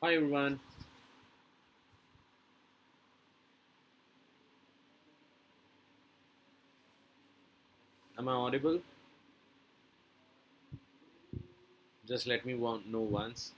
Hi everyone, am I audible? Just let me know once.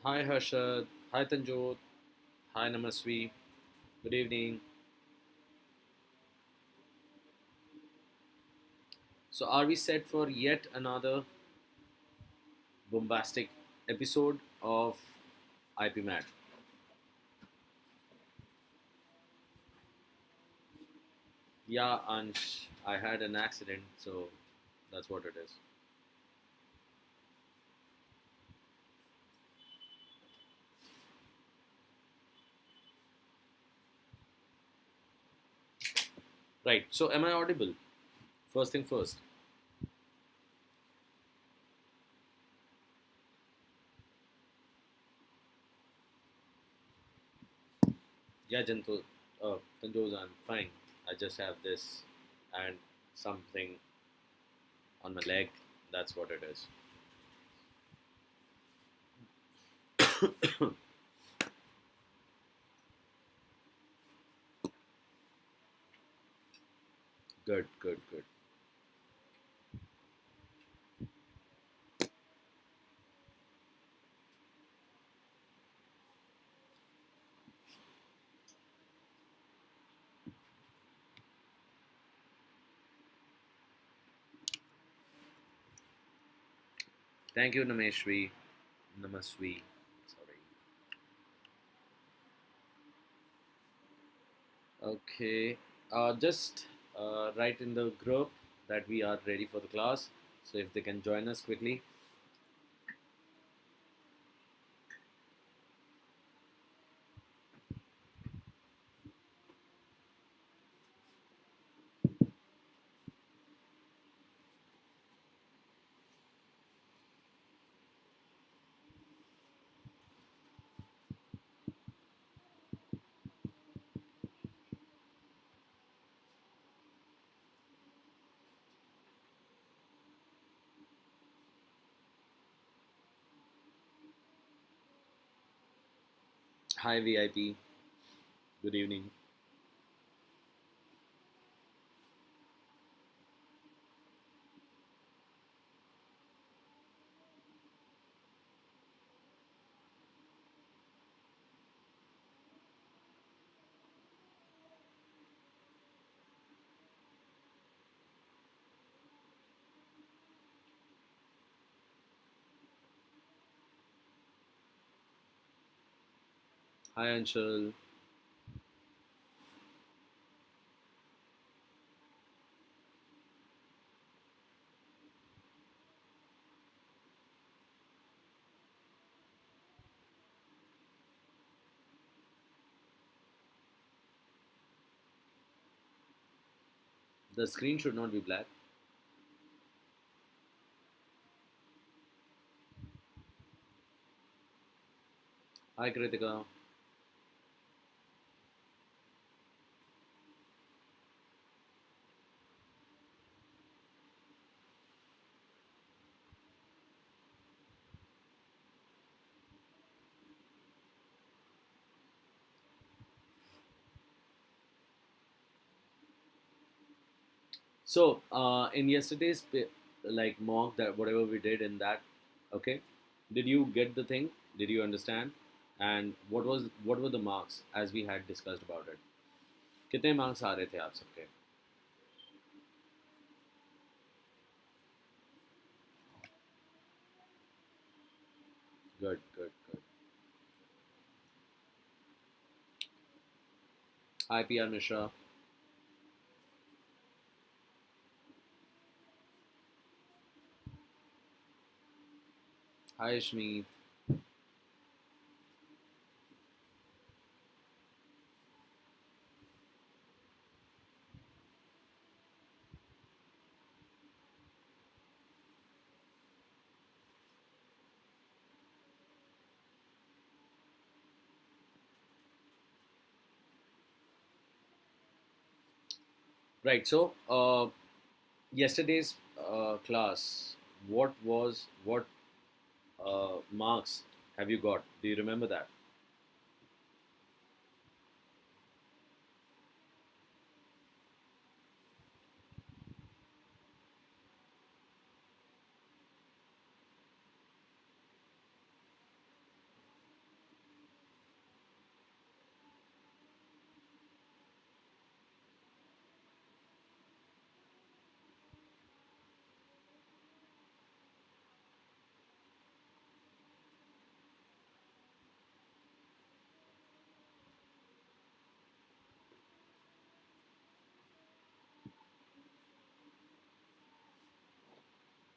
Hi Harshad, hi Tanjot, hi Namasvi, good evening. So, are we set for yet another bombastic episode of IPMAT? Yeah, Ansh, I had an accident, so that's what it is. Right, so am I audible? First thing first. Yeah, Tanjot, I'm fine. I just have this and something on my leg. That's what it is. Good, good, good. Thank you, Nameshri. Namaswi. Sorry. Okay. Just write in the group that we are ready for the class. So if they can join us quickly. Hi, VIP. Good evening. Hi, Anshul. The screen should not be black. Hi, Kritika. So, in yesterday's like mock that whatever we did in that, okay, did you get the thing? Did you understand? And what were the marks as we had discussed about it? कितने marks आ रहे थे आप सबके? Good, good, good. Hi, PR Mishra. Hi Ashmi. Right. So yesterday's class, what marks have you got? Do you remember that?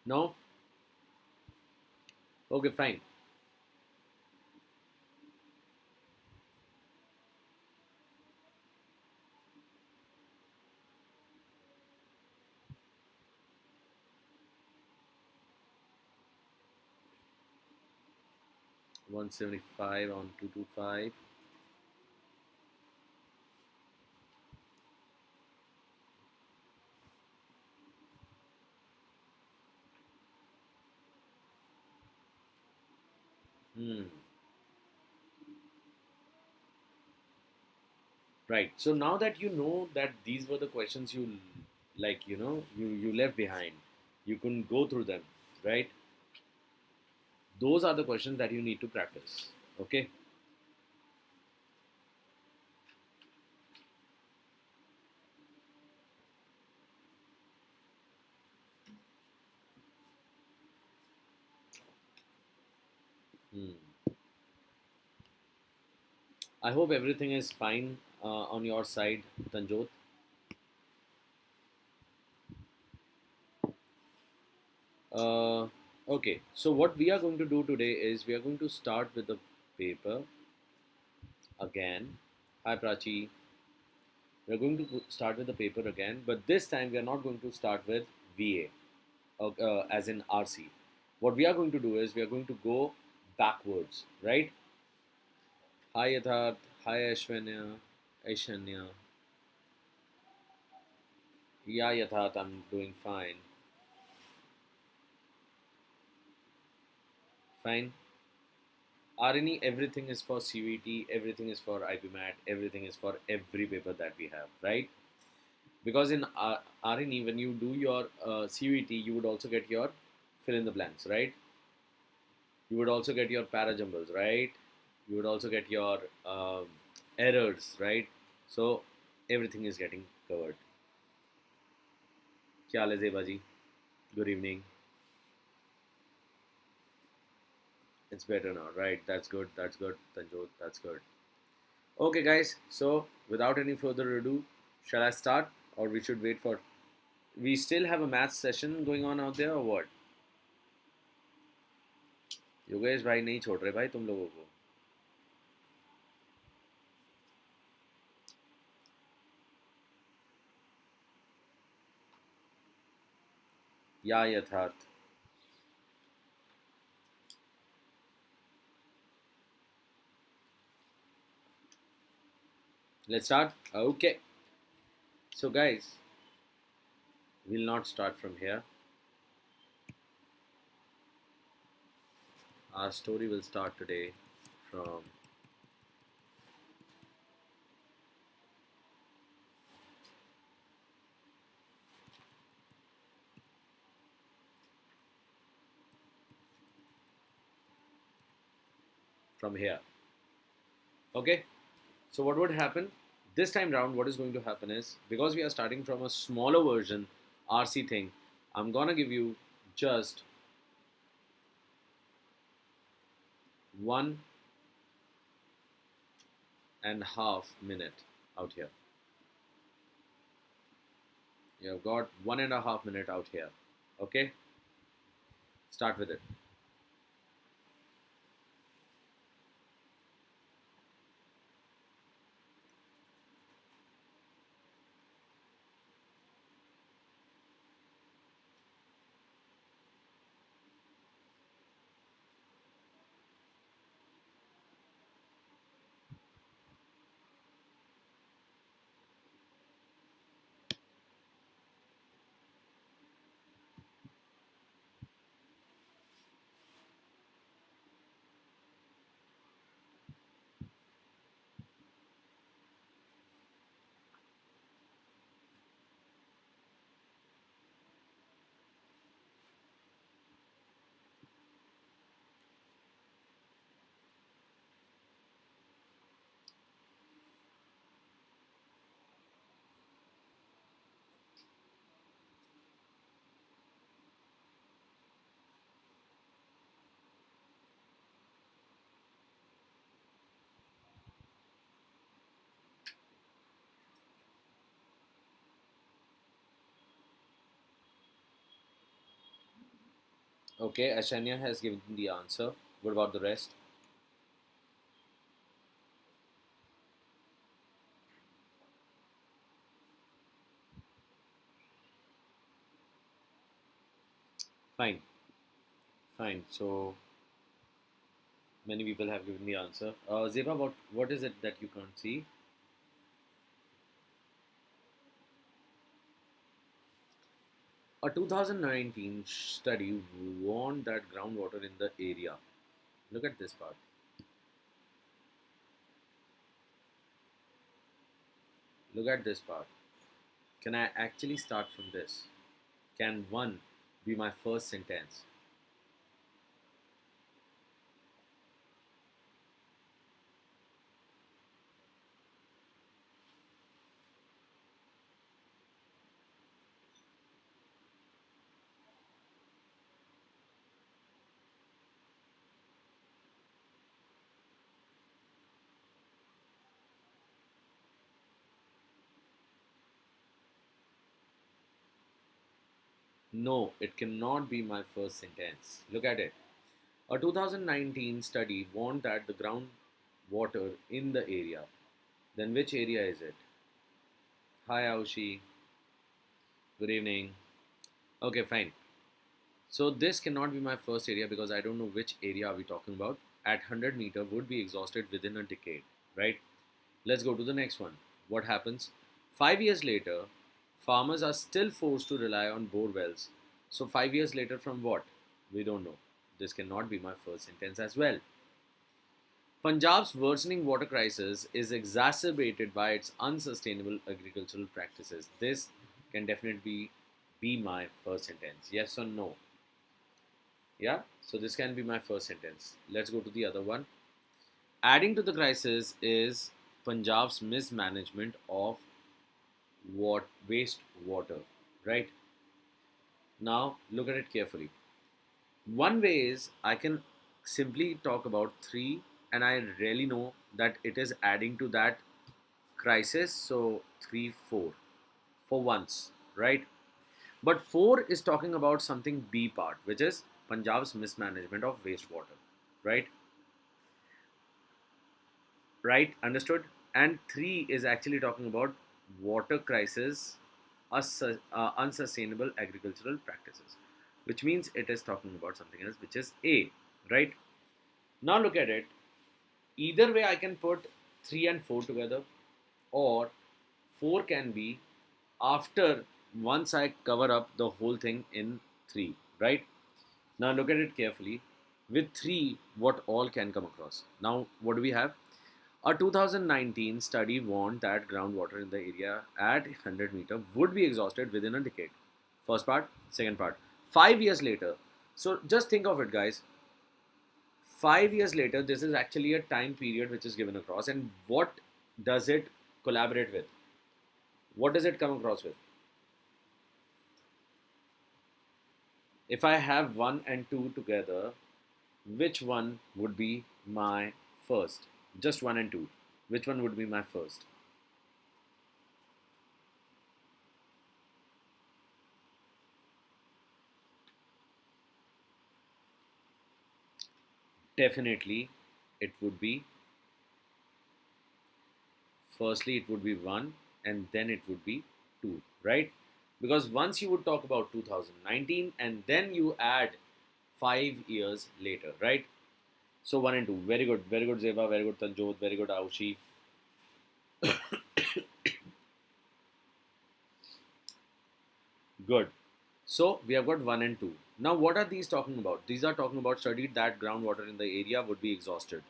No. Okay, fine. 175 on 225. Hmm. Right. So now that you know that these were the questions you like, you left behind, you couldn't go through them, right? Those are the questions that you need to practice. Okay. Hmm. I hope everything is fine on your side, Tanjot. Uh, okay. So what we are going to do today is we are going to start with the paper again. Hi Prachi. We are going to start with the paper again, but this time we are not going to start with VA, as in RC. What we are going to do is we are going to go backwards, right? Hi Yatharth, hi Aishanya. Yeah, Yatharth, I'm doing fine. Fine. RNE, everything is for CVT, everything is for IPMAT, everything is for every paper that we have, right? Because in RNE, when you do your CVT, you would also get your fill in the blanks, right? You would also get your parajumbles, right? You would also get your errors, right? So everything is getting covered. Kya haal hai Zeba ji? Good evening. It's better now, right? That's good. That's good, Tanjot. That's good. Okay, guys. So without any further ado, shall I start, or we should wait for? We still have a math session going on out there, or what? Yogesh भाई नहीं छोड़ रहे भाई तुम लोगों को. या यथार्थ. Let's start. Okay. So guys, we'll not start from here. Our story will start today from here. Okay. So what would happen this time round? What is going to happen is, because we are starting from a smaller version RC thing, I'm gonna give you just 1.5 minute out here. You've got 1.5 minute out here. Okay. Start with it. Okay, Ashanya has given the answer. What about the rest? Fine, fine. So many people have given the answer. Zeba, what is it that you can't see? A 2019 study warned that groundwater in the area. Look at this part. Look at this part. Can I actually start from this? Can one be my first sentence? No, it cannot be my first sentence. Look at it. A 2019 study warned that the groundwater in the area. Then which area is it? Hi Aushi, good evening. Okay, fine. So this cannot be my first area because I don't know which area are we talking about. At 100 meter would be exhausted within a decade, right? Let's go to the next one. What happens? 5 years later, farmers are still forced to rely on bore wells. So 5 years later from what? We don't know. This cannot be my first sentence as well. Punjab's worsening water crisis is exacerbated by its unsustainable agricultural practices. This can definitely be my first sentence. Yes or no? Yeah, so this can be my first sentence. Let's go to the other one. Adding to the crisis is Punjab's mismanagement of waste water, right? Now look at it carefully. One way is I can simply talk about three, and I really know that it is adding to that crisis. So three, four for once, right? But four is talking about something B part, which is Punjab's mismanagement of wastewater, right? Right, understood. And three is actually talking about water crisis, unsustainable agricultural practices, which means it is talking about something else, which is A, right? Now look at it. Either way, I can put 3 and 4 together, or 4 can be after once I cover up the whole thing in 3, right? Now look at it carefully. With 3, what all can come across? Now, what do we have? A 2019 study warned that groundwater in the area at 100 meter would be exhausted within a decade. First part, second part. 5 years later. So just think of it, guys. 5 years later, this is actually a time period which is given across. And what does it collaborate with? What does it come across with? If I have 1 and 2 together, which one would be my first? Just 1 and 2. Which one would be my first? Definitely, it would be, firstly, it would be 1 and then it would be 2, right? Because once you would talk about 2019 and then you add 5 years later, right? So 1 and 2. Very good, Zeba. Very good, Tanjot. Very good, Aushi. Good. So we have got 1 and 2. Now, what are these talking about? These are talking about studied that groundwater in the area would be exhausted.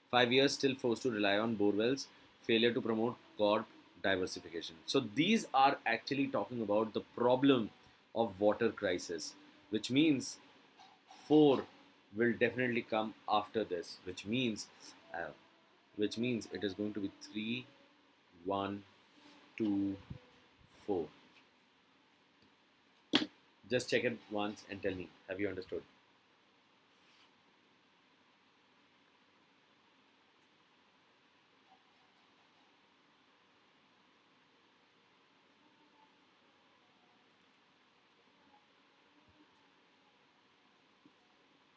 5 years still forced to rely on bore wells, failure to promote crop diversification. So these are actually talking about the problem of water crisis, which means 4 will definitely come after this, uh, which means it is going to be 3, 1, 2, 4. Just check it once and tell me, have you understood?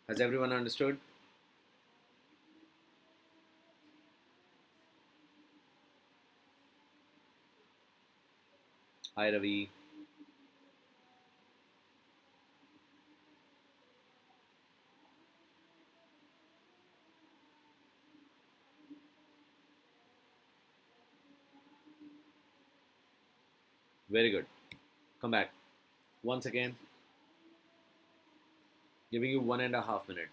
Has everyone understood? Hi Ravi. Very good. Come back. Once again, giving you 1.5 minutes.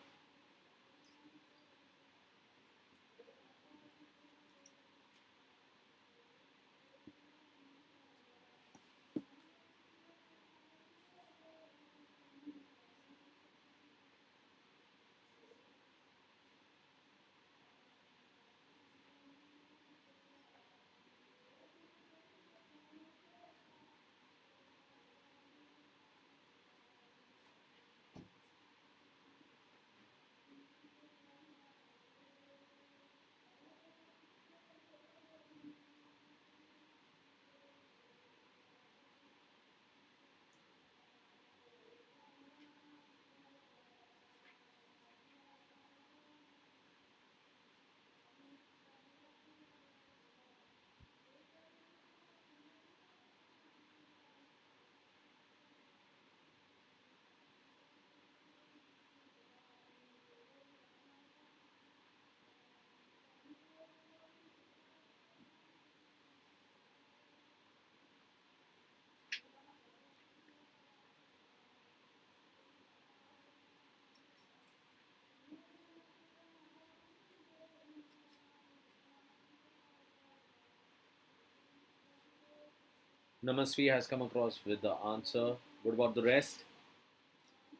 Namasvi has come across with the answer. What about the rest?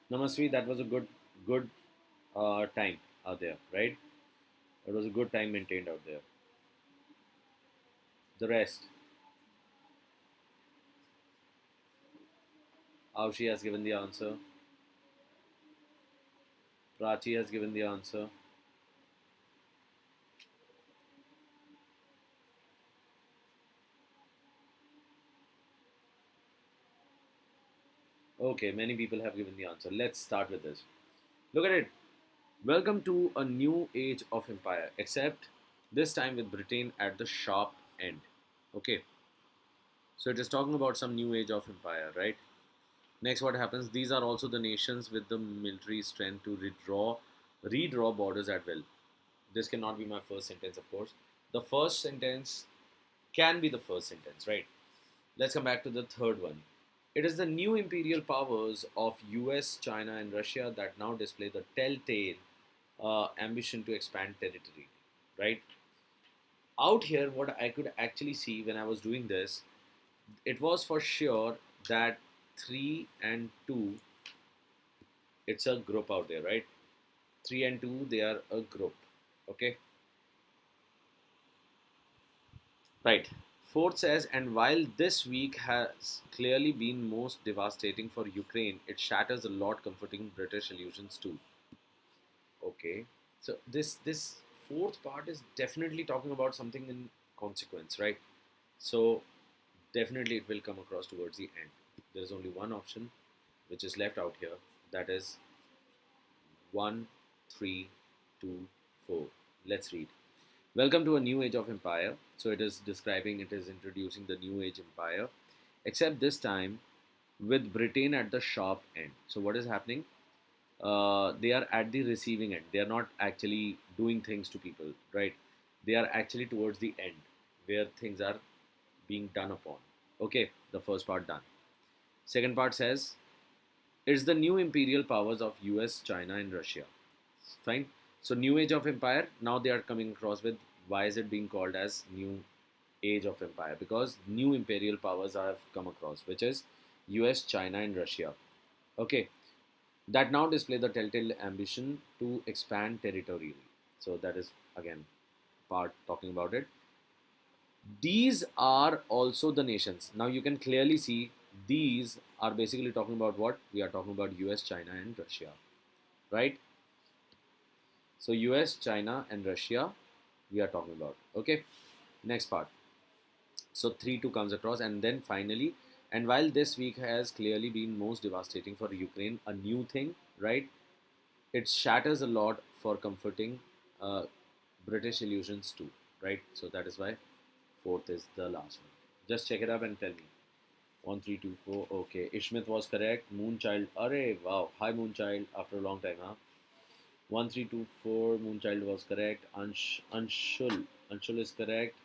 Namasvi, that was a good time out there, right? It was a good time maintained out there. The rest, Aushi has given the answer. Prachi has given the answer. Okay, many people have given the answer. Let's start with this. Look at it. Welcome to a new age of empire, except this time with Britain at the sharp end. Okay, so it is talking about some new age of empire, right? Next, what happens? These are also the nations with the military strength to redraw borders at will. This cannot be my first sentence, of course. The first sentence can be the first sentence, right? Let's come back to the third one. It is the new imperial powers of US, China, and Russia that now display the telltale ambition to expand territory, right? Out here, what I could actually see when I was doing this, it was for sure that 3 and 2, it's a group out there, right? 3 and 2, they are a group, okay? Right. Fourth says, and while this week has clearly been most devastating for Ukraine, it shatters a lot comforting British illusions too. Okay. So this fourth part is definitely talking about something in consequence, right? So definitely it will come across towards the end. There is only one option which is left out here. That is 1, 3, 2, 4. Let's read. Welcome to a new age of empire. So it is describing, it is introducing the new age empire, except this time with Britain at the sharp end. So what is happening? They are at the receiving end. They are not actually doing things to people, right? They are actually towards the end where things are being done upon. Okay, the first part done. Second part says it's the new imperial powers of US, China, and Russia. Fine. So new age of empire. Now they are coming across with why is it being called as new age of empire? Because new imperial powers have come across, which is US, China, and Russia. Okay, that now display the telltale ambition to expand territorially. So that is again part talking about it. These are also the nations. Now you can clearly see these are basically talking about what we are talking about: US, China, and Russia, right? So US, China, and Russia we are talking about. Okay, next part. So 3-2 comes across, and then finally, and while this week has clearly been most devastating for Ukraine, a new thing, right? It shatters a lot for comforting uh, British illusions too, right? So that is why fourth is the last one. Just check it up and tell me. 1324. Okay, Ishmit was correct. Moonchild. Array, wow. Hi, Moonchild. After a long time, huh? 1324. Moonchild was correct. Anshul. Anshul is correct.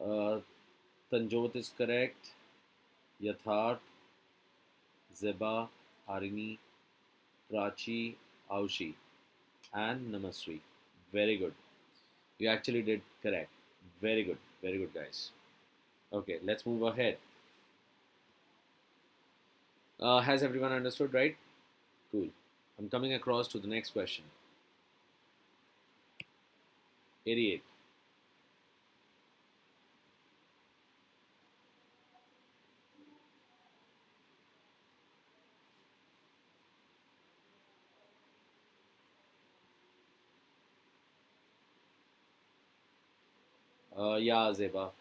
Uh, Tanjot is correct. Yatharth. Zeba. Harini. Prachi. Aushi. And Namaswi. Very good. You actually did correct. Very good. Very good, guys. Okay, let's move ahead. Has everyone understood, right? Cool. I'm coming across to the next question. 88. Yeah, Zeba.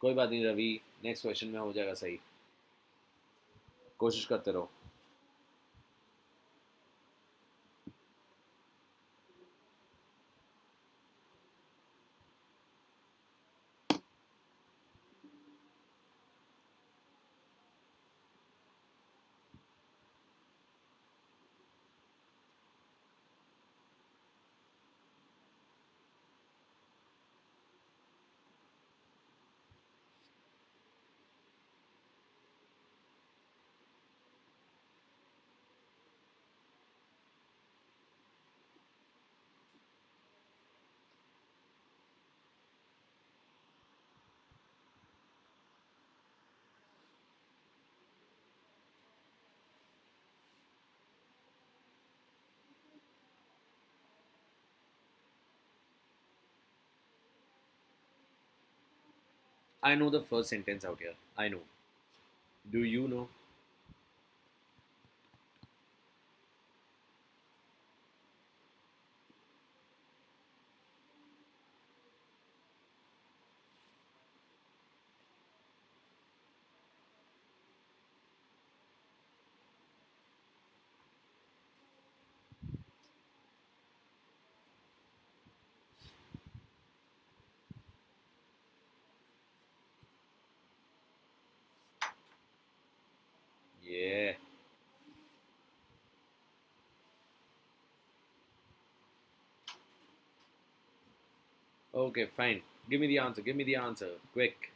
कोई बात नहीं Ravi, next question में हो जाएगा सही. कोशिश करते रहो. I know the first sentence out here. I know. Do you know? Yeah. Okay, fine. Give me the answer. Give me the answer. Quick.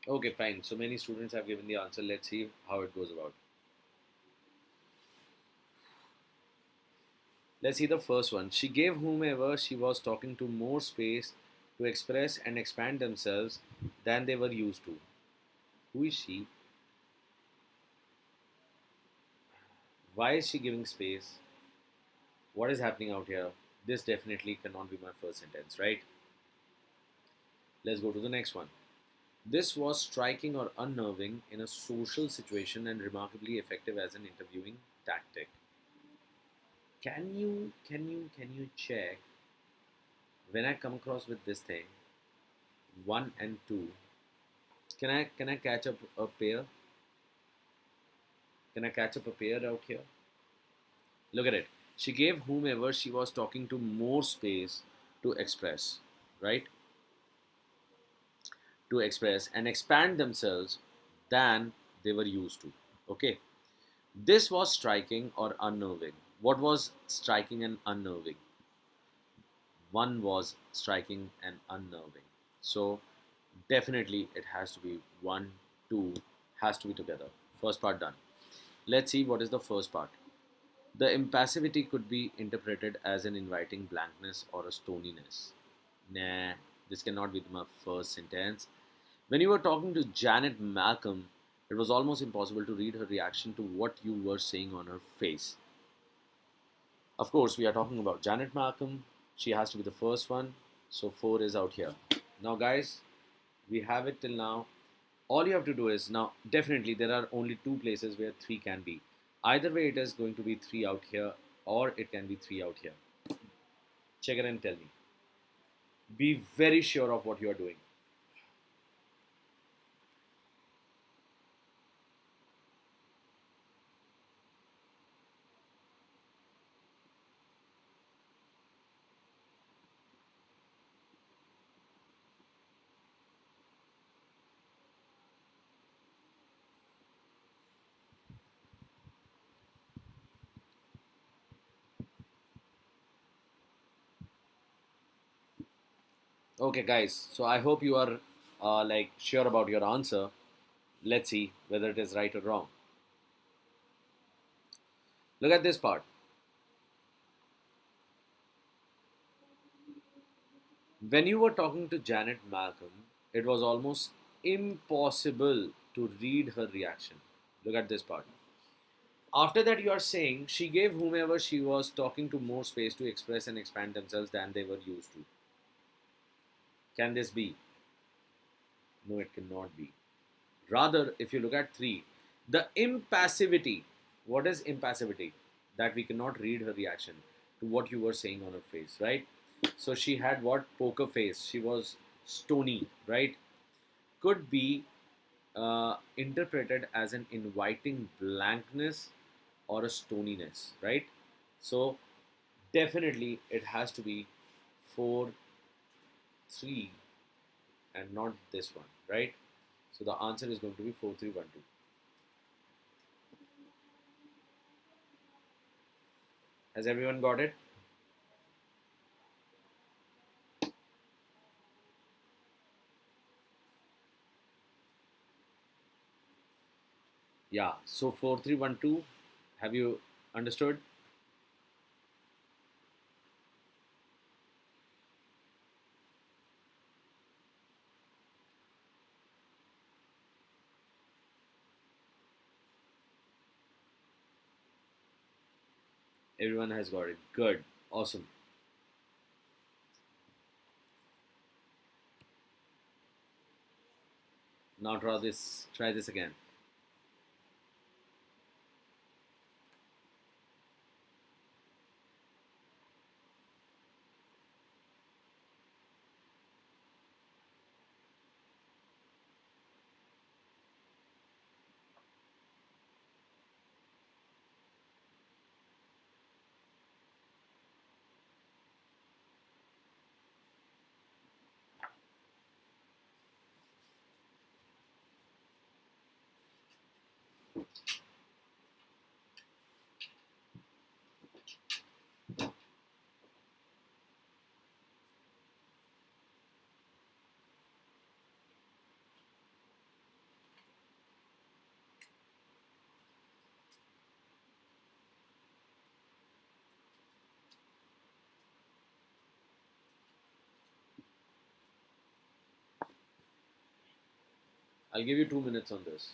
Okay, fine. So many students have given the answer. Let's see how it goes about. Let's see the first one. She gave whomever she was talking to more space to express and expand themselves than they were used to. Who is she? Why is she giving space? What is happening out here? This definitely cannot be my first sentence, right? Let's go to the next one. This was striking or unnerving in a social situation and remarkably effective as an interviewing tactic. Can you check when I come across with this thing, one and two? Can I catch up a pair? Can I catch up a pair out here? Look at it. She gave whomever she was talking to more space to express, right? To express and expand themselves than they were used to. Okay. This was striking or unnerving. What was striking and unnerving? One was striking and unnerving. So definitely it has to be one, two, has to be together. First part done. Let's see what is the first part. The impassivity could be interpreted as an inviting blankness or a stoniness. Nah, this cannot be my first sentence. When you were talking to Janet Malcolm, it was almost impossible to read her reaction to what you were saying on her face. Of course, we are talking about Janet Malcolm. She has to be the first one. So 4 is out here. Now, guys, we have it till now. All you have to do is now, definitely, there are only two places where 3 can be. Either way, it is going to be 3 out here, or it can be 3 out here. Check it and tell me. Be very sure of what you are doing. Okay, guys. So I hope you are like sure about your answer. Let's see whether it is right or wrong. Look at this part. When you were talking to Janet Malcolm, it was almost impossible to read her reaction. Look at this part. After that, you are saying she gave whomever she was talking to more space to express and expand themselves than they were used to. Can this be? No, it cannot be. Rather, if you look at 3, the impassivity. What is impassivity? That we cannot read her reaction to what you were saying on her face, right? So she had what? Poker face. She was stony, right? Could be interpreted as an inviting blankness or a stoniness, right? So definitely it has to be 4, 3, and not this one, right? So the answer is going to be 4, 3, 1, 2. Has everyone got it? Yeah. So 4, 3, 1, 2. Have you understood? Everyone has got it. Good. Awesome. Now try this. Try this again. I'll give you 2 minutes on this.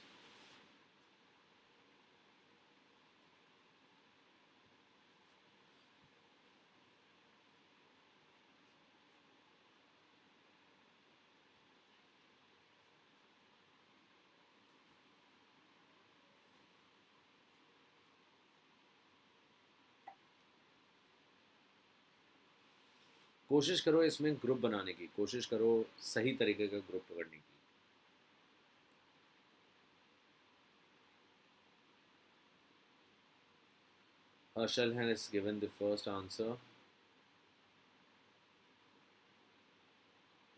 कोशिश करो इसमें group बनाने की, कोशिश करो सही तरीके का ग्रुप पकड़ने की. Harshal has given the first answer.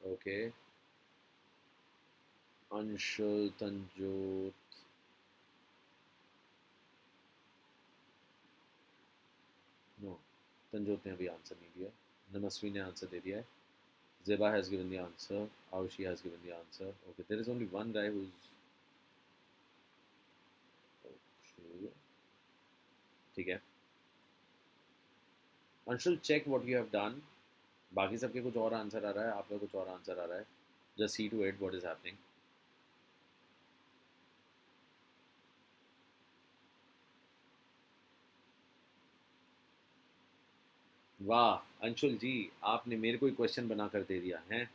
Okay. Anshul, Tanjot. No. Tanjot ने अभी आंसर नहीं दिया. Namaswi ने आंसर दे दिया है. Zeba has given the answer. Aushi has given the answer. Okay, there is only one guy who's. Okay. ठीक है. Anshul, check what you have done. बाकी सबके कुछ और आंसर आ रहा है, आपका कुछ और आंसर आ रहा है. Just see to it what is happening. वाह अंशुल जी, आपने मेरे को ही क्वेश्चन बना कर दे दिया है.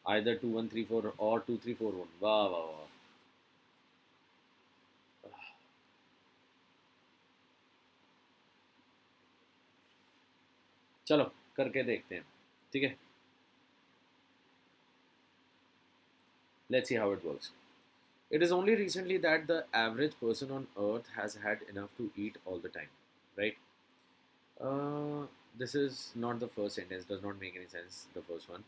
आइदर 2 1 3 4 और 2 3 4 1. वाह वाह वाह. चलो करके देखते हैं, ठीक है. Let's see how it works. It is only recently that the average person on earth has had enough to eat all the time, right? Uh, this is not the first sentence, does not make any sense, the first one.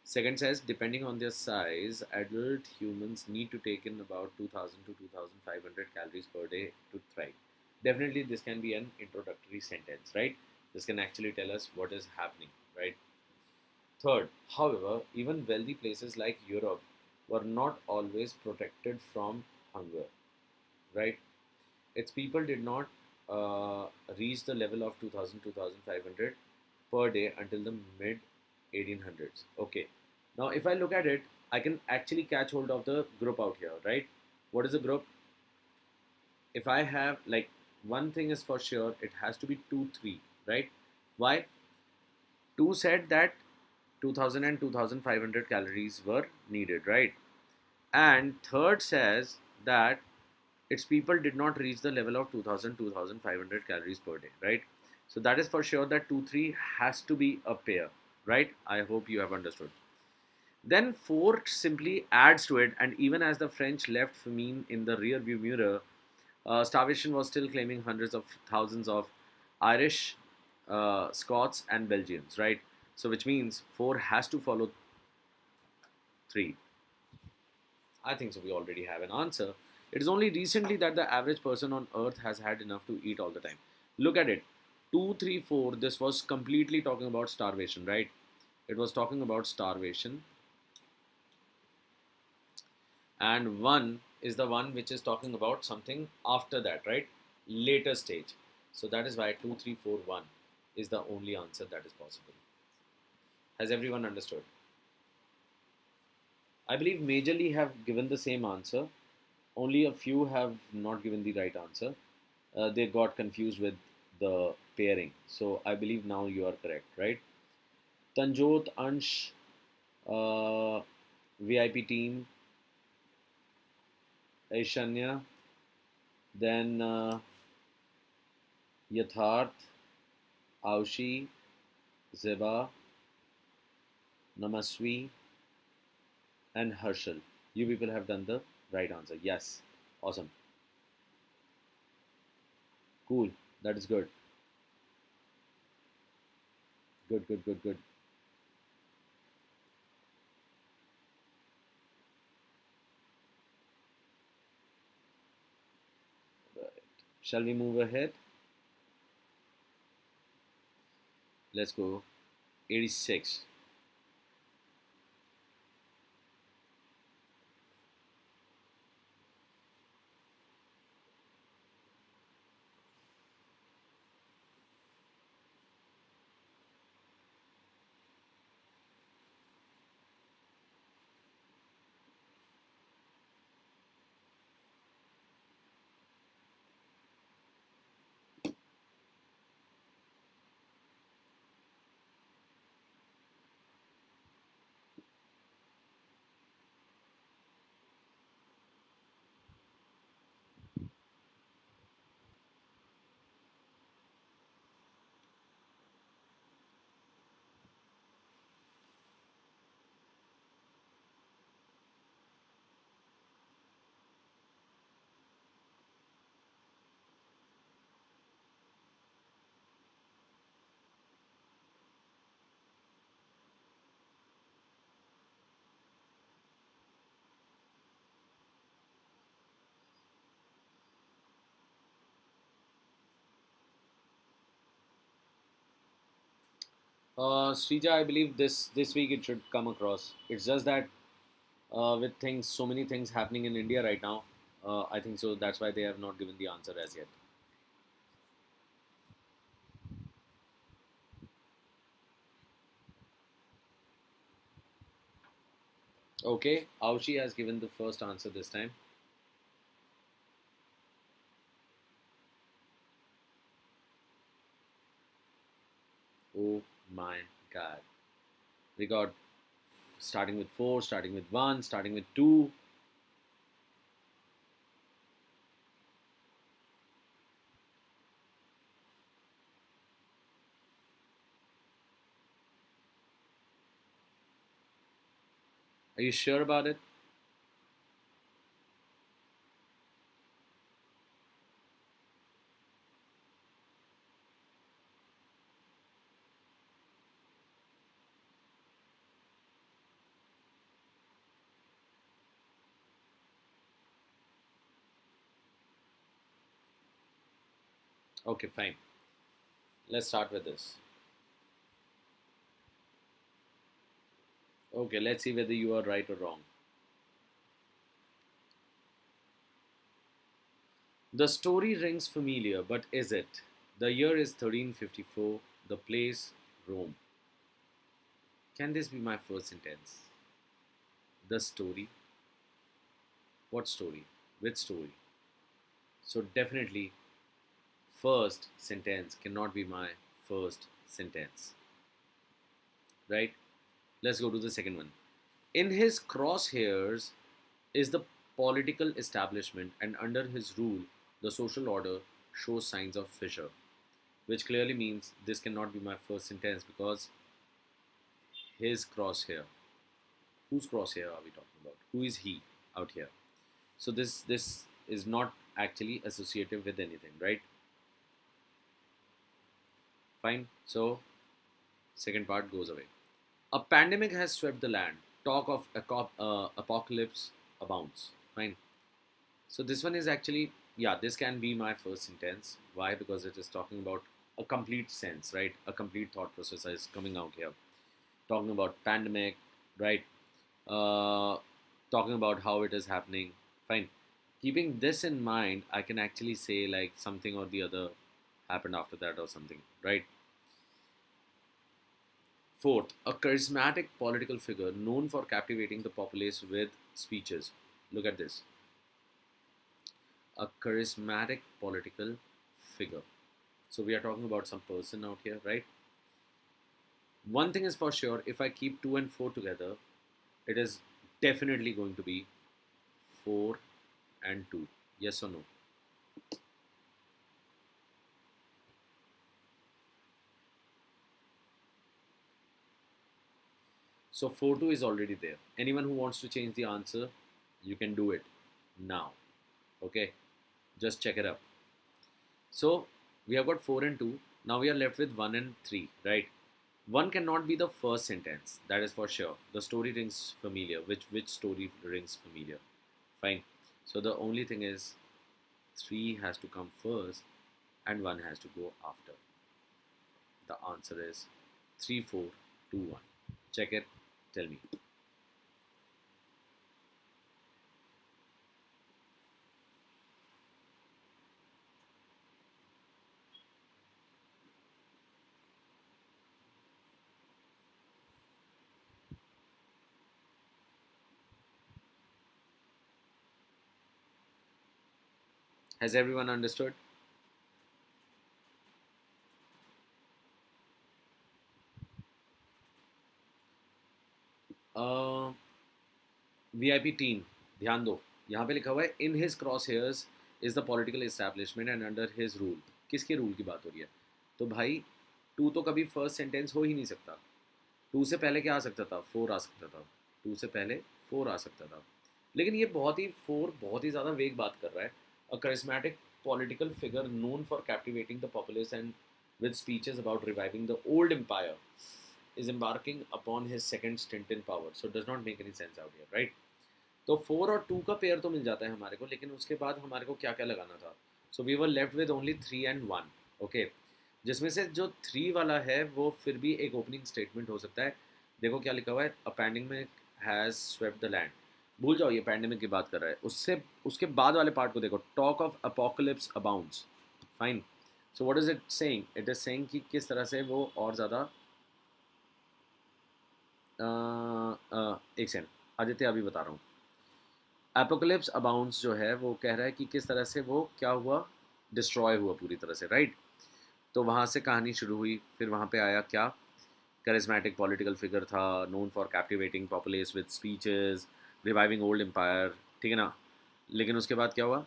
Second says, depending on their size, adult humans need to take in about 2000 to 2500 calories per day to thrive. Definitely, this can be an introductory sentence, right? This can actually tell us what is happening, right? Third, however, even wealthy places like Europe were not always protected from hunger, right? Its people did not uh, reach the level of 2000 2500 per day until the mid 1800s. Okay, now if I look at it, I can actually catch hold of the group out here, right? What is a group? If I have like one thing is for sure, it has to be 2 3, right? Why? 2 said that 2000 and 2500 calories were needed, right? And third says that its people did not reach the level of 2000 2500 calories per day, right? So that is for sure that 2 3 has to be a pair, right? I hope you have understood. Then 4 simply adds to it, and even as the French left famine in the rear view mirror, starvation was still claiming hundreds of thousands of Irish, Scots, and Belgians, right? So which means 4 has to follow 3. I think so. We already have an answer. It is only recently that the average person on earth has had enough to eat all the time. Look at it. 2, 3, 4. This was completely talking about starvation, right? It was talking about starvation. And 1 is the one which is talking about something after that, right? Later stage. So that is why 2, 3, 4, 1 is the only answer that is possible. Has everyone understood? I believe majorly have given the same answer. Only a few have not given the right answer. They got confused with the pairing. So I believe now you are correct, right? Tanjot, Ansh, VIP team, Aishanya, then Yatharth, Aushi, Zeba, Namaswi, and Harshal. You people have done the right answer. Yes. Awesome. Cool. That is good. Good, good, good, good. Right. Shall we move ahead? Let's go. 86. Srija, I believe this week it should come across. It's just that with things, so many things happening in India right now, I think so. That's why they have not given the answer as yet. Okay, Aushi has given the first answer this time. Oh my God, we got starting with 4, starting with 1, starting with 2. Are you sure about it? Okay, fine. Let's start with this. Okay, let's see whether you are right or wrong. The story rings familiar, but is it? The year is 1354, the place Rome. Can this be my first sentence? The story? What story? Which story? So, definitely, first sentence cannot be my first sentence. Right? Let's go to the second one. In his crosshairs is the political establishment, and under his rule, the social order shows signs of fissure, which clearly means this cannot be my first sentence because his crosshair. Whose crosshair are we talking about? Who is he out here? So this is not actually associative with anything, right? Fine. So second part goes away. A pandemic has swept the land. Talk of apocalypse abounds. Fine. So this one is actually, yeah, this can be my first sentence. Why? Because it is talking about a complete sense, right? A complete thought process is coming out here. Talking about pandemic, right? Uh, Talking about how it is happening. Fine. Keeping this in mind, I can actually say like something or the other happened after that or something, right? Fourth, a charismatic political figure known for captivating the populace with speeches. Look at this. A charismatic political figure. So we are talking about some person out here, right? One thing is for sure, if I keep 2 and 4 together, it is definitely going to be 4 and 2. Yes or no? So 4-2 is already there. Anyone who wants to change the answer, you can do it now. Okay, just check it up. So we have got 4 and 2. Now we are left with 1 and 3, right? 1 cannot be the first sentence, that is for sure. The story rings familiar. Which story rings familiar? Fine. So the only thing is 3 has to come first and 1 has to go after. The answer is 3, 4, 2, 1. Check it. Tell me. Has everyone understood? Uh, VIP team, ध्यान दो. यहाँ पे लिखा हुआ है इन his cross hairs is the political establishment and under his rule. किसके rule की बात हो रही है? तो भाई 2 तो कभी फर्स्ट सेंटेंस हो ही नहीं सकता. 2 से पहले क्या आ सकता था? 4 आ सकता था. 2 से पहले 4 आ सकता था. लेकिन ये बहुत ही 4 बहुत ही ज़्यादा वेग बात कर रहा है. अ charismatic political figure known for captivating the populace and with speeches about reviving the old empire is embarking upon his second stint in power. So it does not make any sense out here, right? तो 4 और 2 का pair तो मिल जाता है हमारे को, लेकिन उसके बाद हमारे को क्या क्या लगाना था? So we were left with only 3 and 1. Okay, जिसमें से जो 3 वाला है वो फिर भी एक ओपनिंग स्टेटमेंट हो सकता है. देखो क्या लिखा हुआ है, a pandemic has swept the land. भूल जाओ ये पैंडेमिक की बात कर रहा है. उससे उसके बाद वाले पार्ट को देखो, talk of apocalypse abounds. Fine. So what is it saying? It is saying कि किस तरह से वो और ज़्यादा एक सेकंड आदित्य, अभी बता रहा हूँ. एपोकलिप्स अबाउंड्स जो है वो कह रहा है कि किस तरह से वो क्या हुआ, डिस्ट्रॉय हुआ पूरी तरह से, राइट? तो वहाँ से कहानी शुरू हुई. फिर वहाँ पे आया क्या? करिस्मेटिक पॉलिटिकल फिगर था, known for captivating populace with speeches, reviving old empire. ठीक है ना? लेकिन उसके बाद क्या हुआ?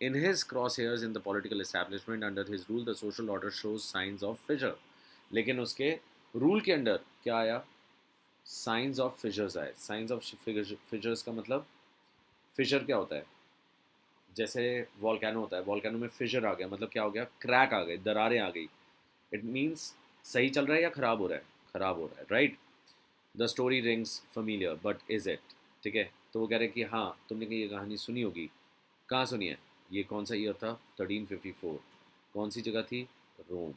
In his crosshairs in the political establishment under his rule the social order shows signs of fissure. लेकिन उसके रूल के अंडर क्या आया? साइंस ऑफ फिशर्स आए. साइंस ऑफ फिशर्स का मतलब, फिशर क्या होता है? जैसे वॉल्केनो होता है, वॉल्केनो में फिशर आ गया, मतलब क्या हो गया? क्रैक आ गई, दरारें आ गई. इट मीन्स सही चल रहा है या ख़राब हो रहा है? ख़राब हो रहा है, right? The story rings familiar but is it? ठीक है, तो वो कह रहे हैं कि हाँ तुमने ये कहानी सुनी होगी. कहाँ सुनी है? ये कौन सा ईयर था? 1354. कौन सी जगह थी? रोम.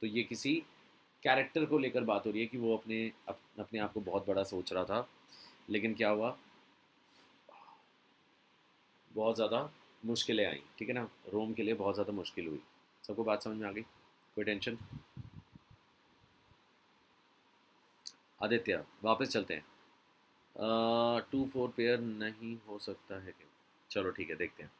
तो ये किसी कैरेक्टर को लेकर बात हो रही है कि वो अपने आप को बहुत बड़ा सोच रहा था, लेकिन क्या हुआ? बहुत ज़्यादा मुश्किलें आई, ठीक है ना? रोम के लिए बहुत ज़्यादा मुश्किल हुई. सबको बात समझ में आ गई? कोई टेंशन? आदित्य, वापस चलते हैं. 2-4 पेयर नहीं हो सकता है क्या? चलो ठीक है, देखते हैं.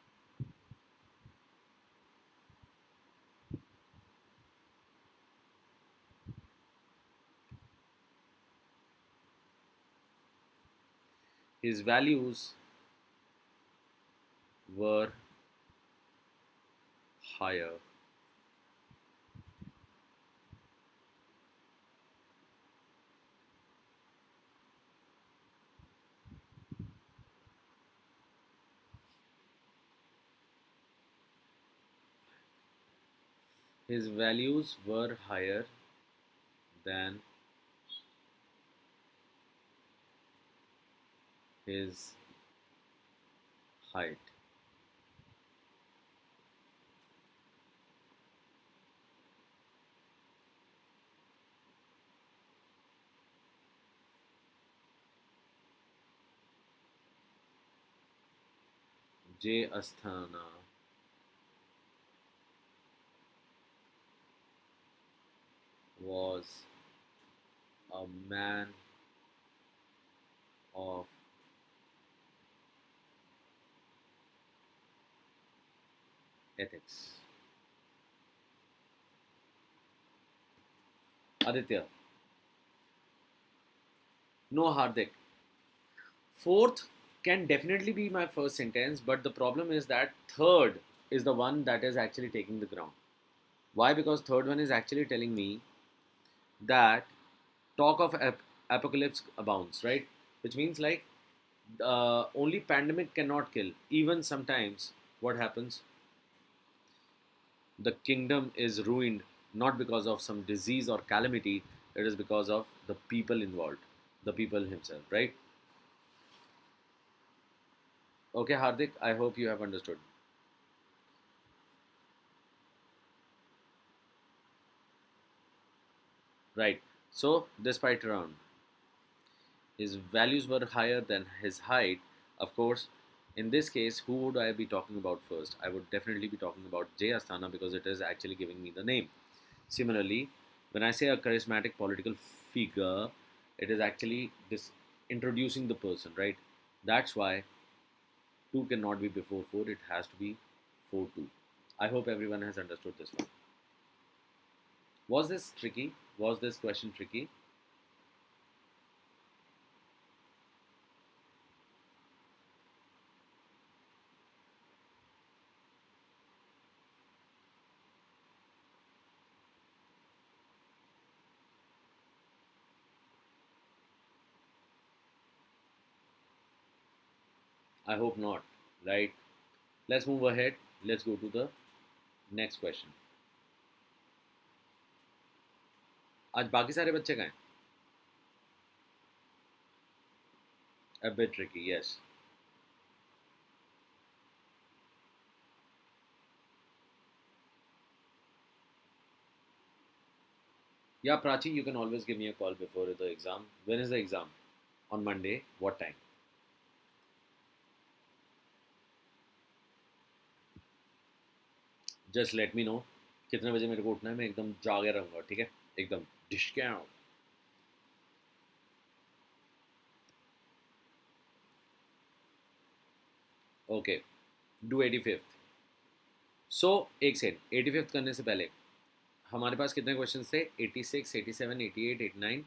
His values were higher his values were higher than his height. J. Asthana was a man of ethics. Aditya. No, Hardik. Fourth can definitely be my first sentence, but the problem is that third is the one that is actually taking the ground. Why? Because third one is actually telling me that talk of apocalypse abounds, right? Which means like only pandemic cannot kill. Even sometimes, what happens? The kingdom is ruined not because of some disease or calamity. It is because of the people involved, the people himself, right? Okay, Hardik. I hope you have understood. Right. So this fight around, his values were higher than his height. Of course, in this case, who would I be talking about first? I would definitely be talking about Jay Asthana because it is actually giving me the name. Similarly, when I say a charismatic political figure, it is actually this introducing the person, right? That's why 2 cannot be before 4, it has to be 4 2. I hope everyone has understood this one. Was this tricky? Was this question tricky? I hope not, right? Let's move ahead. Let's go to the next question. आज बाकी सारे बच्चे कहाँ हैं? A bit tricky, yes. Yeah, Prachi, you can always give me a call before the exam. When is the exam? On Monday. What time? Just let me know. कितने बजे मेरे को उठना है, मैं एकदम जागे रहूँगा, ठीक है? एकदम डिस्काउंट. Okay, do 85th. सो एक सेकंड, 85th करने से पहले हमारे पास कितने क्वेश्चन थे? 86, 87, 88, 89,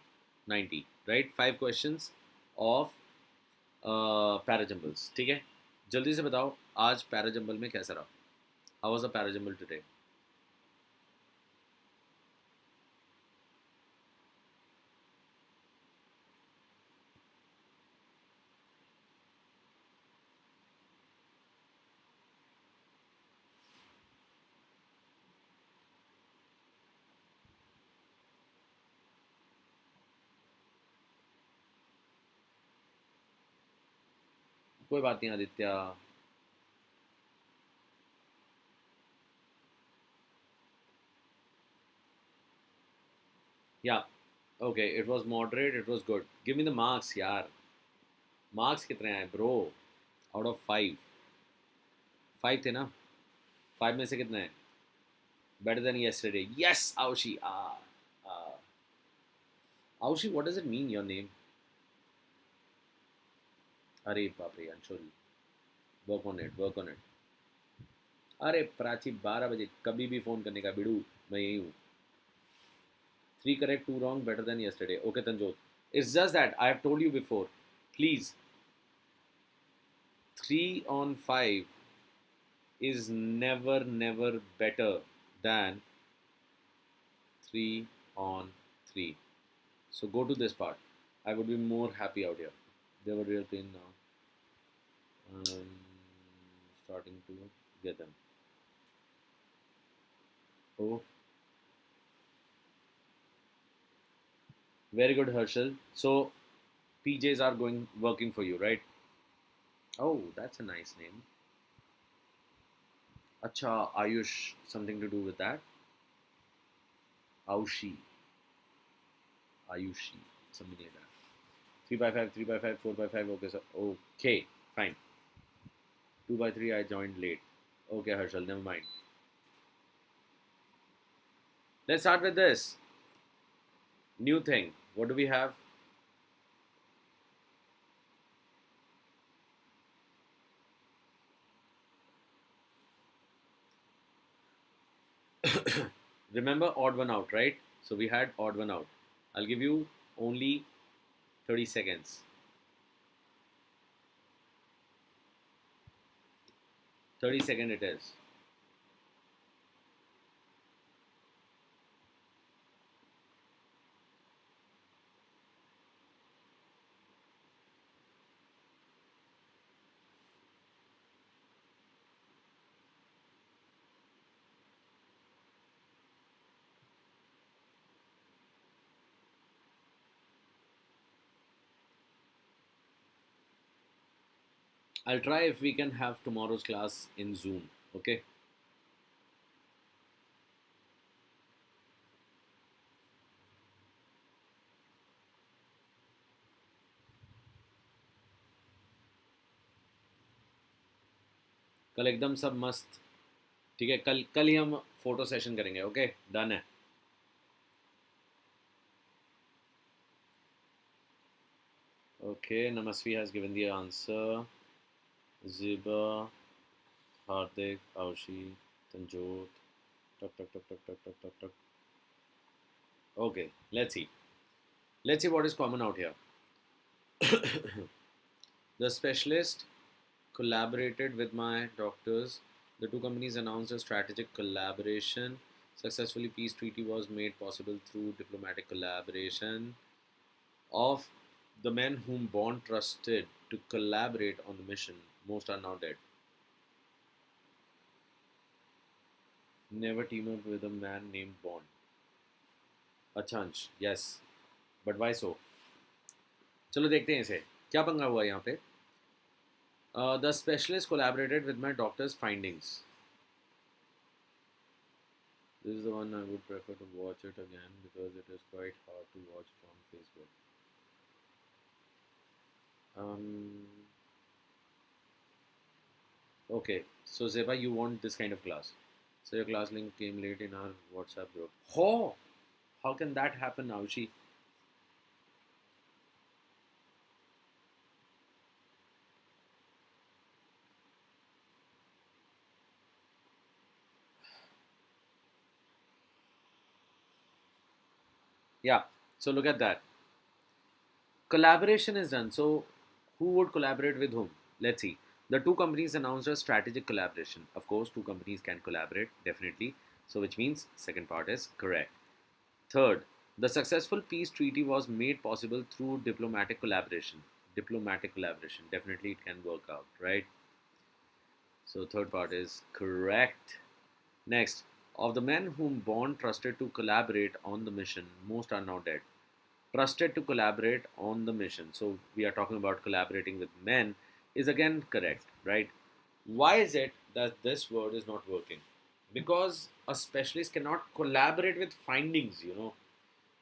90, राइट? 5 क्वेश्चंस ऑफ पैराजम्बल्स, ठीक है? जल्दी से बताओ आज पैराजम्बल में कैसा रहा? How was the parajumble today? कोई बात नहीं Aditya. Yeah. Okay, it was moderate, it was good. Give me the marks, यार. Marks कितने हैं, bro? Out of 5. 5 थे ना? 5 में से कितने हैं? Better than yesterday. Yes, Aushi. Aushi, what does it mean, your name? अरे बाप रे, I'm sorry. Work on it, work on it. अरे प्राची 12 बजे कभी भी फ़ोन करने का बिड़ू, मैं यही हूँ. 3 correct, 2 wrong, better than yesterday. Okay, Tanjot. It's just that I have told you before. Please, 3 on 5 is never better than 3 on 3. So go to this part. I would be more happy out here. They were real pain now. Starting to get them. Oh, very good, Herschel. So PJs are working for you, right? Oh, that's a nice name. Acha, Ayush, something to do with that? Aushi, Ayushi, something like that. 3 by 5, 3 by 5, 4 by 5. Okay, so okay, fine. 2 by 3, I joined late. Okay, Herschel, never mind. Let's start with this. New thing. What do we have? Remember odd one out, right? So we had odd one out. I'll give you only 30 seconds. 30 seconds it is. I'll try if we can have tomorrow's class in Zoom. Okay? कल एकदम सब मस्त. ठीक है, कल कल ही हम photo session करेंगे. ओके, डन है. Okay, Namasvi has given the answer. Ziba, Hardik, Aushi, Tanjot. Tuck, tuck, tuck, tuck, tuck, tuck, tuck, tuck. Okay, let's see. Let's see what is common out here. The specialist collaborated with my doctors. The two companies announced a strategic collaboration. Successfully, peace treaty was made possible through diplomatic collaboration. Of the men whom Bond trusted to collaborate on the mission, most are now dead. Never team up with a man named Bond. Achanch, yes. But why so? चलो देखते हैं इसे. क्या पंगा हुआ यहाँ पे? The specialist collaborated with my doctor's findings. This is the one I would prefer to watch it again because it is quite hard to watch from Facebook. Okay, so Zeba, you want this kind of class. So your class link came late in our WhatsApp group. Oh, how can that happen, Aushi? Yeah, so look at that. Collaboration is done. So who would collaborate with whom? Let's see. The two companies announced a strategic collaboration. Of course, two companies can collaborate, definitely. So which means second part is correct. Third, the successful peace treaty was made possible through diplomatic collaboration. Diplomatic collaboration, definitely it can work out, right? So third part is correct. Next, of the men whom Bond trusted to collaborate on the mission, most are now dead. Trusted to collaborate on the mission. So we are talking about collaborating with men. is again correct, right? Why is it that this word is not working? Because a specialist cannot collaborate with findings,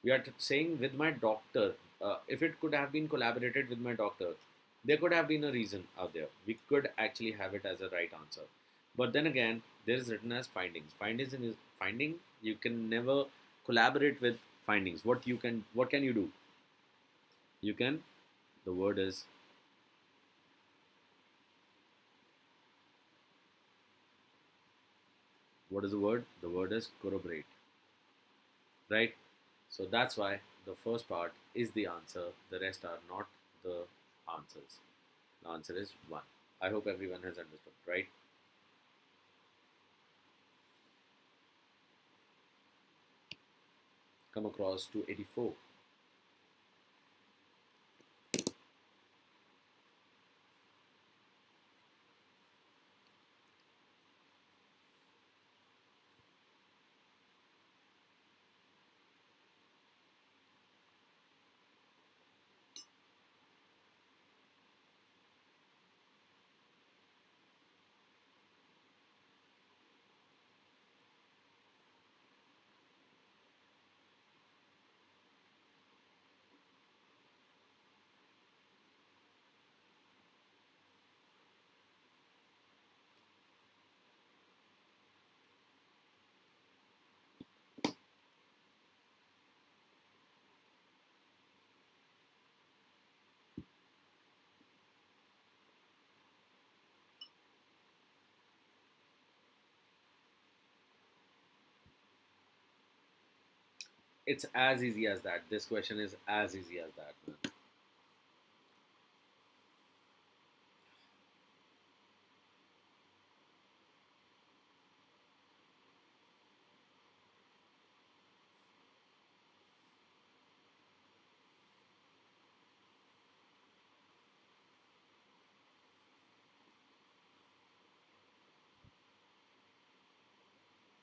We are saying with my doctor, if it could have been collaborated with my doctor, there could have been a reason out there. We could actually have it as a right answer. But then again, there is written as findings. Findings in finding, you can never collaborate with findings. What can you do? You can, the word is, what is the word? The word is corroborate, right? So that's why the first part is the answer. The rest are not the answers. The answer is 1. I hope everyone has understood, right? Come across to 84. It's as easy as that. This question is as easy as that, man.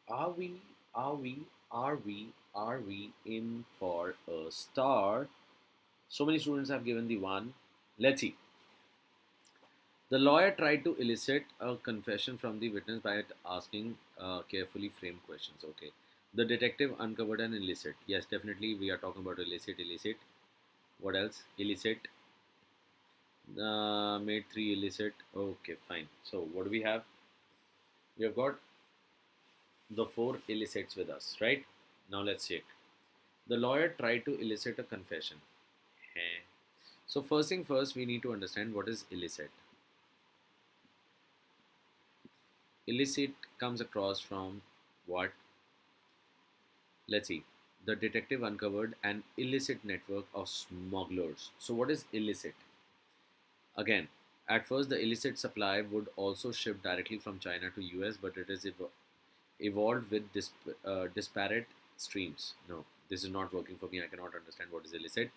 Are we, are we, are we in for a star? So many students have given the 1. Let's see. The lawyer tried to elicit a confession from the witness by asking carefully framed questions. Okay. The detective uncovered an illicit. Yes, definitely we are talking about illicit, illicit. What else? Illicit. Made 3 illicit. Okay, fine. So what do we have? We have got the 4 illicits with us, right? Now let's check. The lawyer tried to elicit a confession. Heh. So first thing first, we need to understand what is illicit. Illicit comes across from what? Let's see. The detective uncovered an illicit network of smugglers. So what is illicit? Again, at first the illicit supply would also ship directly from China to US, but it is evolved with disparate streams. No, this is not working for me. I cannot understand what is illicit.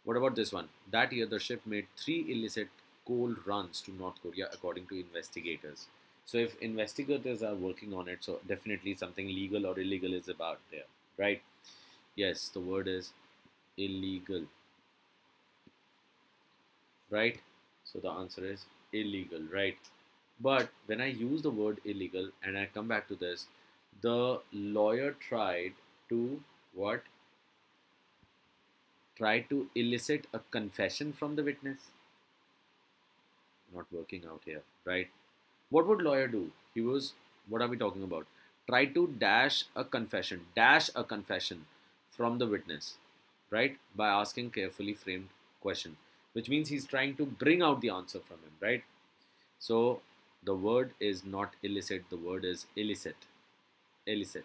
What about this one? That year, the ship made 3 illicit coal runs to North Korea, according to investigators. So, if investigators are working on it, so definitely something legal or illegal is about there, right? Yes, the word is illegal, right? So, the answer is illegal, right? But when I use the word illegal and I come back to this, the lawyer tried to what? Tried to elicit a confession from the witness. Not working out here, right? What would lawyer do? He was, what are we talking about? Try to dash a confession from the witness, right? By asking carefully framed question, which means he's trying to bring out the answer from him, right? So the word is not illicit, the word is illicit. Illicit.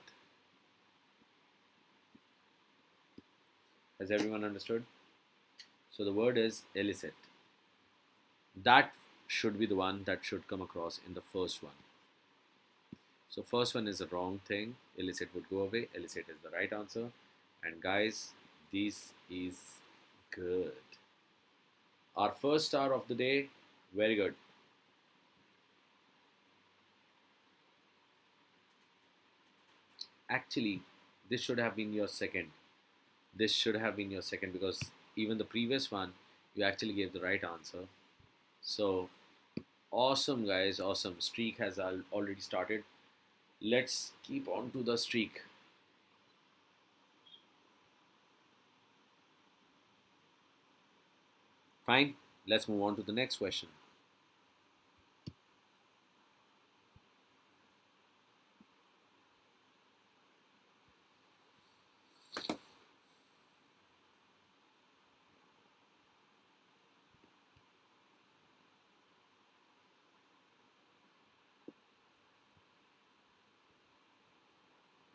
Has everyone understood? So the word is illicit. That should be the one that should come across in the first one. So first one is the wrong thing. Illicit would go away. Illicit is the right answer. And guys, this is good. Our first star of the day, very good. Actually, this should have been your second. This should have been your second because even the previous one, you actually gave the right answer. So Awesome, guys. Awesome. Streak has already started. Let's keep on to the streak. Fine. Let's move on to the next question.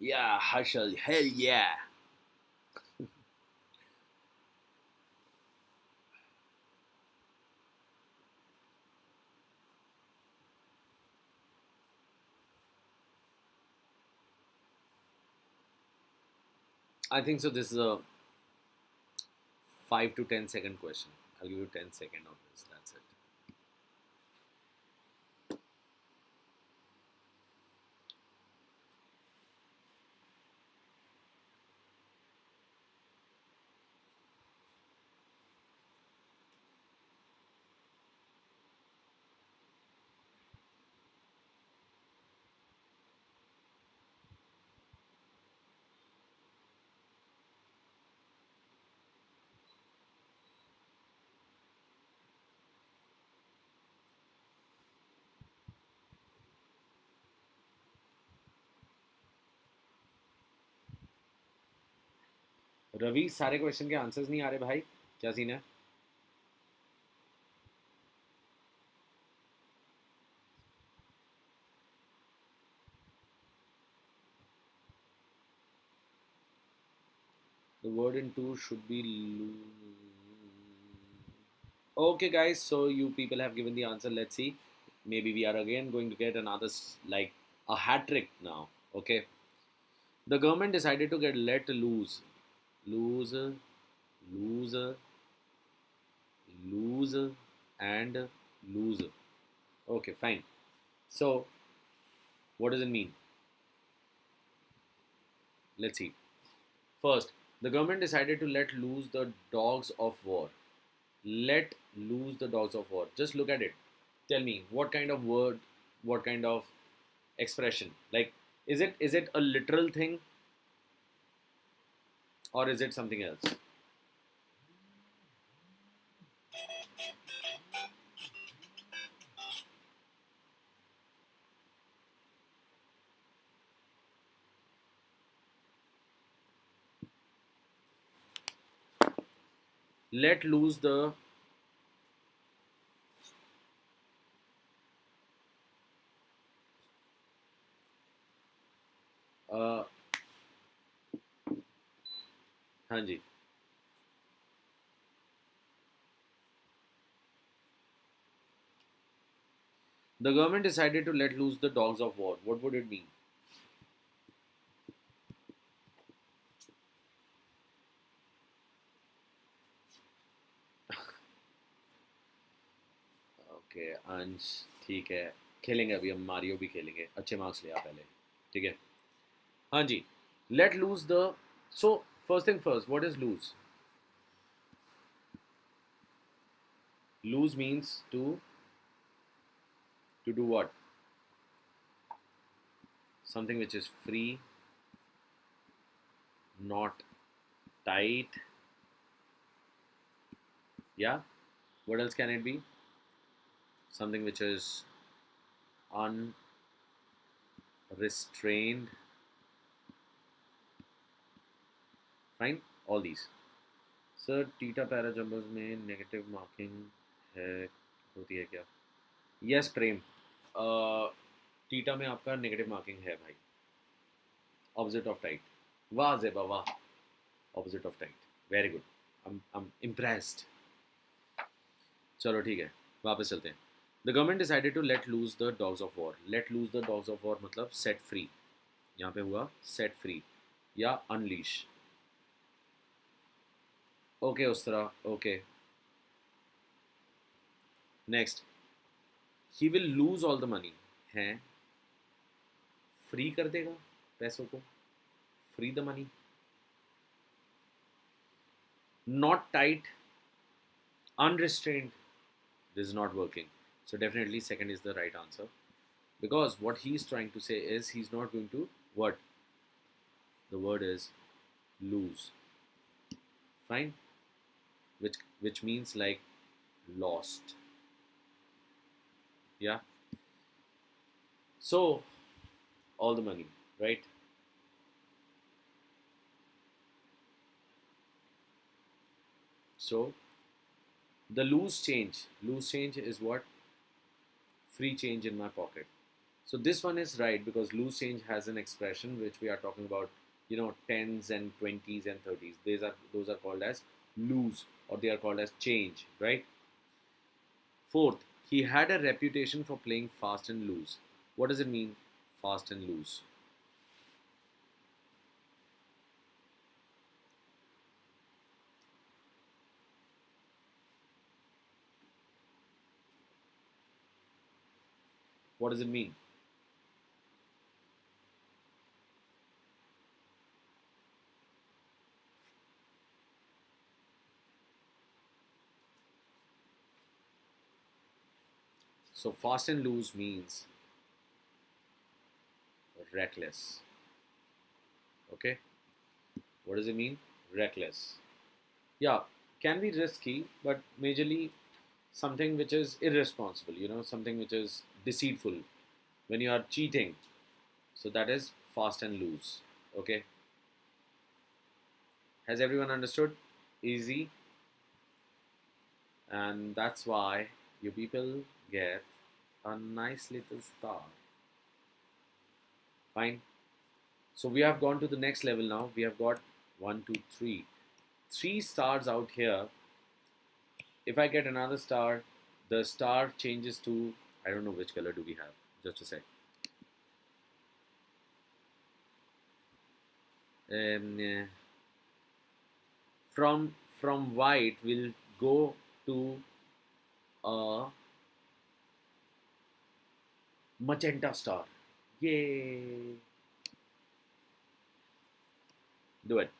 Yeah, Harshal. Hell yeah. I think so. This is a 5 to 10 second question. I'll give you 10 seconds on this. That's it. Ravi सारे question के answers नहीं आ रहे भाई क्या scene है The word in two should be okay guys, so you people have given the answer. Let's see, maybe we are again going to get another like a hat trick now. Okay, the government decided to get let loose, loser, loser, loser, and loser. Okay, fine. So what does it mean? Let's see. First, the government decided to let loose the dogs of war. Let loose the dogs of war. Just look at it. Tell me what kind of word, what kind of expression. Like, is it a literal thing or is it something else? Let loose the uh, हाँ जी. The government decided to let loose the dogs of war. What would it mean? Okay अंश ठीक है खेलेंगे अभी हम Mario भी खेलेंगे अच्छे मार्क्स ले आ पहले ठीक है हाँ जी let loose the so first thing first what is lose lose means to do what something which is free not tight yeah what else can it be something which is unrestrained fine all these sir theta parajumbles में negative marking है होती है क्या yes प्रेम theta में आपका negative marking है भाई opposite of tight वाह जेबा वाह opposite of tight very good I'm impressed चलो ठीक है वापस चलते हैं the government decided to let loose the dogs of war let loose the dogs of war मतलब सेट फ्री यहाँ पे हुआ सेट फ्री या अनलीश ओके उस तरह okay next he will loose all the money है फ्री कर देगा पैसों को free the money not tight unrestrained this is not working So definitely second is the right answer, because what he's trying to say is he's not going to what? The word is lose. Fine, which means like lost. Yeah. So all the money, right? So the loose change is what? Free change in my pocket. So this one is right because loose change has an expression which we are talking about, tens and twenties and thirties. Those are called as loose, or they are called as change, right? Fourth, he had a reputation for playing fast and loose. What does it mean, fast and loose? What does it mean? So fast and loose means reckless. Okay, what does it mean? Reckless. Yeah, can be risky, but majorly something which is irresponsible, something which is deceitful when you are cheating. So that is fast and loose. Okay, has everyone understood? Easy. And that's why you people get a nice little star. Fine. So we have gone to the next level now. We have got one, two, three stars out here. If I get another star, the star changes to, I don't know which color do we have. Just a sec. Um, from white will go to a magenta star. Yay! Do it.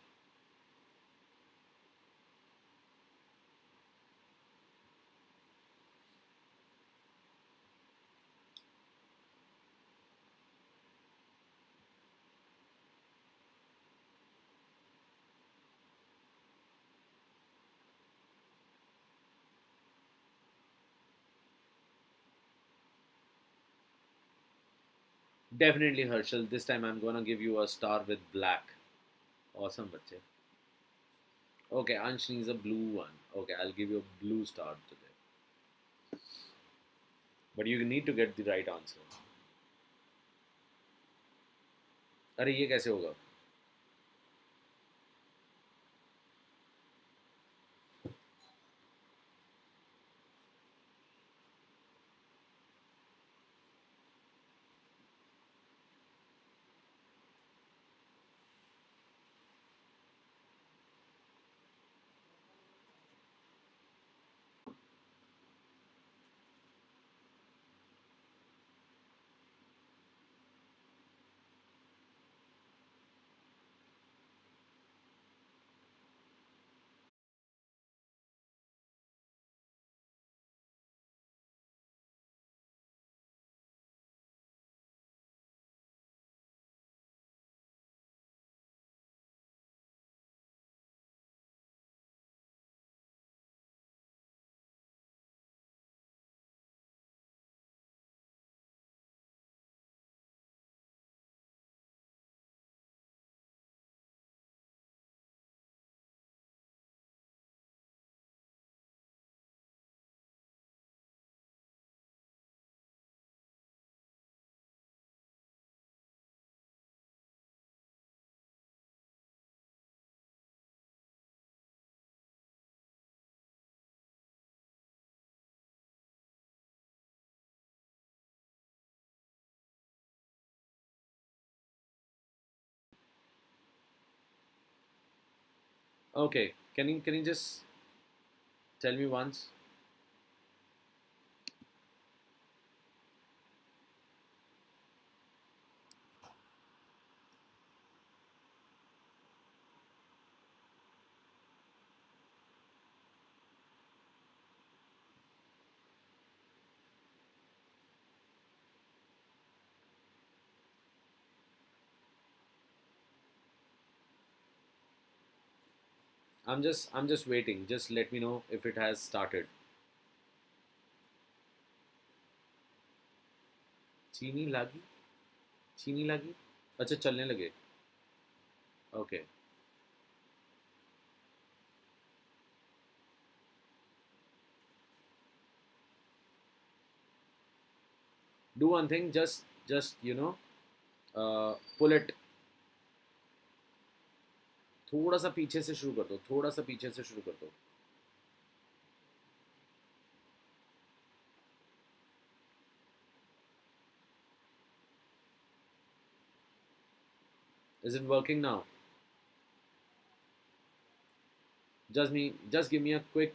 Definitely, Herschel. This time I'm gonna give you a star with black. Awesome, bache. Okay, Ansh needs a blue one. Okay, I'll give you a blue star today. But you need to get the right answer. अरे ये कैसे होगा? Okay, can you just tell me once? I'm just waiting. Just let me know if it has started. चीनी लागी चीनी लागी अच्छा चलने लगे okay do one thing just pull it थोड़ा सा पीछे से शुरू कर दो थोड़ा सा पीछे से शुरू कर दो is it working now just give me a quick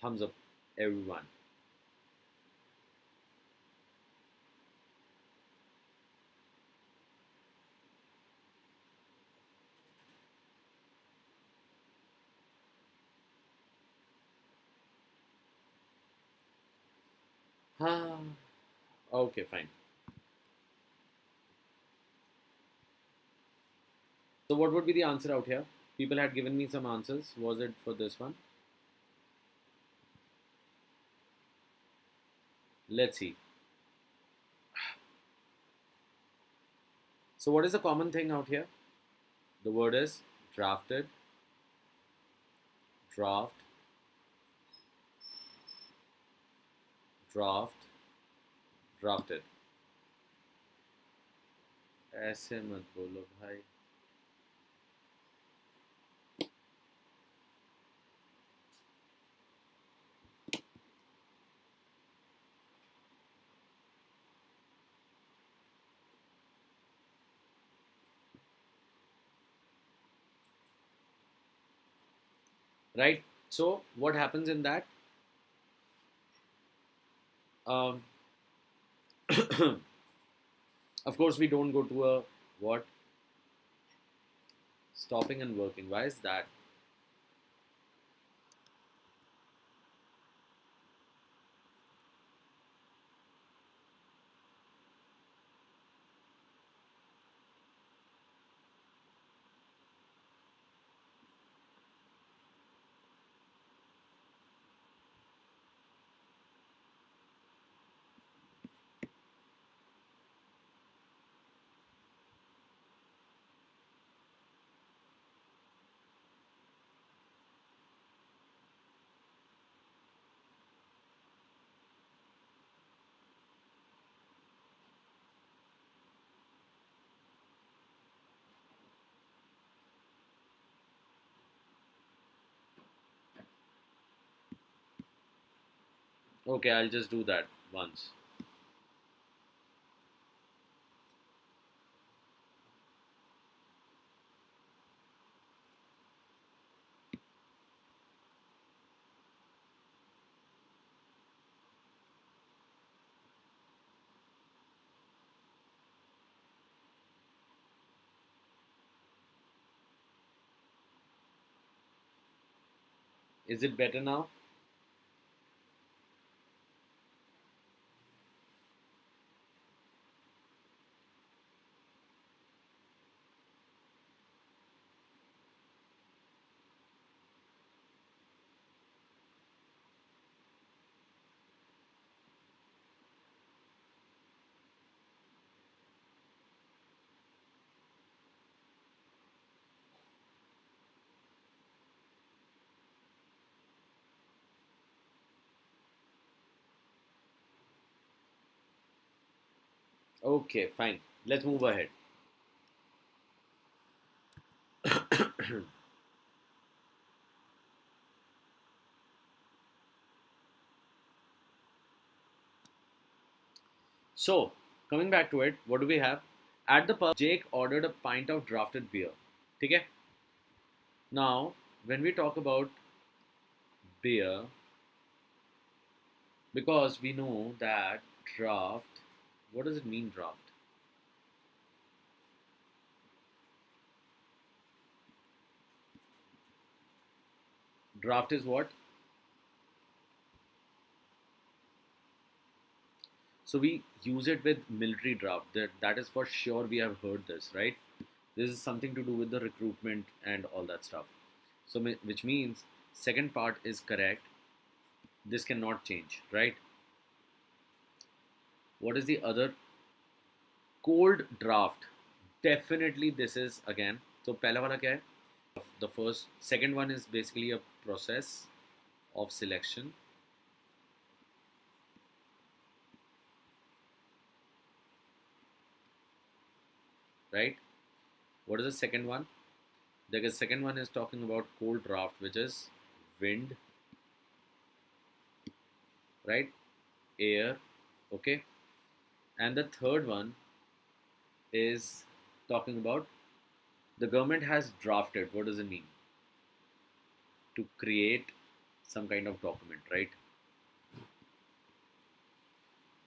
thumbs up everyone ah, okay fine so what would be the answer out here people had given me some answers was it for this one let's see so what is the common thing out here the word is drafted draft draft drafted ऐसे मत बोलो भाई right so what happens in that um, of course we don't go to a what stopping and working why is that okay I'll just do that once is it better now okay fine let's move ahead so coming back to it what do we have at the pub Jake ordered a pint of drafted beer okay now when we talk about beer because we know that draft what does it mean draft draft is what so we use it with military draft that is for sure we have heard this right this is something to do with the recruitment and all that stuff So which means second part is correct. This cannot change, right? What is the other? Cold draft. Definitely this is again. So पहला वाला क्या है? The second one is basically a process of selection, right? What is the second one? The second one is talking about cold draft, which is wind, right? Air, okay? And the third one is talking about the government has drafted. What does it mean? To create some kind of document, right?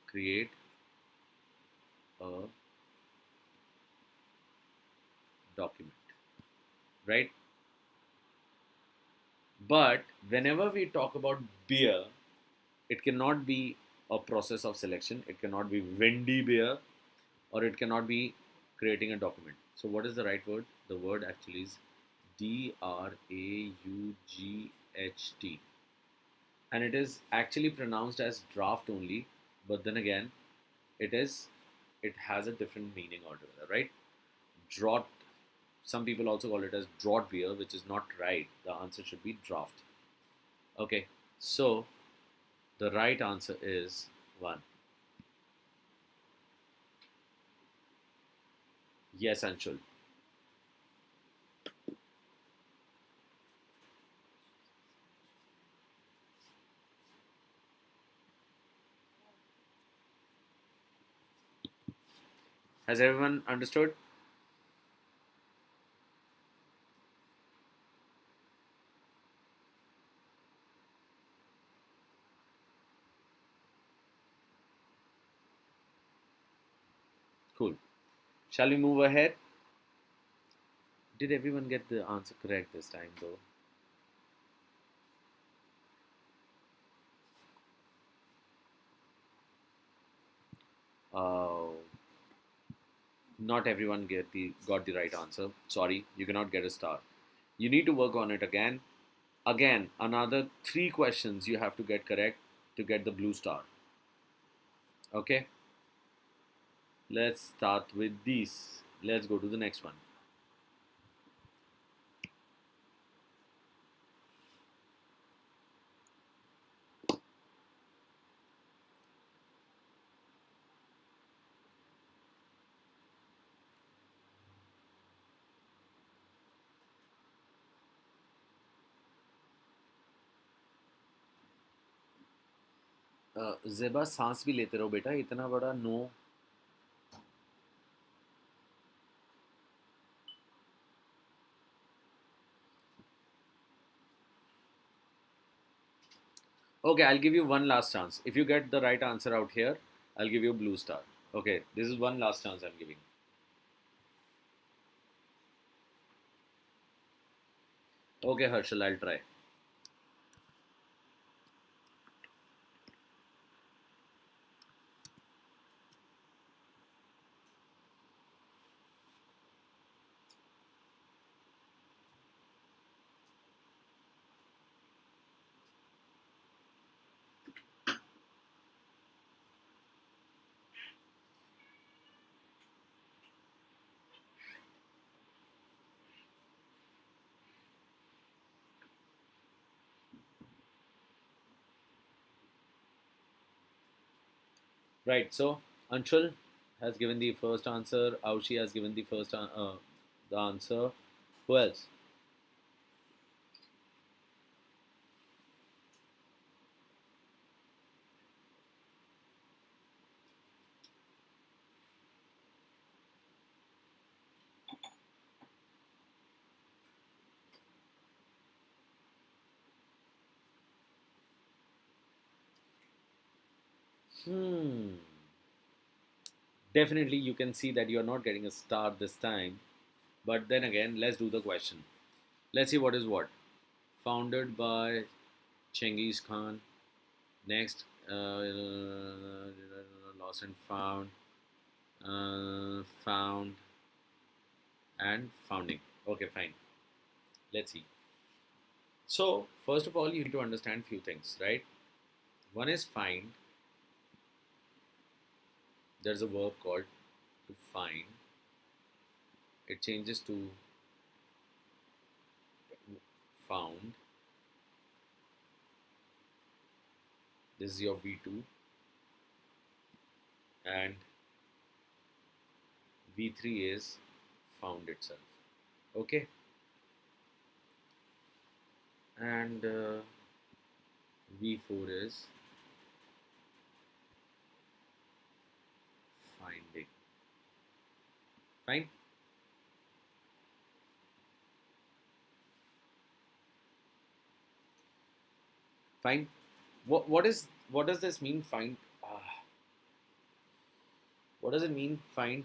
Create a document, right? But whenever we talk about beer, it cannot be a process of selection. It cannot be windy beer, or it cannot be creating a document. So, what is the right word? The word actually is draught, and it is actually pronounced as draft only. But then again, it has a different meaning altogether, right? Draught. Some people also call it as draught beer, which is not right. The answer should be draft. Okay, so the right answer is one. Yes, Anshul. Has everyone understood? Cool. Shall we move ahead? Did everyone get the answer correct this time, though? Uh, Not everyone got the right answer. Sorry, you cannot get a star. You need to work on it again. Again, another 3 questions you have to get correct to get the blue star. Okay, let's start with these. Let's go to the next one. जेबा सांस भी लेते रहो बेटा इतना बड़ा no. Okay, I'll give you one last chance. If you get the right answer out here, I'll give you a blue star. Okay, this is one last chance I'm giving. Okay, Harshal, I'll try. Right, so Anshul has given the first answer. Aushi has given the answer. Who else? Hmm. Definitely, you can see that you are not getting a star this time. But then again, let's do the question. Let's see what is what. Founded by Chengiz Khan. Next, lost and found, found and founding. Okay, fine. Let's see. So first of all, you need to understand few things, right? One is find. There's a verb called to find. It changes to found. This is your V2, and V3 is found itself. Okay, and V4 is finding. Fine. Fine. What does this mean? Find. What does it mean? Find.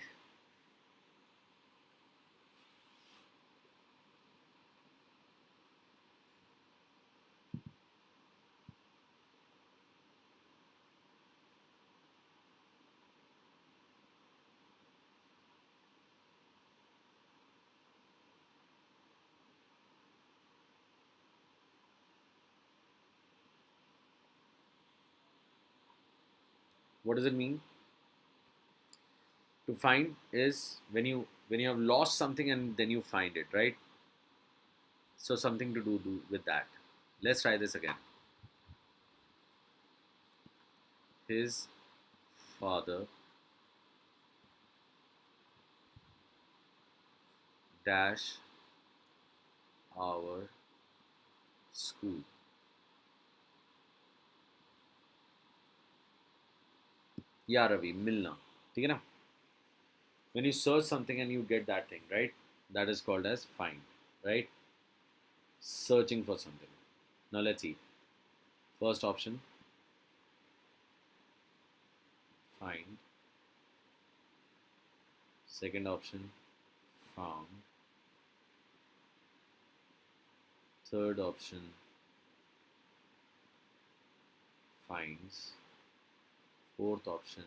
What does it mean? To find is when you have lost something and then you find it, right? So something to do with that. Let's try this again. His father dash our school. Yeah, Ravi, milna. ठीक है ना? When you search something and you get that thing, right? That is called as find, right? Searching for something. Now let's see. First option, find. Second option, found. Third option, finds. Fourth option,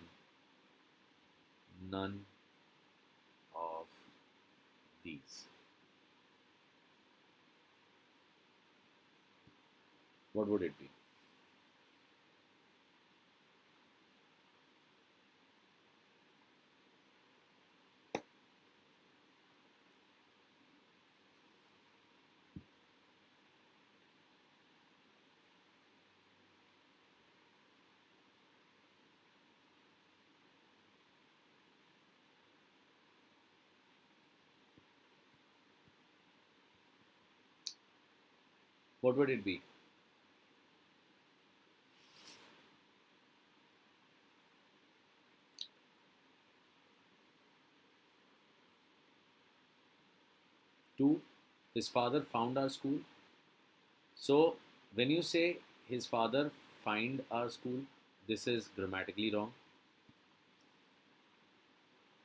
none of these. What would it be? What would it be? Two, his father found our school. So when you say his father find our school, this is grammatically wrong.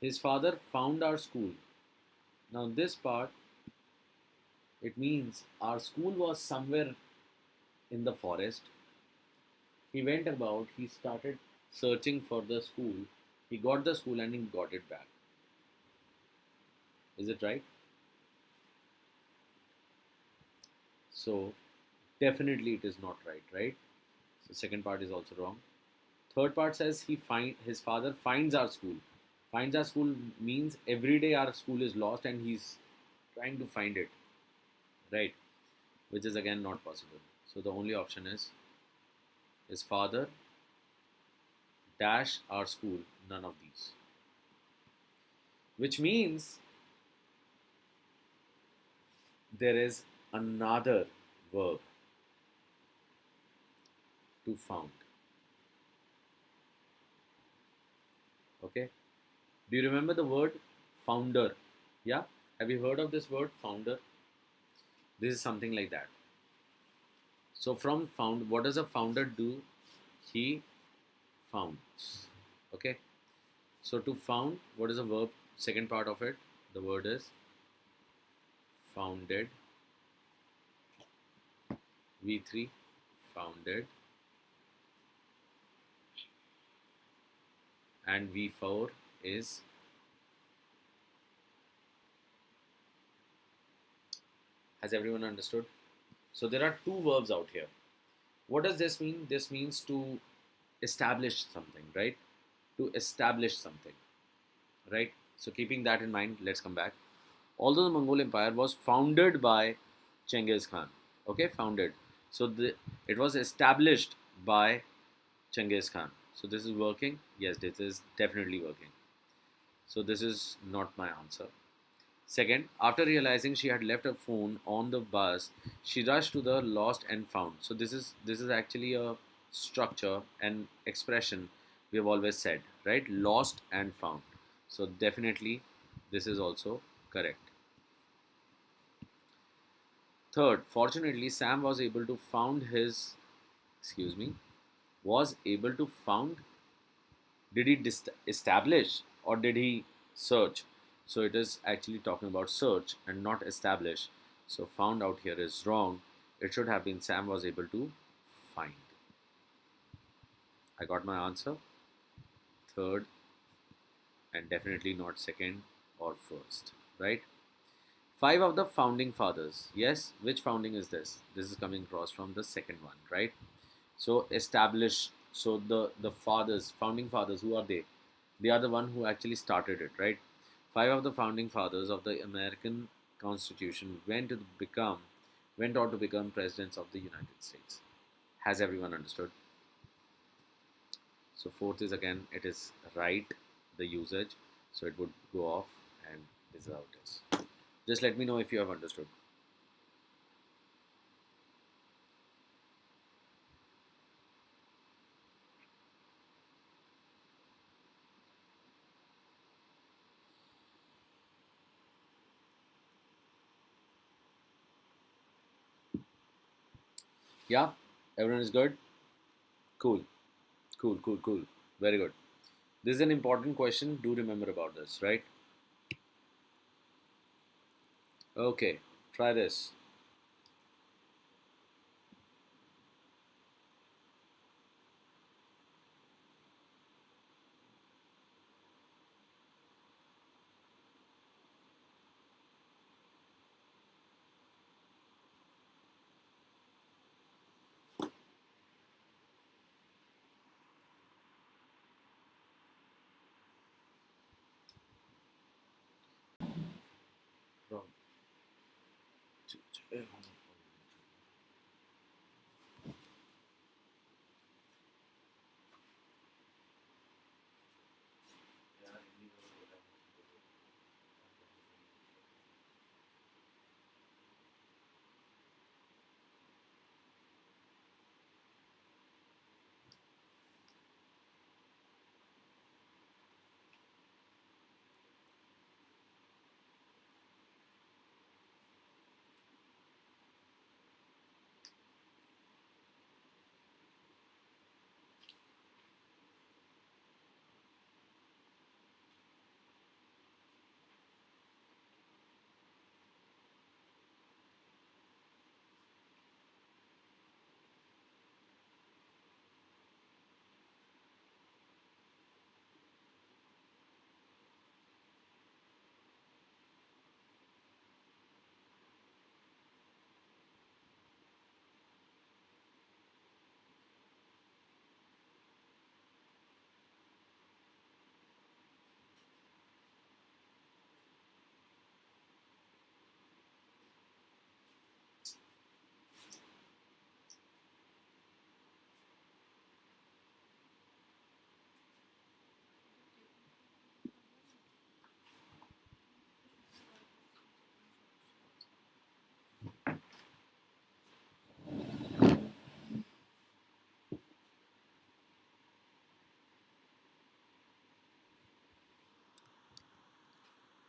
His father found our school. Now this part, it means our school was somewhere in the forest. He went about, he started searching for the school. He got the school and he got it back. Is it right? So definitely it is not right, right? So second part is also wrong. Third part says his father finds our school. Finds our school means every day our school is lost and he's trying to find it, right? Which is again not possible. So the only option is his father dash our school, none of these. Which means there is another verb to found. Okay? Do you remember the word founder? Yeah? Have you heard of this word founder? This is something like that. So from found, what does a founder do? He founds. Okay? So to found, what is the verb? Second part of it, the word is founded. V3, founded. And V4 is has everyone understood? So there are two verbs out here. What does this mean? This means to establish something, right? To establish something, right? So keeping that in mind, let's come back. Although the Mongol Empire was founded by Genghis Khan, okay, founded. So it was established by Genghis Khan. So this is working. Yes, this is definitely working. So this is not my answer. Second, after realizing she had left her phone on the bus, she rushed to the lost and found. So this is actually a structure and expression we have always said, right? Lost and found. So definitely this is also correct. Third, fortunately Sam was able to found his excuse me was able to found. Did he establish or did he search? So it is actually talking about search and not establish. So found out here is wrong. It should have been Sam was able to find. I got my answer. Third, and definitely not second or first, right? Five of the founding fathers. Yes, which founding is this? This is coming across from the second one, right? So establish. So the fathers, founding fathers, who are they? They are the one who actually started it, right? Five of the founding fathers of the American Constitution went on to become presidents of the United States. Has everyone understood? So fourth is again it is right, the usage. So it would go off, and this is how it is. Just let me know if you have understood. Yeah, everyone is good. Cool, cool, cool, cool. Very good. This is an important question. Do remember about this, right? Okay, try this. Wrong.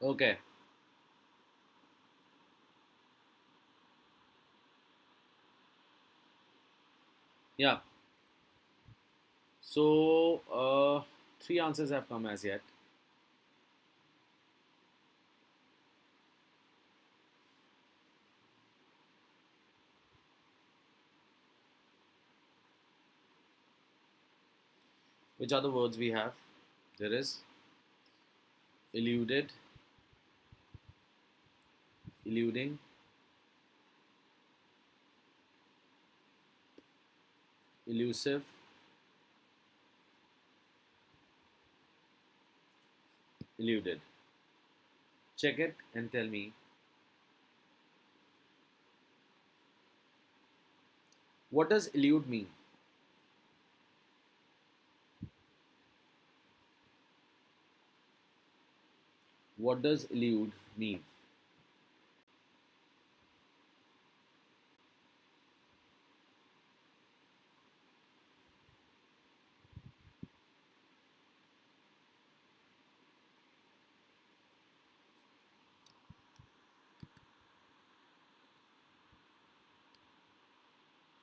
Okay. Yeah. So three answers have come as yet. Which are the words we have? There is eluded, eluding, elusive, eluded. Check it and tell me, what does elude mean? What does elude mean?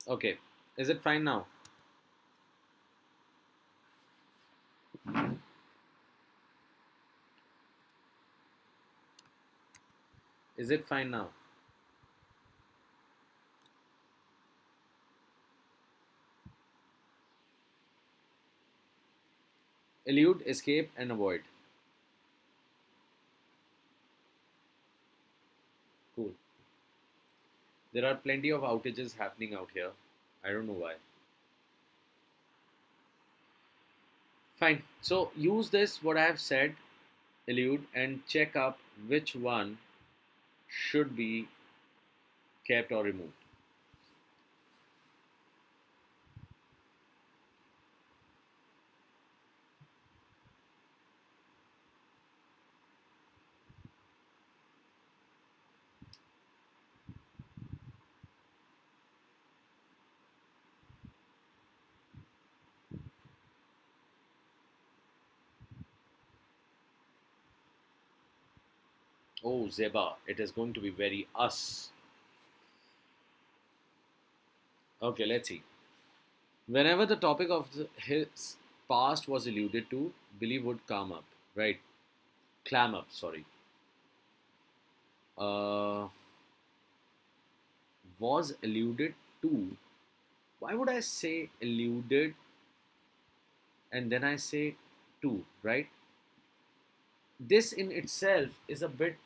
Okay, is it fine now? Is it fine now? Elude, escape, and avoid. Cool. There are plenty of outages happening out here. I don't know why. Fine. So use this, what I have said, elude, and check up which one should be kept or removed. Oh, Zeba, it is going to be very us. Okay, let's see. Whenever the topic of his past was alluded to, Billy would come up, right? Clam up, sorry. Uh, was alluded to. Why would I say alluded and then I say to, right? This in itself is a bit,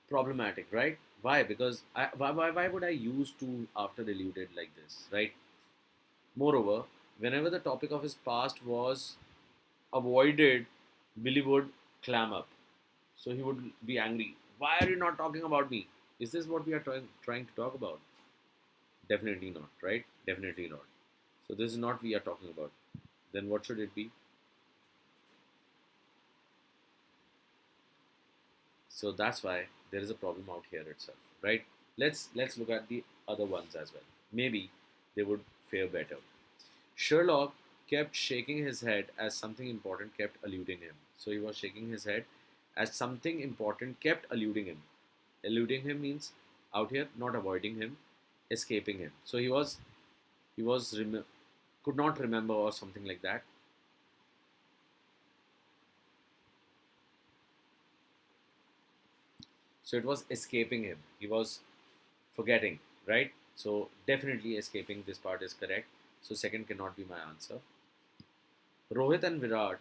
problematic, right? Why? Because why would I use to after alluded like this, right? Moreover, whenever the topic of his past was avoided, Billy would clam up. So he would be angry. Why are you not talking about me? Is this what we are trying to talk about? Definitely not, right? Definitely not. So this is not we are talking about. Then what should it be? So that's why there is a problem out here itself, right? Let's look at the other ones as well. Maybe they would fare better. Sherlock kept shaking his head as something important kept eluding him. So he was shaking his head as something important kept eluding him. Eluding him means out here not avoiding him, escaping him. So he was could not remember or something like that. So it was escaping him. He was forgetting, right? So definitely escaping, this part is correct. So second cannot be my answer. Rohit and Virat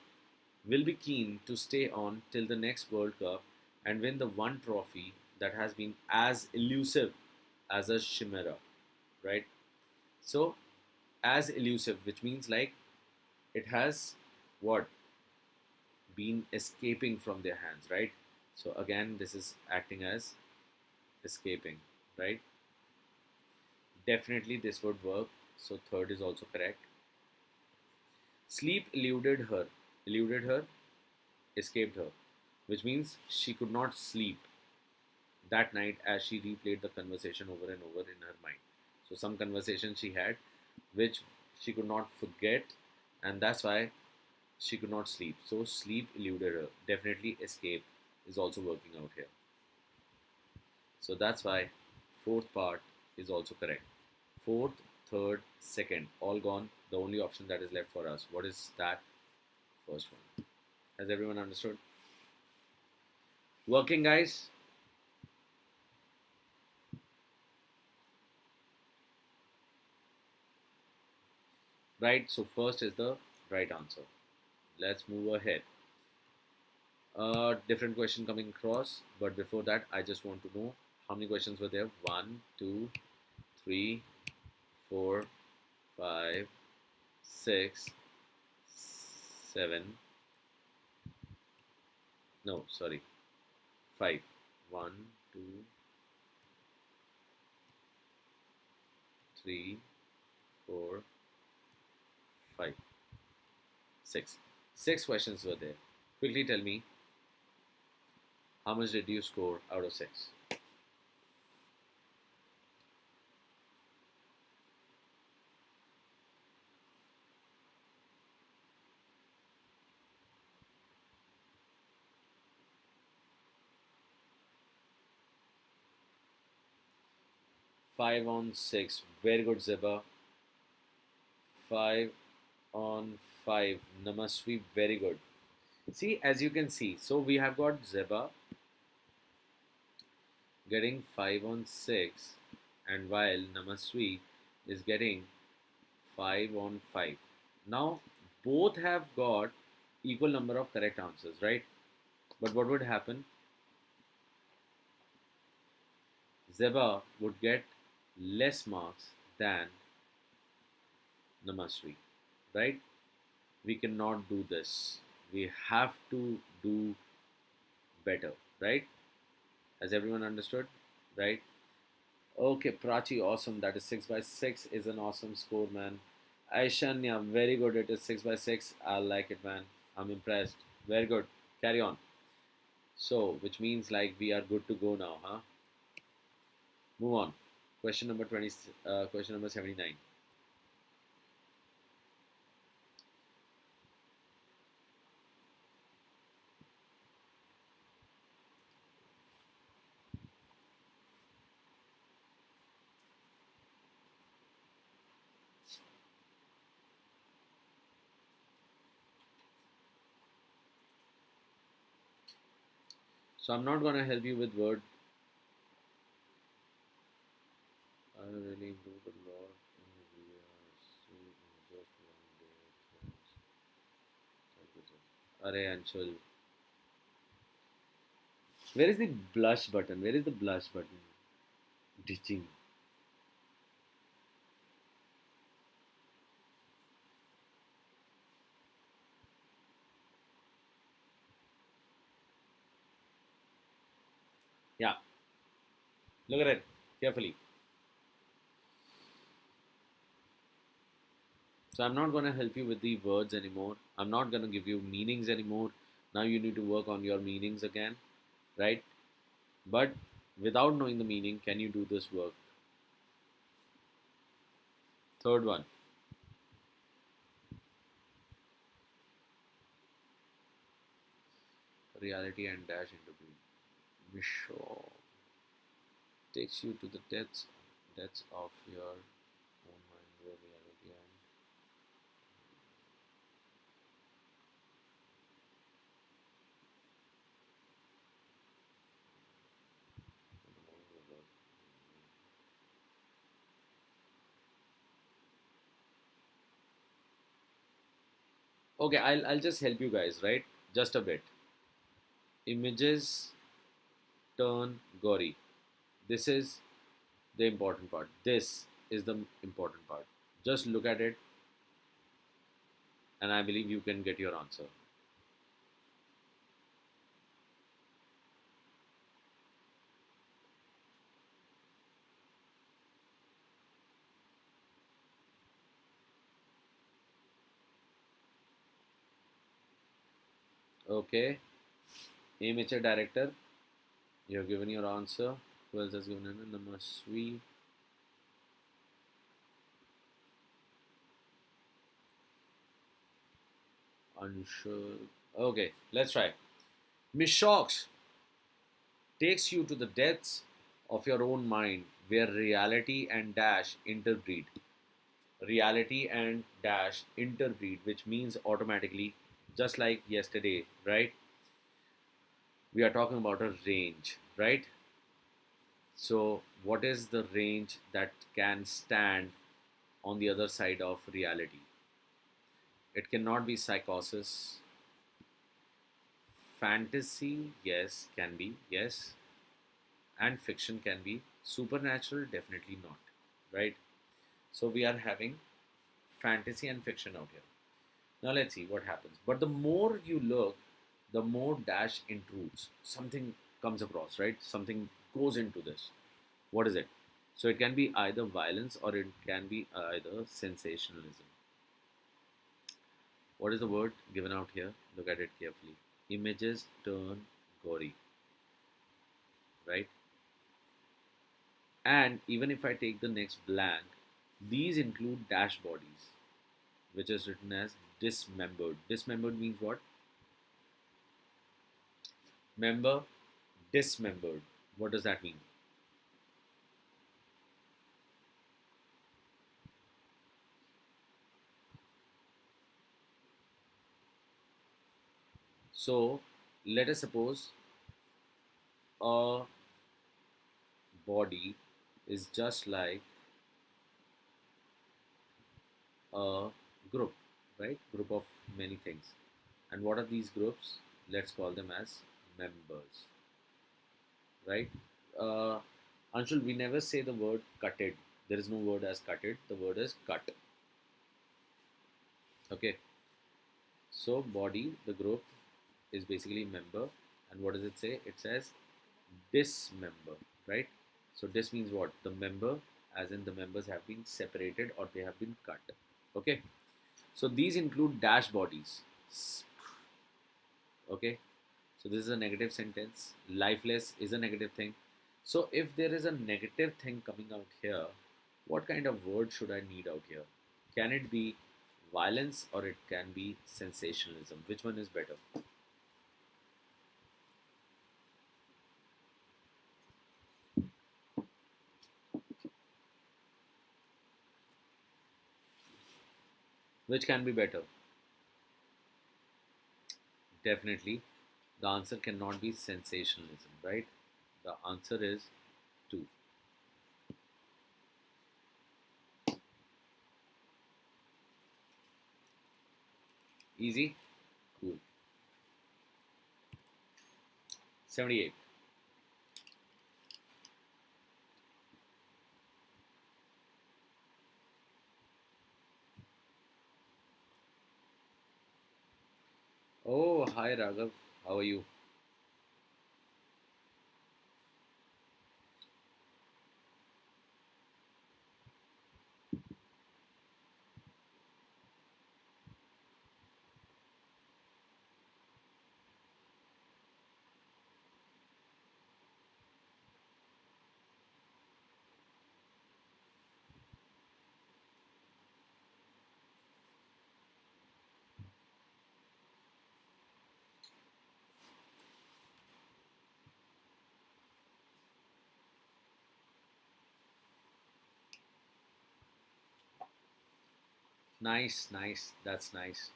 will be keen to stay on till the next World Cup and win the one trophy that has been as elusive as a chimera, right? So as elusive, which means like it has what been escaping from their hands, right? So again, this is acting as escaping, right? Definitely this would work. So third is also correct. Sleep eluded her, escaped her, which means she could not sleep that night as she replayed the conversation over and over in her mind. So some conversation she had which she could not forget, and that's why she could not sleep. So sleep eluded her. Definitely escape is also working out here. So that's why fourth part is also correct. Fourth, third, second, all gone. The only option that is left for us. What is that? First one. Has everyone understood? Working, guys? Right? So first is the right answer. Let's move ahead. Different question coming across, but before that, I just want to know how many questions were there. One, two, three, four, 5, 6, 7. No, sorry. 5. 1, 2, 3, 4, 5, 6. 6 questions were there. Quickly tell me, how much did you score out of 6? 5 on 6. Very good, Zeba. 5 on 5. Namaswi, very good. See, as you can see, so we have got Zeba getting 5 on 6, and while Namaswi is getting 5 on 5. Now, both have got equal number of correct answers, right? But what would happen? Zeba would get less marks than Namaswi, right? We cannot do this. We have to do better, right? Has everyone understood? Right? Okay, Prachi, awesome. That is 6 by 6 is an awesome score, man. Aishanya, very good. It is 6 by 6. I like it, man. I'm impressed. Very good. Carry on. So, which means like we are good to go now, huh? Move on. Question number 20. Question number 79. So I'm not gonna help you with word. I really improved a lot in just one day. Arey Anshul. Where is the blush button? Where is the blush button? Ditching. Yeah, look at it carefully. So I'm not going to help you with the words anymore. I'm not going to give you meanings anymore. Now you need to work on your meanings again, right? But without knowing the meaning, can you do this work? Third one. Reality and dash into being. Mishaw takes you to the depths of your own mind where reality and okay, I'll just help you guys, right? Just a bit. Images turn gory. This is the important part. This is the important part. Just look at it, and I believe you can get your answer. Okay, amateur director, you have given your answer. Who else has given an Namaswi? Unsure. Okay, let's try. Miss Shocks takes you to the depths of your own mind where reality and dash interbreed. Reality and dash interbreed, which means automatically, just like yesterday, right? We are talking about a range, right? So, what is the range that can stand on the other side of reality? It cannot be psychosis. Fantasy, yes, can be, yes. And fiction can be. Supernatural, definitely not, right? So, we are having fantasy and fiction out here. Now let's see what happens. But the more you look, the more dash intrudes. Something comes across, right? Something goes into this. What is it? So it can be either violence or it can be either sensationalism. What is the word given out here? Look at it carefully. Images turn gory, right? And even if I take the next blank, these include dash bodies, which is written as dismembered. Dismembered means what? Member, dismembered. What does that mean? So let us suppose a body is just like a group, right? Group of many things. And what are these groups? Let's call them as members, right? Uh, Anshul, we never say the word cutted. There is no word as cutted. The word is cut. Okay. So body, the group, is basically member. And what does it say? It says dismember, right? So dis means what? The member, as in the members have been separated or they have been cut. Okay. So these include dash bodies. Okay. So this is a negative sentence. Lifeless is a negative thing. So if there is a negative thing coming out here, what kind of word should I need out here? Can it be violence or it can be sensationalism? Which one is better? Which can be better? Definitely, the answer cannot be sensationalism, right? The answer is 2. Easy? Cool. 78. Oh, hi Raghav. How are you? Nice, nice. That's nice.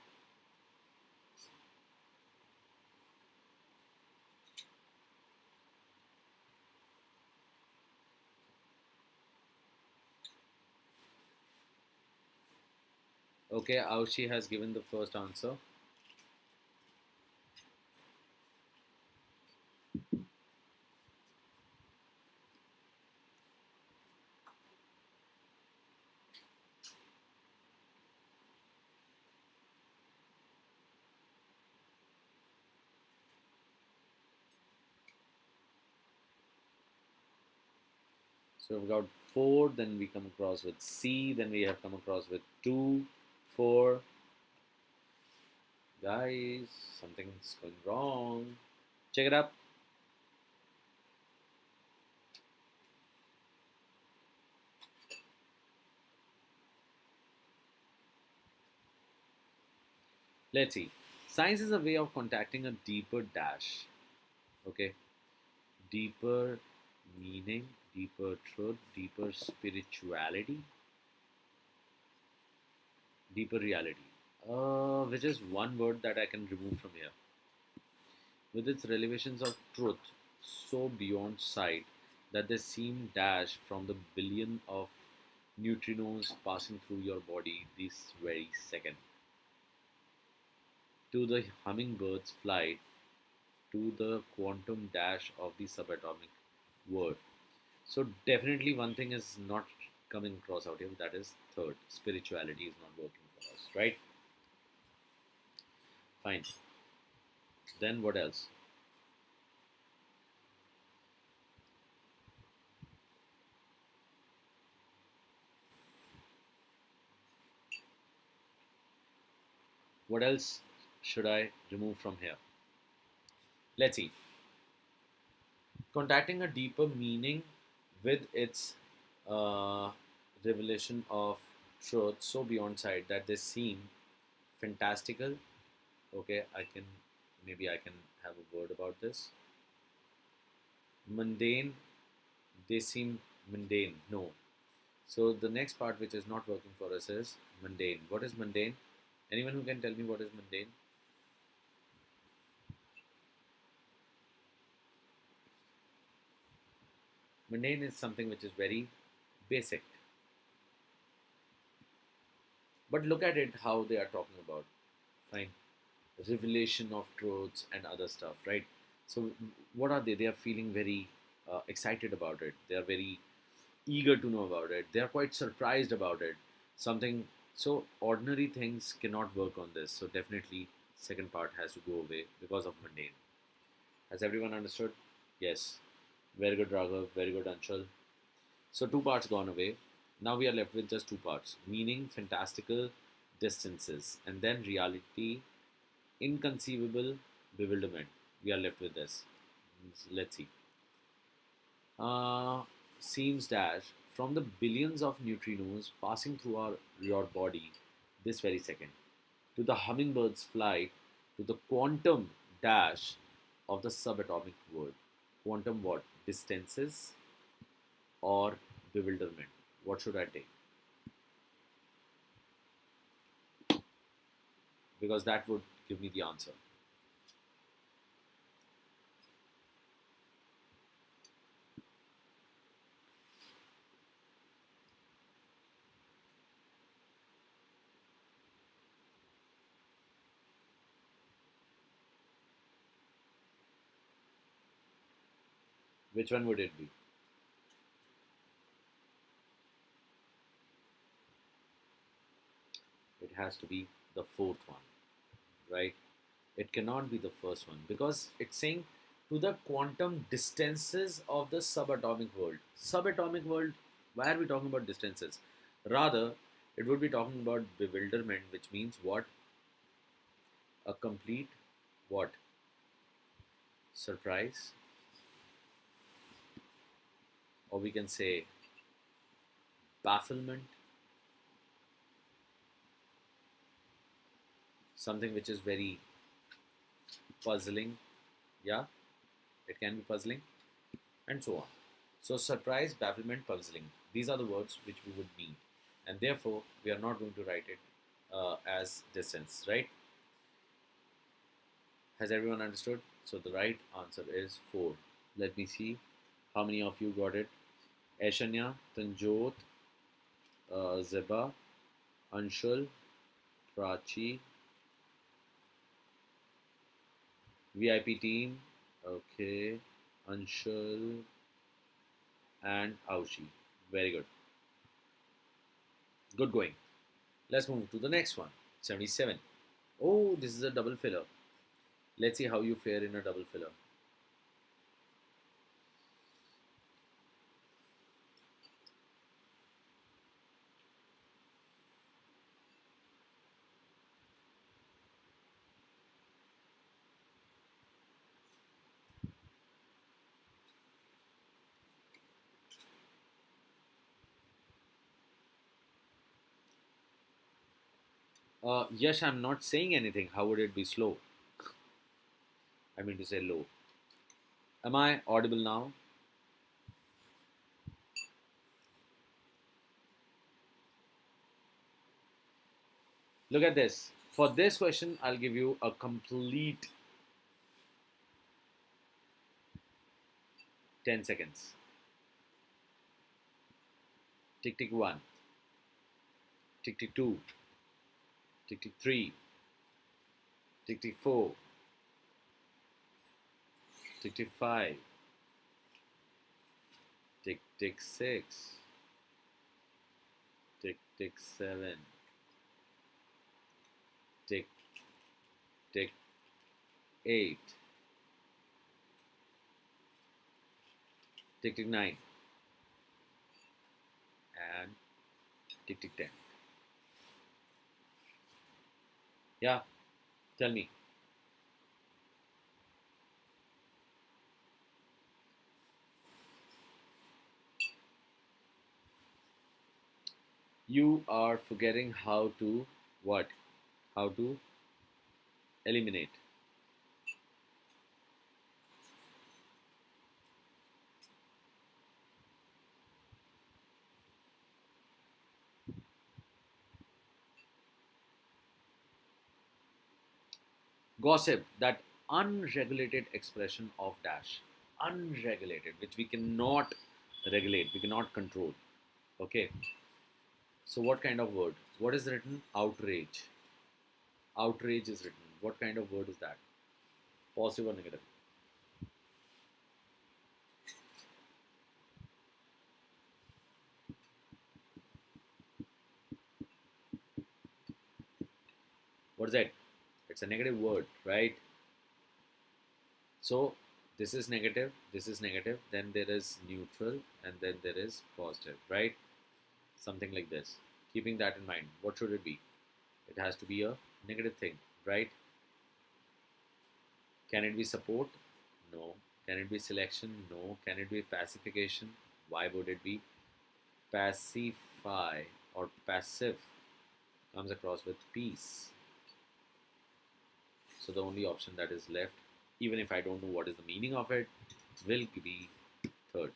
Okay, Aushi has given the first answer. So we've got 4, then we come across with C, then we have come across with 2, 4. Guys, something's going wrong. Check it up. Let's see. Science is a way of contacting a deeper dash. Okay. Deeper meaning, deeper truth, deeper spirituality, deeper reality. Which is one word that I can remove from here. With its revelations of truth so beyond sight that they seem dashed from the billion of neutrinos passing through your body this very second, to the hummingbird's flight, to the quantum dash of the subatomic world. So definitely one thing is not coming across out here. That is third. Spirituality is not working for us, right? Fine. Then what else? What else should I remove from here? Let's see. Contacting a deeper meaning with its uh, revelation of truth so beyond sight that they seem fantastical. Okay, maybe I can have a word about this. Mundane, they seem mundane. No. So the next part which is not working for us is mundane. What is mundane? Anyone who can tell me what is mundane? Mundane is something which is very basic. But look at it how they are talking about. Fine. Revelation of truths and other stuff, right? So what are they? They are feeling very excited about it. They are very eager to know about it. They are quite surprised about it. Something so ordinary things cannot work on this. So definitely second part has to go away because of mundane. Has everyone understood? Yes. Very good, Raghav. Very good, Anshul. So two parts gone away. Now we are left with just two parts: meaning, fantastical distances, and then reality, inconceivable bewilderment. We are left with this. Let's see. Uh, Seems dash from the billions of neutrinos passing through your body this very second to the hummingbird's flight to the quantum dash of the subatomic world. Quantum what? Distances or bewilderment? What should I take? Because that would give me the answer. Which one would it be? It has to be the fourth one, right? It cannot be the first one because it's saying to the quantum distances of the subatomic world. Subatomic world, why are we talking about distances? Rather, it would be talking about bewilderment, which means what? A complete what? Surprise, or we can say bafflement, something which is very puzzling. Yeah, it can be puzzling, and so on. So, surprise, bafflement, puzzling. These are the words which we would mean, and therefore we are not going to write it as distance, right? Has everyone understood? So the right answer is 4. Let me see how many of you got it. Aishanya, Tanjot, Zeba, Anshul, Prachi, VIP team, okay, Anshul, and Aushi. Very good. Good going. Let's move to the next one. 77. Oh, this is a double filler. Let's see how you fare in a double filler. Yes, I'm not saying anything. How would it be slow? I mean to say low. Am I audible now? Look at this. For this question, I'll give you a complete 10 seconds. Tick tick 1, tick tick 2, tick tick 3, tick tick 4, tick tick 5, tick tick 6, tick 7, tick 8, tick 9, and tick 10. Yeah, tell me. You are forgetting how to what? How to eliminate. Gossip, that unregulated expression of dash. Unregulated, which we cannot regulate, we cannot control. Okay. So what kind of word? What is written? Outrage. Outrage is written. What kind of word is that? Positive or negative? What is that? It's a negative word, right? So this is negative, then there is neutral, and then there is positive, right? Something like this. Keeping that in mind, what should it be? It has to be a negative thing, right? Can it be support? No. Can it be selection? No. Can it be pacification? Why would it be? Pacify or passive comes across with peace. So the only option that is left, even if I don't know what is the meaning of it, will be third.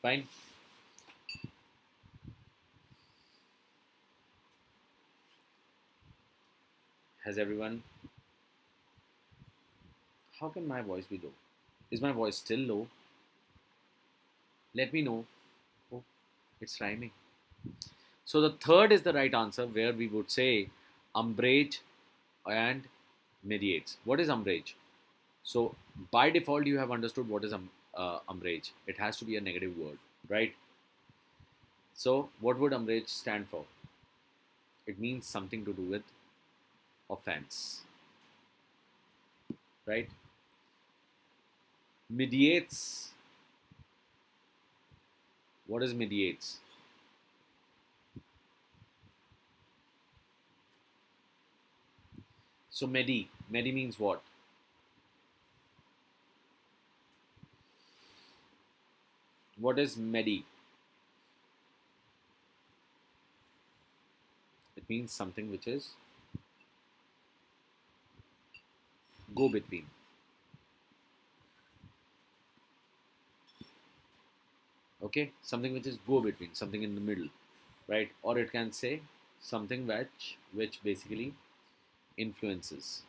Fine. Has everyone? How can my voice be low? Is my voice still low? Let me know. Oh, it's rhyming. So the third is the right answer, where we would say umbrage and mediates. What is umbrage? So by default, you have understood what is umbrage. It has to be a negative word, right? So what would umbrage stand for? It means something to do with offense, right? Mediates. What is mediates? So medi means what? What is medi? It means something which is go between. Okay, something which is go between, something in the middle, right? Or it can say something which basically influences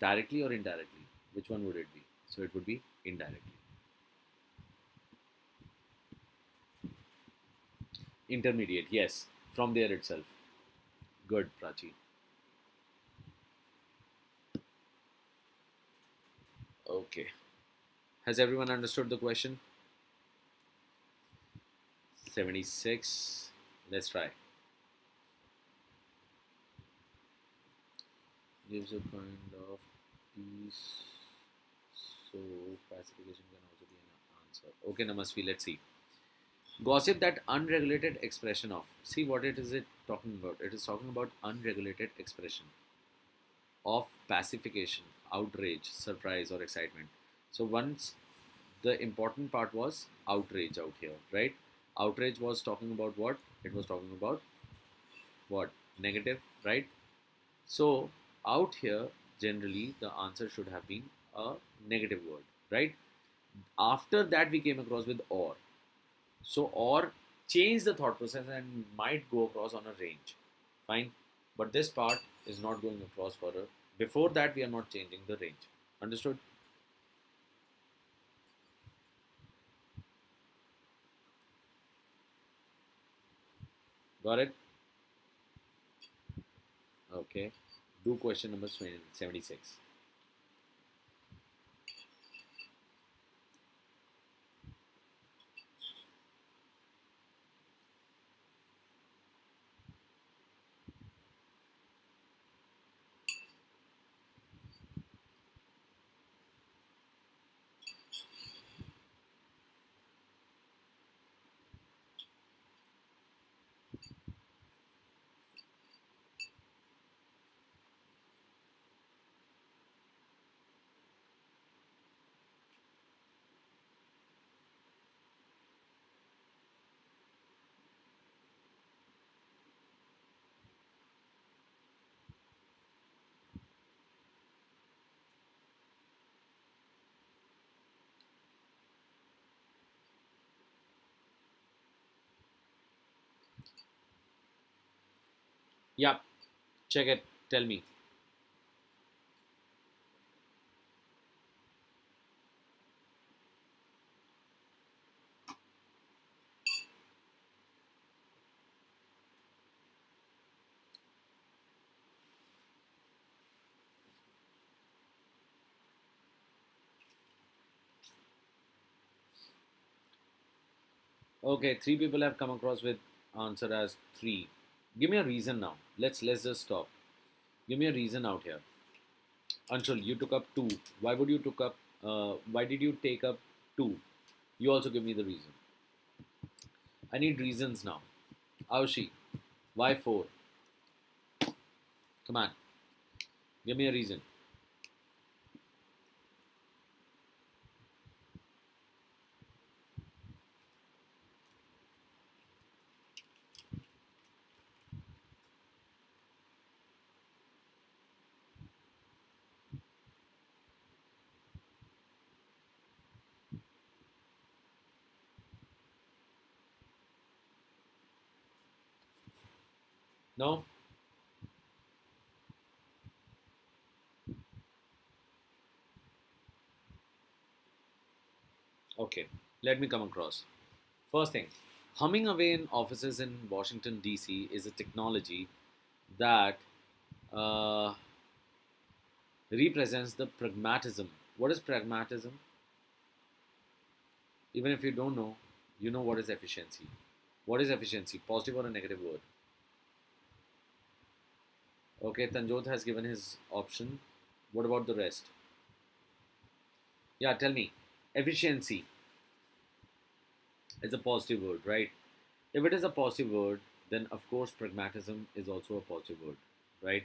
directly or indirectly. Which one would it be? So it would be indirectly. Intermediate, yes, from there itself. Good, Prachi. Okay. Has everyone understood the question? 76. Let's try. Gives a kind of peace. So pacification can also be an answer. Okay, Namasvi, let's see. Gossip, that unregulated expression of. See what it talking about? It is talking about unregulated expression of pacification, outrage, surprise, or excitement. So once the important part was outrage out here, right? Outrage was talking about what? It was talking about what? Negative, right? So out here, generally, the answer should have been a negative word, right? After that, we came across with or. So or change the thought process and might go across on a range. Fine. But this part is not going across for a. Before that, we are not changing the range. Understood? Got it? Okay. Do question number 76. Yeah, check it. Tell me. Okay, three people have come across with answer as three. Give me a reason now. Let's just stop. Give me a reason out here. Anshul, you took up two. Why would you took up? Why did you take up two? You also give me the reason. I need reasons now. Aushi, why four? Come on, give me a reason. No? Okay. Let me come across. First thing, humming away in offices in Washington D.C. is a technology that uh, represents the pragmatism. What is pragmatism? Even if you don't know, you know what is efficiency. What is efficiency? Positive or a negative word? Okay, Tanjot has given his option. What about the rest? Yeah, tell me. Efficiency is a positive word, right? If it is a positive word, then of course pragmatism is also a positive word, right?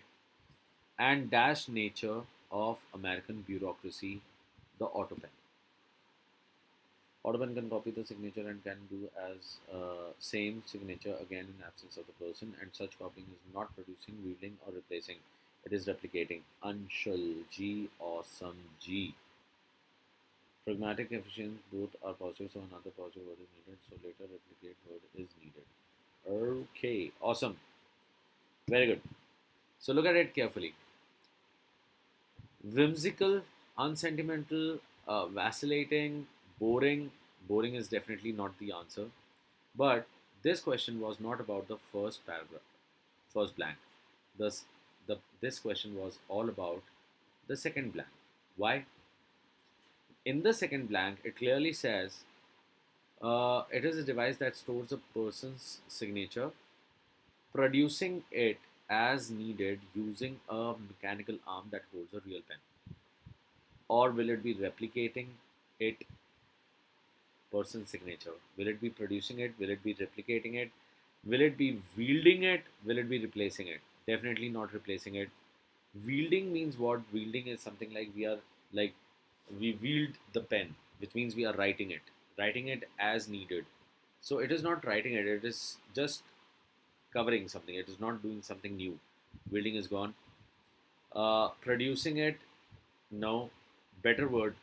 And dash nature of American bureaucracy, the autopen. Autopen can copy the signature and can do as same signature again in absence of the person, and such copying is not producing, wielding, or replacing. It is replicating. Anshul G, awesome G. Pragmatic efficient, both are positive, so another positive word is needed. So later replicate word is needed. Okay, awesome. Very good. So look at it carefully. Whimsical, unsentimental, vacillating, boring. Boring is definitely not the answer. But this question was not about the first paragraph, first blank. Thus, this question was all about the second blank. Why? In the second blank, it clearly says it is a device that stores a person's signature, producing it as needed using a mechanical arm that holds a real pen. Or will it be replicating it person's signature? Will it be producing it? Will it be replicating it? Will it be wielding it? Will it be replacing it? Definitely not replacing it. Wielding means what? Wielding is something like like we wield the pen, which means we are writing it as needed. So it is not writing it, it is just covering something, it is not doing something new. Wielding is gone. Producing it, no. Better word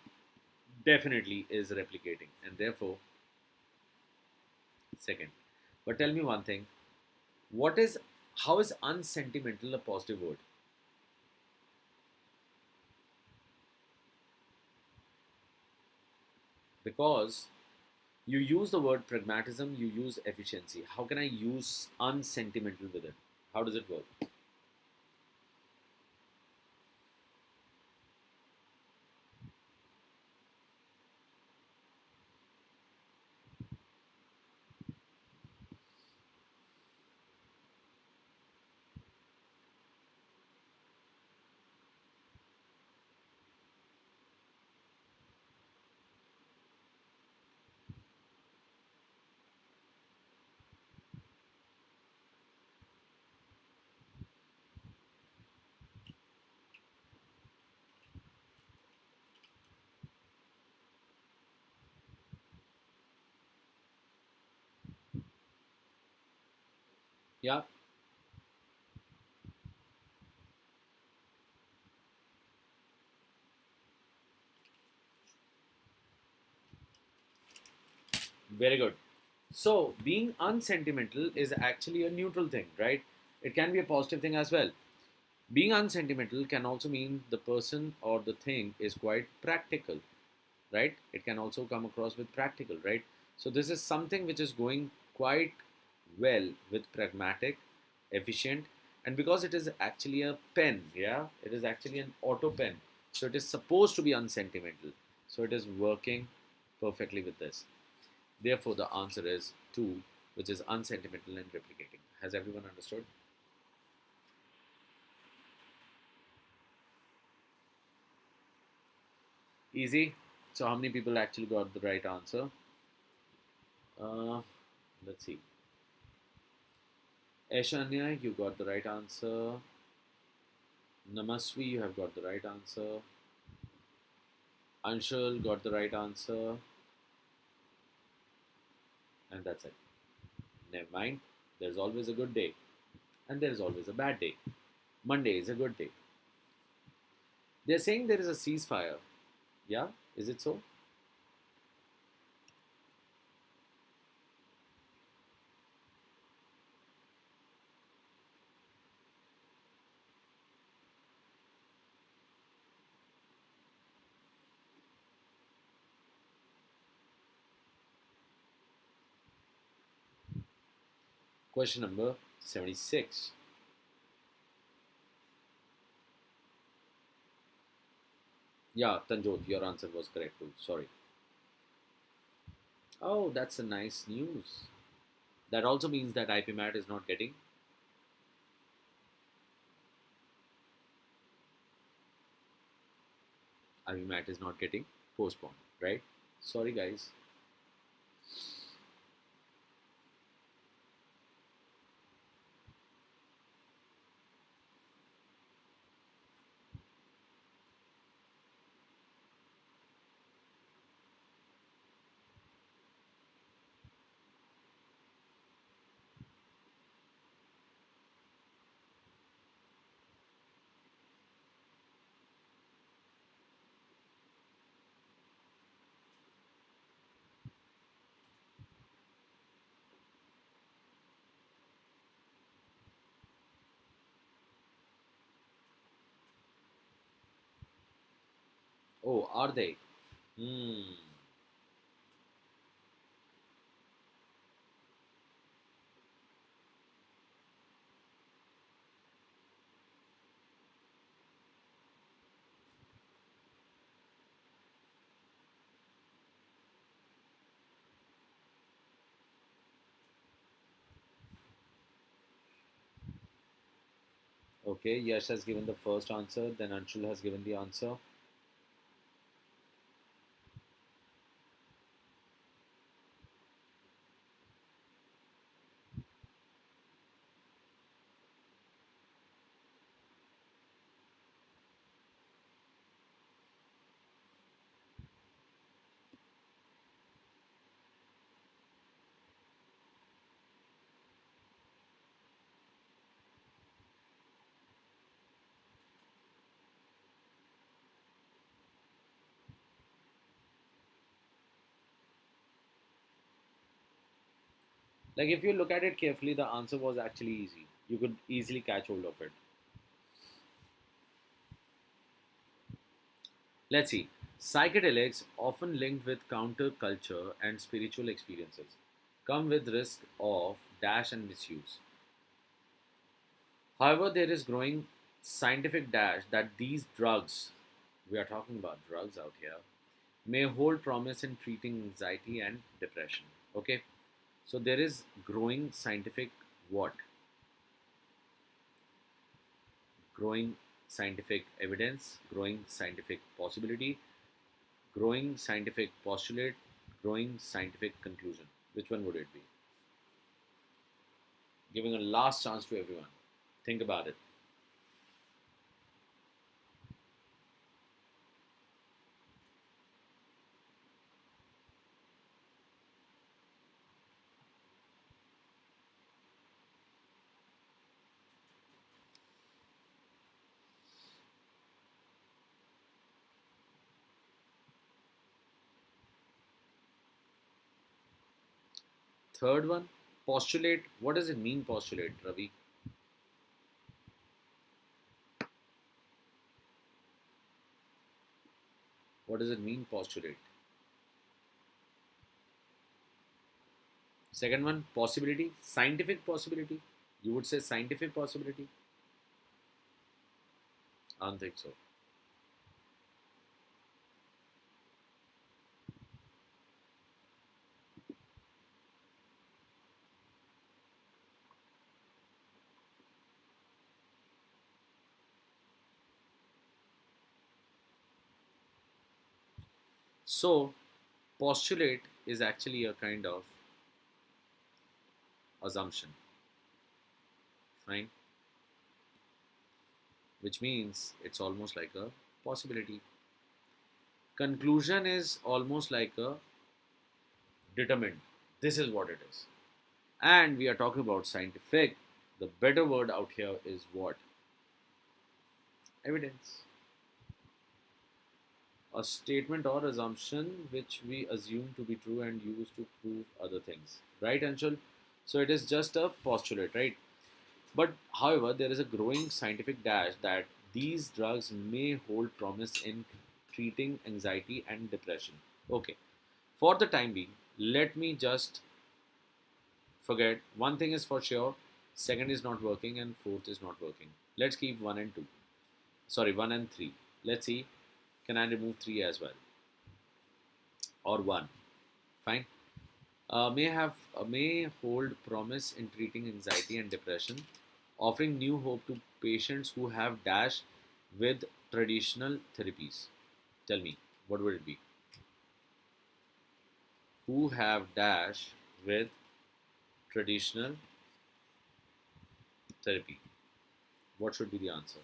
definitely is replicating, and therefore second. But tell me one thing, what is how is unsentimental a positive word? Because you use the word pragmatism, you use efficiency. How can I use unsentimental with it? How does it work? Yeah, very good. So, being unsentimental is actually a neutral thing, right? It can be a positive thing as well. Being unsentimental can also mean the person or the thing is quite practical, right? It can also come across with practical, right? So, this is something which is going quite well with pragmatic, efficient, and because it is actually a pen, yeah, it is actually an auto pen. So, it is supposed to be unsentimental. So, it is working perfectly with this. Therefore, the answer is 2, which is unsentimental and replicating. Has everyone understood? Easy. So, how many people actually got the right answer? Uh, let's see. Aishanya, you got the right answer. Namaswi, you have got the right answer. Anshul got the right answer. And that's it. Never mind. There's always a good day. And there's always a bad day. Monday is a good day. They're saying there is a ceasefire. Yeah? Is it so? Question number 76. Yeah, Tanjot, your answer was correct too. Sorry. Oh, that's a nice news. That also means that IPMAT is not getting IPMAT is not getting postponed, right? Sorry, guys. Oh, are they? Hmm. Okay, Yash has given the first answer, then Anshul has given the answer. Like, if you look at it carefully, the answer was actually easy. You could easily catch hold of it. Let's see. Psychedelics, often linked with counterculture and spiritual experiences, come with risk of dash and misuse. However, there is growing scientific dash that these drugs, we are talking about drugs out here, may hold promise in treating anxiety and depression. Okay, so there is growing scientific what? Growing scientific evidence, growing scientific possibility, growing scientific postulate, growing scientific conclusion. Which one would it be? Giving a last chance to everyone. Think about it. Third one, postulate. What does it mean, postulate, Ravi? What does it mean, postulate? Second one, possibility, scientific possibility. You would say scientific possibility? I don't think so. So, postulate is actually a kind of assumption, fine, which means it's almost like a possibility. Conclusion is almost like a determined. This is what it is. And we are talking about scientific. The better word out here is what? Evidence. A statement or assumption which we assume to be true and use to prove other things. Right, Anshul? So it is just a postulate, right? But however, there is a growing scientific dash that these drugs may hold promise in treating anxiety and depression. Okay, for the time being, let me just forget one thing is for sure, second is not working, and fourth is not working. Let's keep one and two. Sorry, one and three. Let's see, can I remove three as well? Or one? Fine. May hold promise in treating anxiety and depression, offering new hope to patients who have dash with traditional therapies. Tell me, what would it be? Who have dash with traditional therapy? What should be the answer?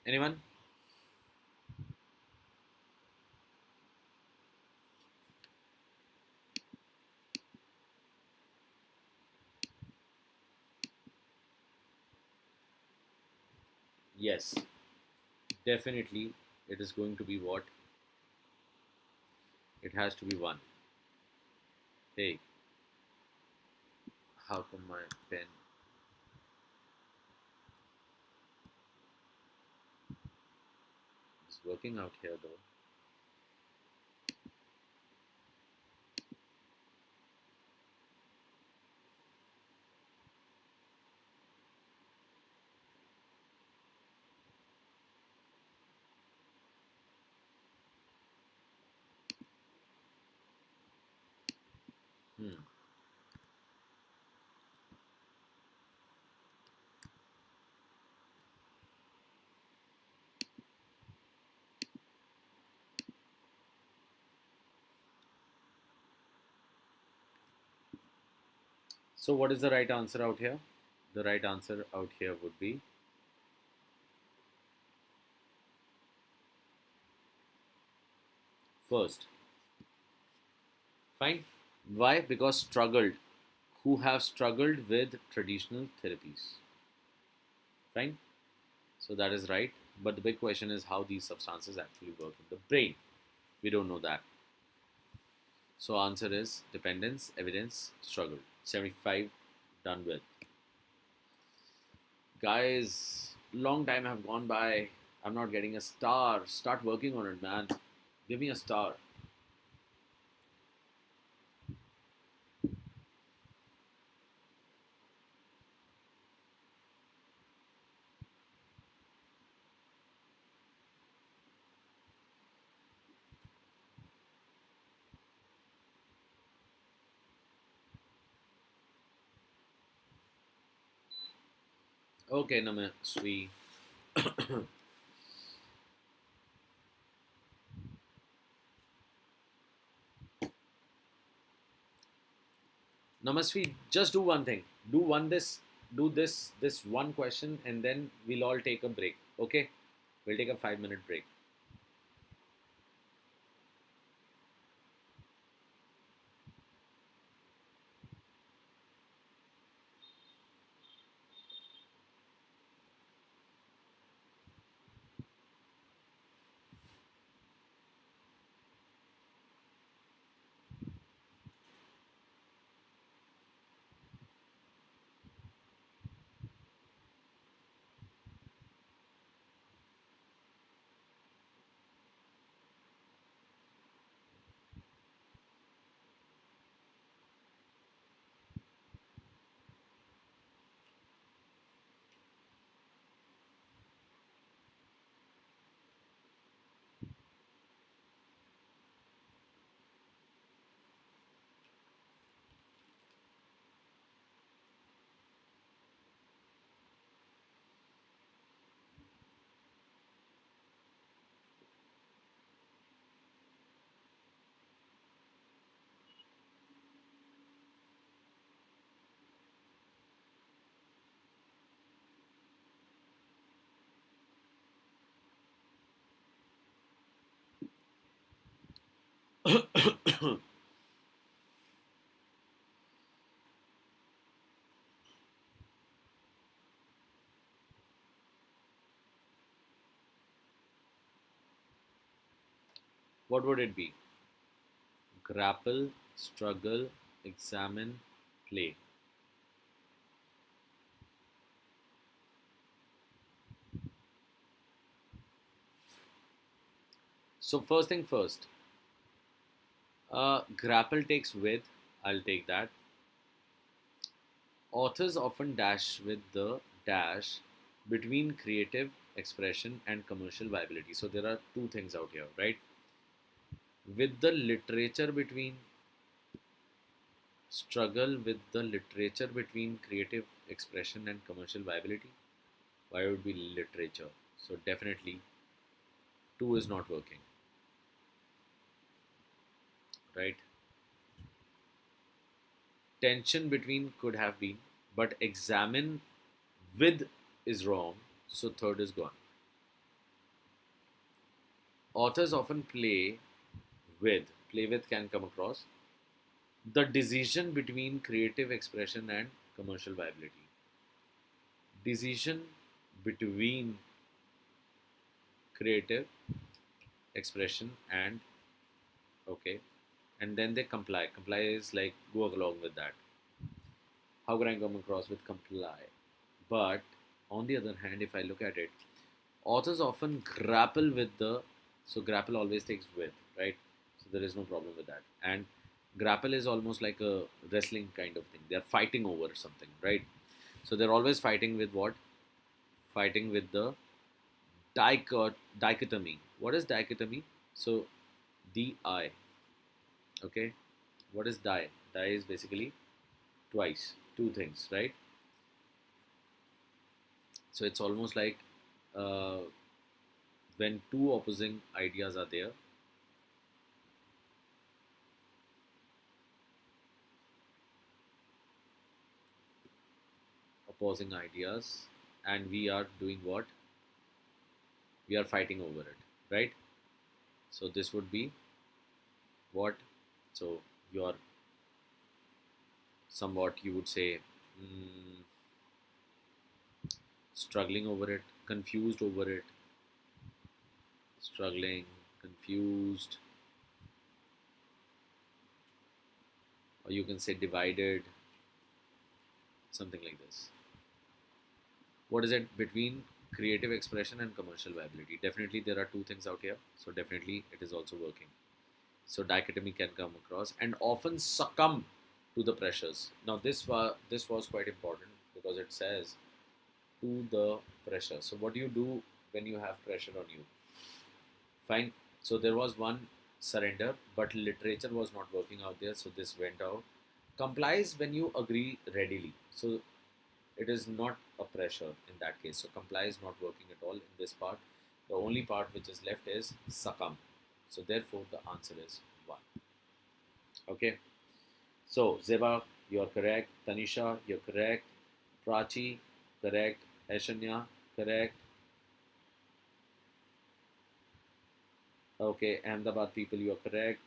Anyone? Yes, definitely it is going to be what? It has to be one. Hey, how come my pen is working out here though? Hmm. So what is the right answer out here? The right answer out here would be first. Fine. Why? Because struggled. Who have struggled with traditional therapies. Fine. So that is right. But the big question is how these substances actually work in the brain. We don't know that. So answer is dependence, evidence, struggle. 75 done with. Guys, long time have gone by. I'm not getting a star. Start working on it, man. Give me a star. Okay, Namaswi. Namaswi, just do one thing. Do this one question, and then we'll all take a break. Okay? We'll take a 5 minute break. What would it be? Grapple, struggle, examine, play. So first thing first, grapple takes with. I'll take that. Authors often dash with the dash between creative expression and commercial viability. So there are two things out here, right? With the literature between struggle with the literature between creative expression and commercial viability. Why would be literature? So definitely two is not working, right? Tension between could have been, but examine with is wrong, so third is gone. Authors often play with can come across the decision between creative expression and commercial viability. Decision between creative expression and okay, and then they comply. Comply is like go along with that. How can I come across with comply? But on the other hand, if I look at it, authors often grapple with the so grapple always takes with, right? So there is no problem with that. And grapple is almost like a wrestling kind of thing. They're fighting over something, right? So they're always fighting with what? Fighting with the dichotomy. What is dichotomy? So di. Okay. What is di? Di is basically twice, two things, right? So it's almost like uh, when two opposing ideas are there, opposing ideas, and we are doing what? We are fighting over it, right? So this would be what? So you're somewhat, you would say, mm, struggling over it, confused over it, struggling, confused, or you can say divided, something like this. What is it between creative expression and commercial viability? Definitely there are two things out here, so definitely it is also working. So dichotomy can come across and often succumb to the pressures. Now this was quite important because it says to the pressure. So what do you do when you have pressure on you? Fine. So there was one surrender, but literature was not working out there, so this went out. Complies when you agree readily. So it is not a pressure in that case. So comply is not working at all in this part. The only part which is left is succumb. So therefore the answer is 1. Okay. So Zeba, you're correct. Tanisha, you're correct. Prachi, correct. Aishanya, correct. Okay, Ahmedabad people, you're correct.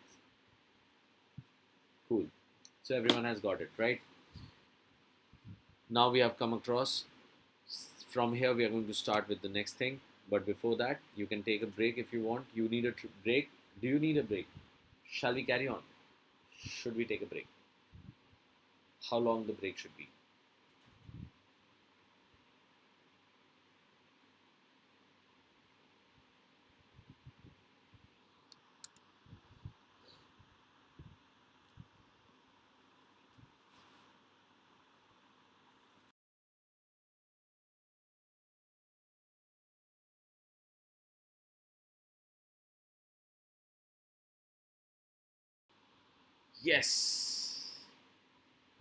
Cool. So everyone has got it, right? Now we have come across. From here, we are going to start with the next thing. But before that, you can take a break if you want. You need a break. Do you need a break? Shall we carry on? Should we take a break? How long the break should be? Yes.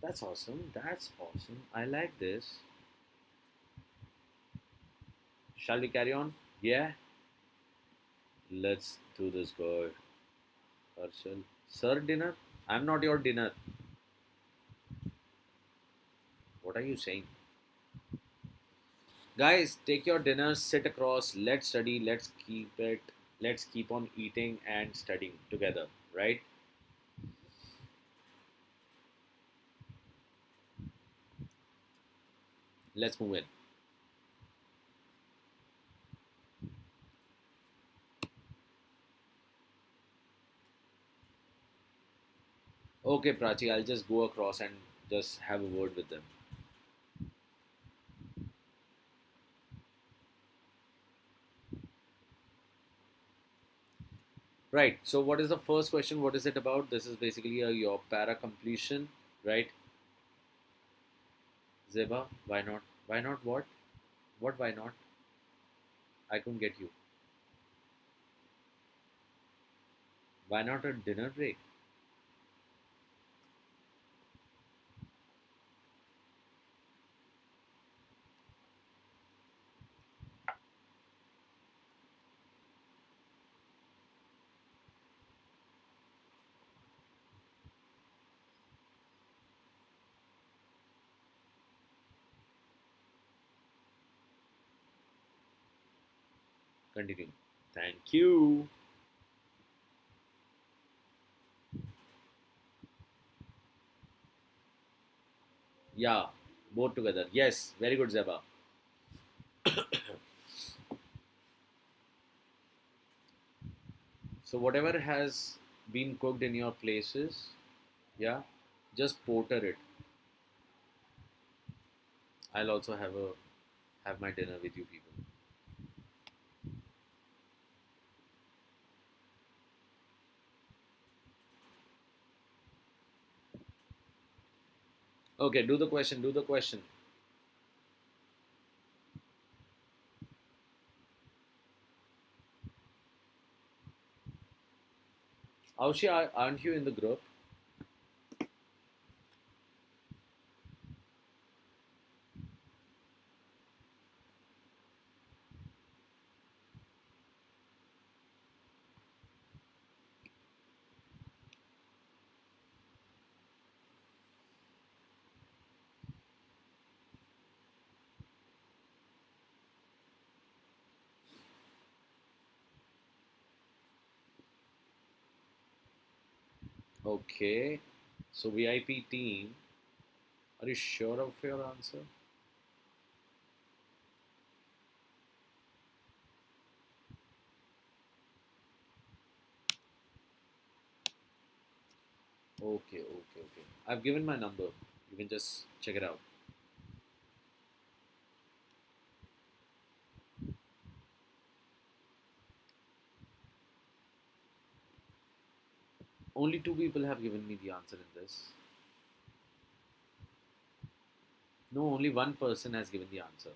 That's awesome. That's awesome. I like this. Shall we carry on? Yeah. Let's do this, girl. Harshal. Sir, dinner? I'm not your dinner. What are you saying? Guys, take your dinner, sit across, let's study, let's keep on eating and studying together. right? Let's move in. Okay, Prachi, I'll just go across and just have a word with them. Right. So, what is the first question? What is it about? This is basically your para completion, right? Zeba, why not? Why not what? What, why not? I couldn't get you. Why not a dinner break? Continue. Thank you. Yeah, both together. Yes, very good, Zeba. So, whatever has been cooked in your places, yeah, just porter it. I'll also have my dinner with you people. Okay, do the question. Do the question. Aushi, aren't you in the group? Okay. So VIP team, are you sure of your answer? Okay, okay, okay. I've given my number. You can just check it out. Only two people have given me the answer in this. No, only one person has given the answer.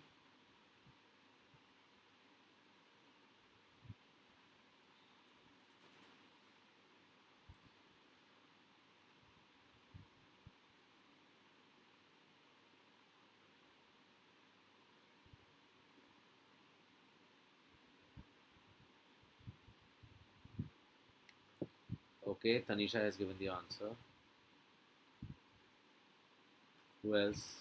Okay, Tanisha has given the answer. Who else?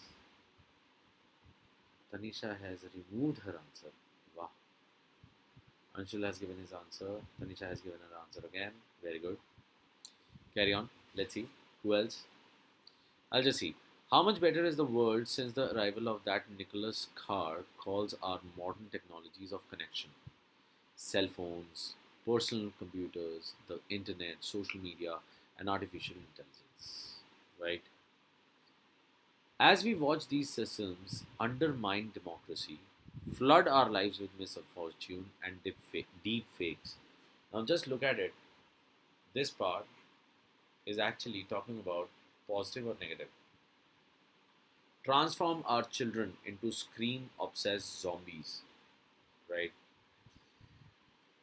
Tanisha has removed her answer. Wow. Anshul has given his answer. Tanisha has given her answer again. Very good. Carry on. Let's see. Who else? I'll just see. How much better is the world since the arrival of that Nicholas Carr calls our modern technologies of connection? Cell phones, personal computers, the internet, social media, and artificial intelligence. Right? As we watch these systems undermine democracy, flood our lives with misfortune and deep fakes. Now, just look at it. This part is actually talking about positive or negative. Transform our children into screen obsessed zombies, right?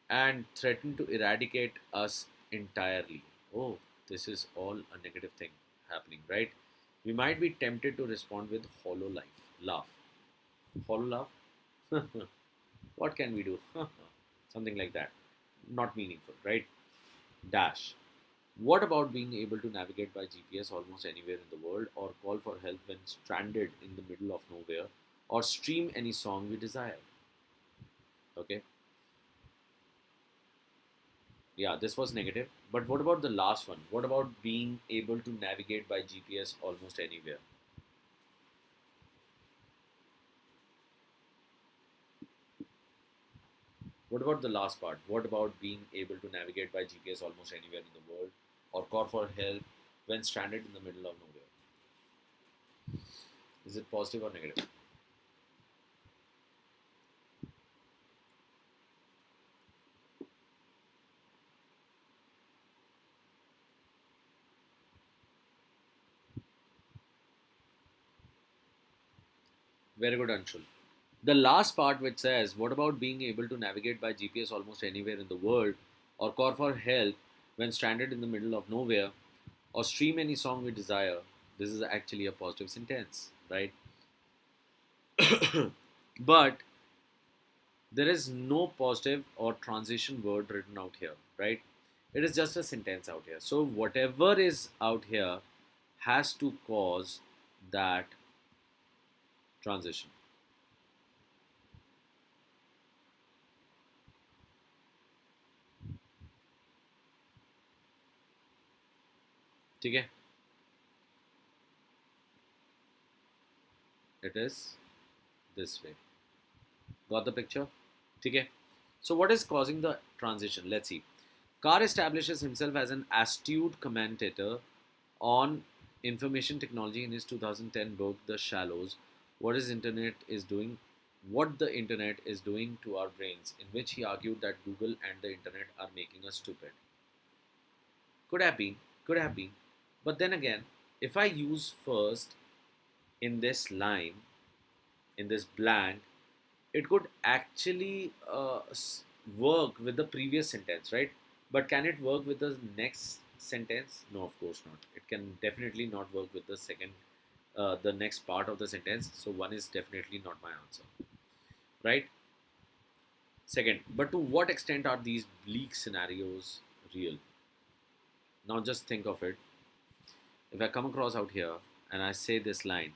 And threaten to eradicate us entirely. Oh, this is all a negative thing happening, right? We might be tempted to respond with hollow life, laugh. Hollow laugh? What can we do? Something like that. Not meaningful, right? Dash. What about being able to navigate by GPS almost anywhere in the world, or call for help when stranded in the middle of nowhere, or stream any song we desire? Okay, yeah, this was negative. But what about the last one? What about being able to navigate by GPS almost anywhere? What about the last part? What about being able to navigate by GPS almost anywhere in the world or call for help when stranded in the middle of nowhere? Is it positive or negative? Very good, Anshul. The last part, which says, what about being able to navigate by GPS almost anywhere in the world or call for help when stranded in the middle of nowhere or stream any song we desire? This is actually a positive sentence, right? But there is no positive or transition word written out here, right? It is just a sentence out here. So, whatever is out here has to cause that transition. Okay? It is this way. Got the picture? Okay? So, what is causing the transition? Let's see. Carr establishes himself as an astute commentator on information technology in his 2010 book The Shallows, what is internet is doing what the internet is doing to our brains, in which he argued that Google and the internet are making us stupid. Could have been, could have been. But then again, if I use first in this line, in this blank, it could actually work with the previous sentence, right? But can it work with the next sentence? No, of course not. It can definitely not work with the the next part of the sentence. So one is definitely not my answer, right? Second, but to what extent are these bleak scenarios real? Now just think of it. If I come across out here and I say this line,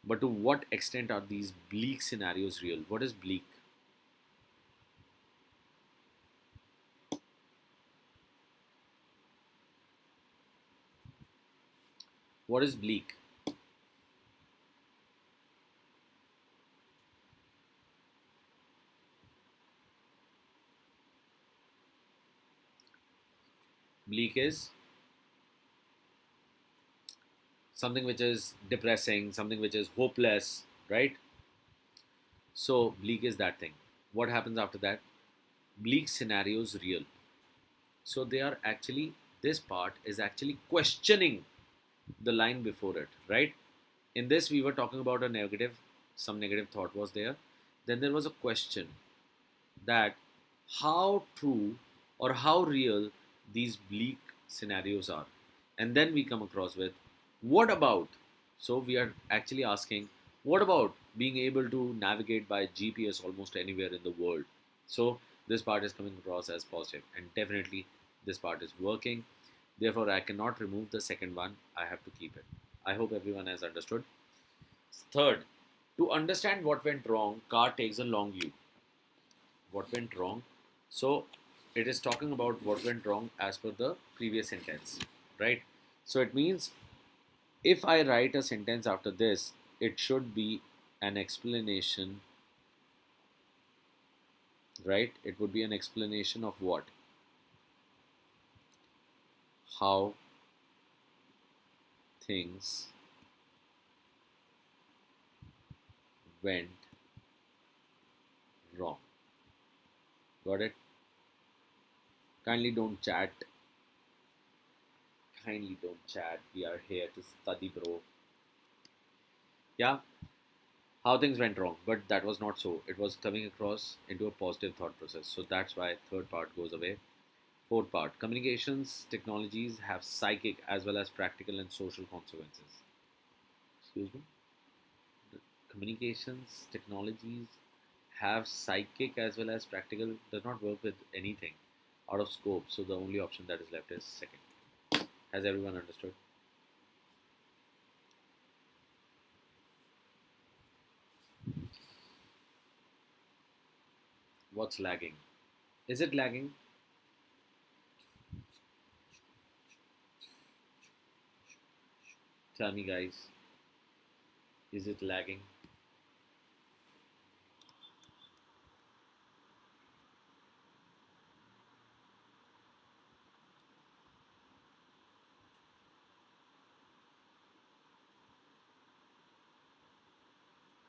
but to what extent are these bleak scenarios real? What is bleak? What is bleak? Bleak is something which is depressing, something which is hopeless, right? So bleak is that thing. What happens after that? Bleak scenarios real. So they are actually, this part is actually questioning the line before it, right? In this, we were talking about a negative, some negative thought was there. Then there was a question that how true or how real these bleak scenarios are. And then we come across with what about? So we are actually asking, what about being able to navigate by GPS almost anywhere in the world? So this part is coming across as positive, and definitely this part is working. Therefore, I cannot remove the second one. I have to keep it. I hope everyone has understood. Third, to understand what went wrong, Carr takes a long view. What went wrong? So it is talking about what went wrong as per the previous sentence, right? So it means if I write a sentence after this, it should be an explanation, right? It would be an explanation of what? How things went wrong. Got it? Kindly don't chat. Kindly don't chat. We are here to study, bro. Yeah, how things went wrong, but that was not so. It was coming across into a positive thought process. So that's why third part goes away. Fourth part, communications technologies have psychic as well as practical and social consequences. Excuse me? The communications technologies have psychic as well as practical, does not work with anything out of scope. So the only option that is left is second. Has everyone understood? What's lagging? Is it lagging? Tell me, guys, is it lagging?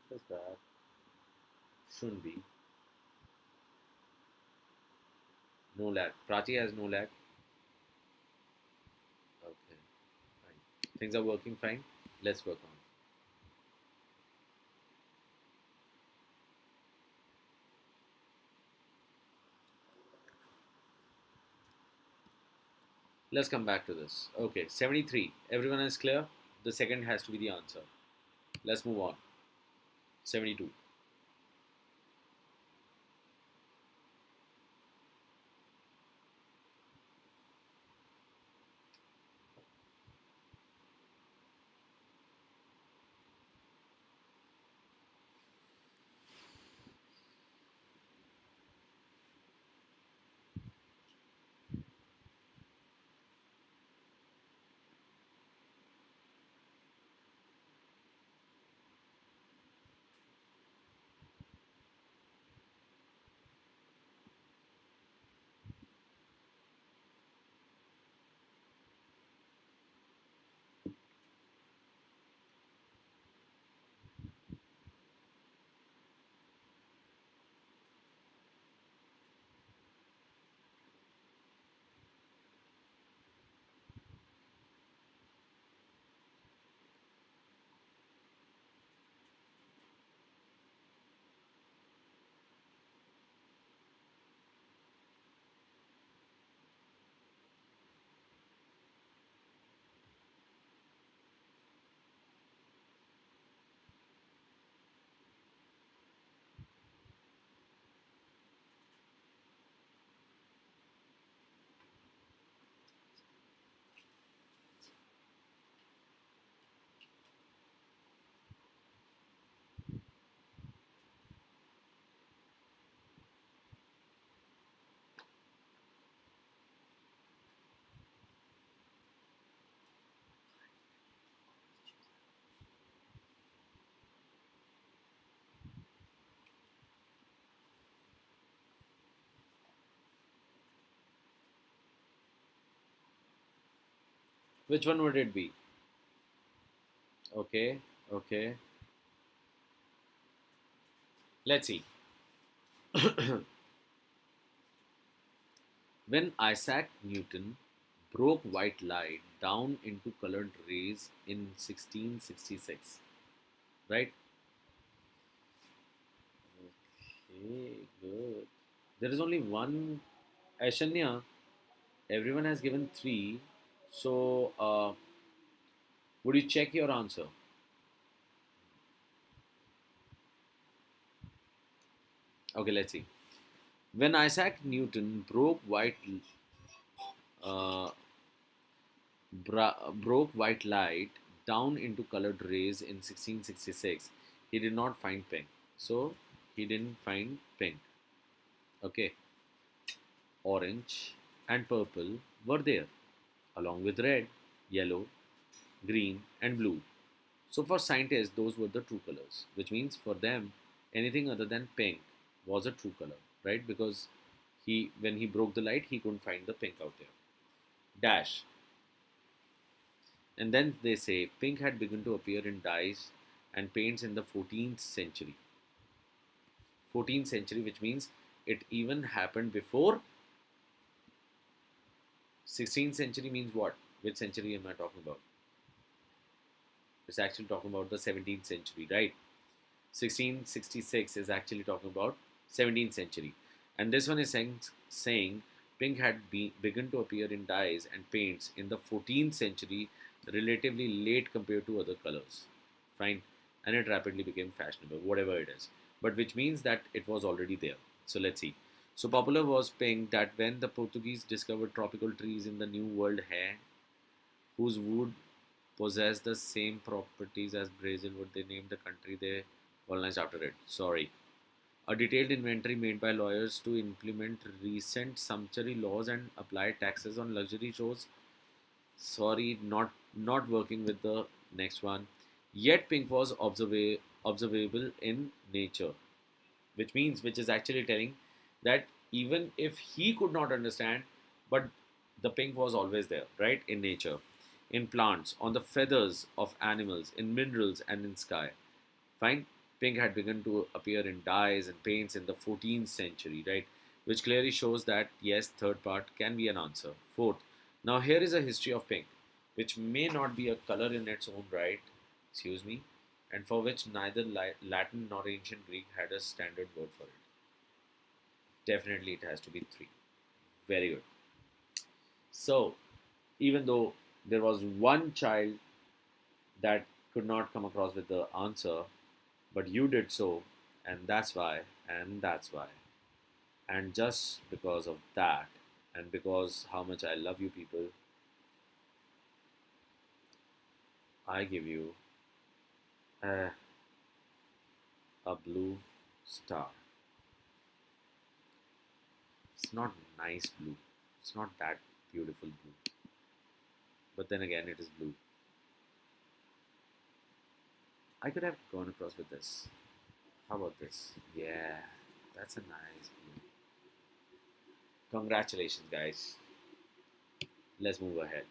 What's that? Shouldn't be. No lag. Prachi has no lag. Okay, fine. Things are working fine. Let's work on. Let's come back to this. Okay, 73. Everyone is clear? The second has to be the answer. Let's move on. 72. Which one would it be? Okay, okay. Let's see. When Isaac Newton broke white light down into colored rays in 1666, right? Okay, good. There is only one. Aishanya, everyone has given three. So, would you check your answer? Okay, let's see. When Isaac Newton uh, broke white light down into colored rays in 1666, he did not find pink. So, he didn't find pink. Okay, orange and purple were there, along with red, yellow, green, and blue. So for scientists, those were the true colors, which means for them, anything other than pink was a true color, right? Because when he broke the light, he couldn't find the pink out there. Dash. And then they say pink had begun to appear in dyes and paints in the 14th century. 14th century, which means it even happened before 16th century means what? Which century am I talking about? It's actually talking about the 17th century, right? 1666 is actually talking about 17th century. And this one is saying pink had begun to appear in dyes and paints in the 14th century, relatively late compared to other colors. Fine. And it rapidly became fashionable, whatever it is. But which means that it was already there. So let's see. So popular was pink that when the Portuguese discovered tropical trees in the New World here, whose wood possess the same properties as Brazil, would they name the country they colonized after it? Sorry. A detailed inventory made by lawyers to implement recent sumptuary laws and apply taxes on luxury shows. Sorry, not working with the Next one, yet pink was observable in nature, which is actually telling that even if he could not understand, but the pink was always there, right? In nature, in plants, on the feathers of animals, in minerals, and in sky. Fine. Pink had begun to appear in dyes and paints in the 14th century, right? Which clearly shows that yes, third part can be an answer. Fourth, now here is a history of pink, which may not be a color in its own right, excuse me, and for which neither Latin nor ancient Greek had a standard word for it. Definitely, it has to be three. Very good. So, even though there was one child that could not come across with the answer, but you did so, and that's why, and that's why. And just because of that, and because how much I love you people, I give you a, a blue star. It's not nice blue, it's not that beautiful blue, but then again, it is blue. I could have gone across with this. How about this? Yeah, that's a nice blue. Congratulations, guys. Let's move ahead.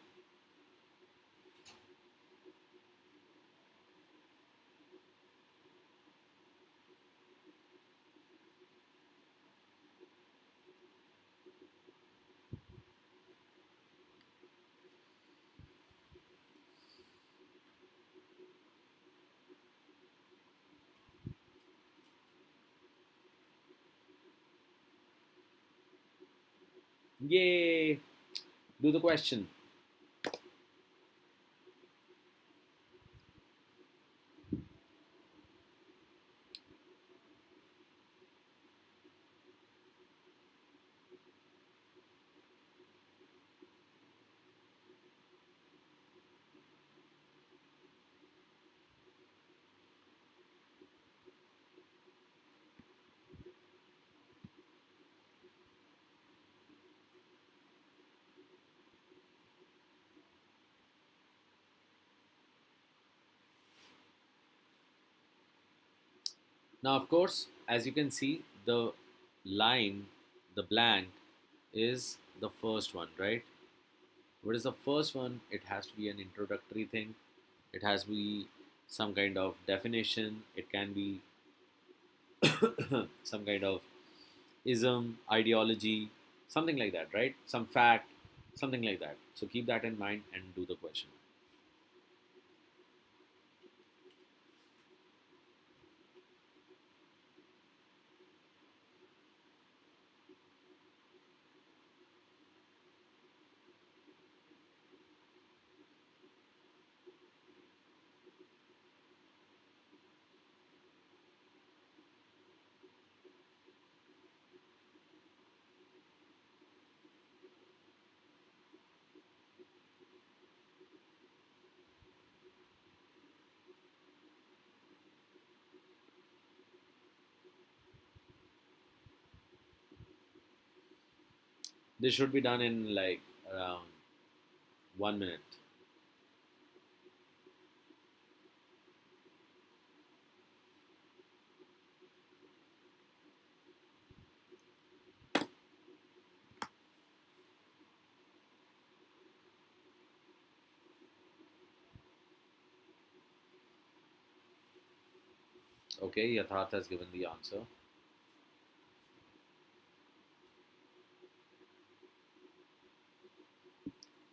Yay! Do the question. Now, of course, as you can see, the line, the blank, is the first one, right? What is the first one? It has to be an introductory thing. It has to be some kind of definition. It can be some kind of ism, ideology, something like that, right? Some fact, something like that. So keep that in mind and do the question. This should be done in like around 1 minute. Okay, Yatharth has given the answer.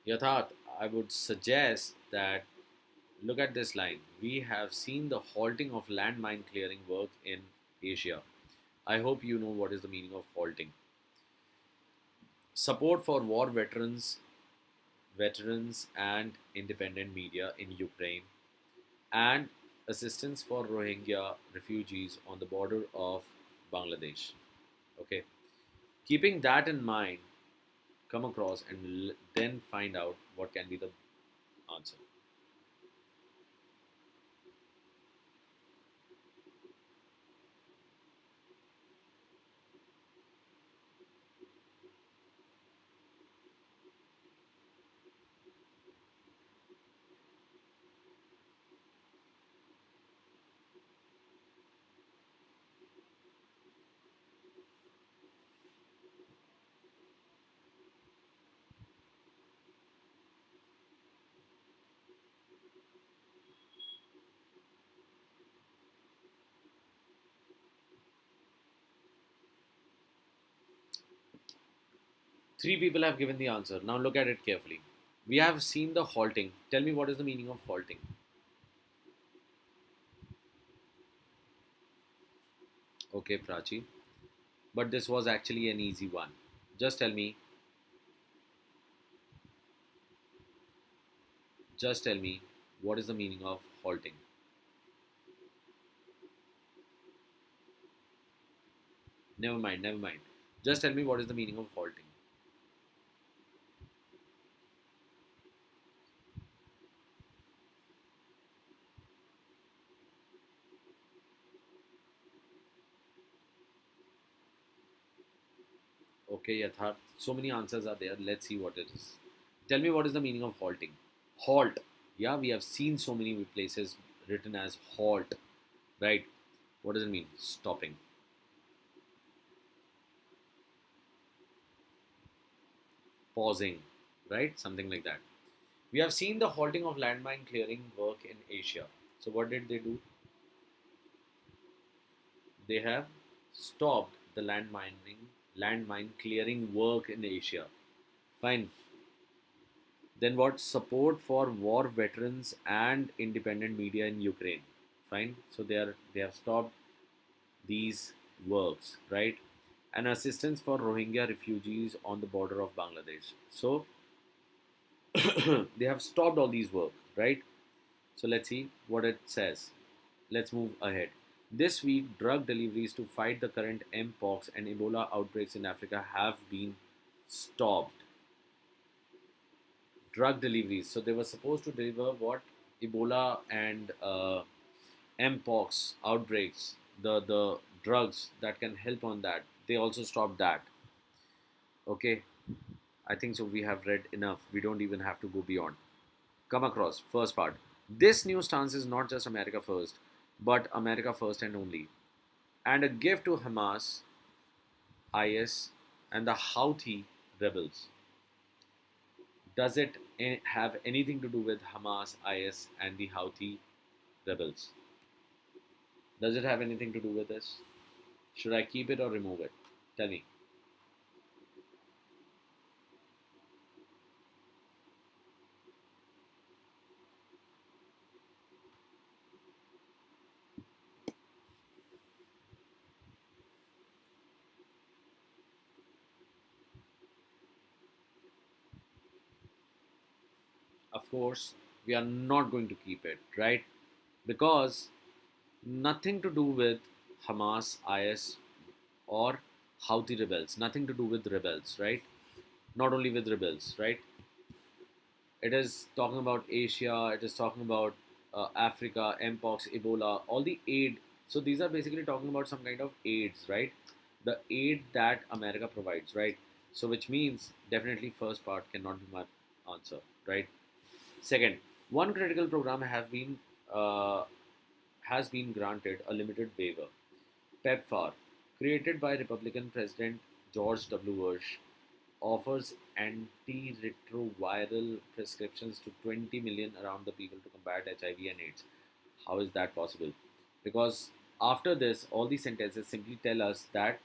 Yatharth, I would suggest that look at this line. We have seen the halting of landmine clearing work in Asia. I hope you know what is the meaning of halting. Support for war veterans and independent media in Ukraine, and assistance for Rohingya refugees on the border of Bangladesh. Okay, keeping that in mind, come across and then find out what can be the answer. Three people have given the answer. Now look at it carefully. We have seen the halting. Tell me what is the meaning of halting? Okay, Prachi. But this was actually an easy one. Just tell me what is the meaning of halting? Never mind, never mind. Just tell me what is the meaning of halting. Okay, Yatharth. So many answers are there. Let's see what it is. Tell me what is the meaning of halting. Halt. Yeah, we have seen so many places written as halt. Right? What does it mean? Stopping. Pausing. Right? Something like that. We have seen the halting of landmine clearing work in Asia. So what did they do? They have stopped the landmine clearing work in Asia. Fine. Then what? Support for war veterans and independent media in Ukraine. Fine. So they have stopped these works, right? And assistance for Rohingya refugees on the border of Bangladesh. So they have stopped all these work, right? So let's see what it says. Let's move ahead. This week, drug deliveries to fight the current Mpox and Ebola outbreaks in Africa have been stopped. Drug deliveries. So they were supposed to deliver what? Ebola and Mpox outbreaks, the drugs that can help on that. They also stopped that. Okay, I think so. We have read enough. We don't even have to go beyond. Come across first part. This new stance is not just America first, but America first and only, and a gift to Hamas, IS, and the Houthi rebels. Does it have anything to do with Hamas, IS, and the Houthi rebels? Does it have anything to do with this? Should I keep it or remove it? Tell me. Of course, we are not going to keep it, right? Because nothing to do with Hamas, IS, or Houthi rebels. Nothing to do with rebels, right? Not only with rebels, right? It is talking about Asia. It is talking about Africa, Mpox, Ebola, all the aid. So these are basically talking about some kind of aids, right? The aid that America provides, right? So which means definitely first part cannot be my answer, right? Second, one critical program uh, has been granted a limited waiver. PEPFAR, created by Republican President George W. Bush, offers antiretroviral prescriptions to 20 million around the people to combat HIV and AIDS. How is that possible? Because after this, all these sentences simply tell us that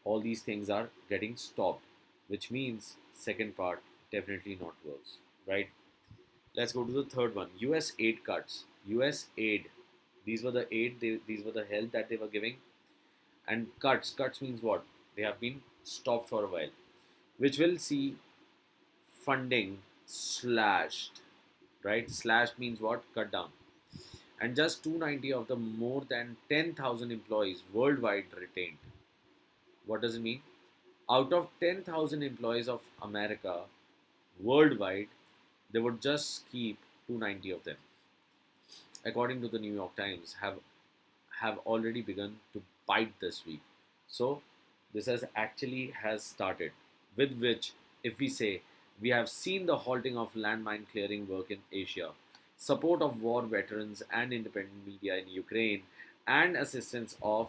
all these things are getting stopped, which means second part definitely not works, right? Let's go to the third one. US aid cuts. US aid. These were the aid, these were the help that they were giving. And cuts. Cuts means what? They have been stopped for a while, which will see funding slashed, right? Slashed means what? Cut down. And just 290 of the more than 10,000 employees worldwide retained. What does it mean? Out of 10,000 employees of America worldwide, they would just keep 290 of them, according to the New York Times, have already begun to bite this week. So this has started, with which, if we say, we have seen the halting of landmine clearing work in Asia, support of war veterans and independent media in Ukraine, and assistance of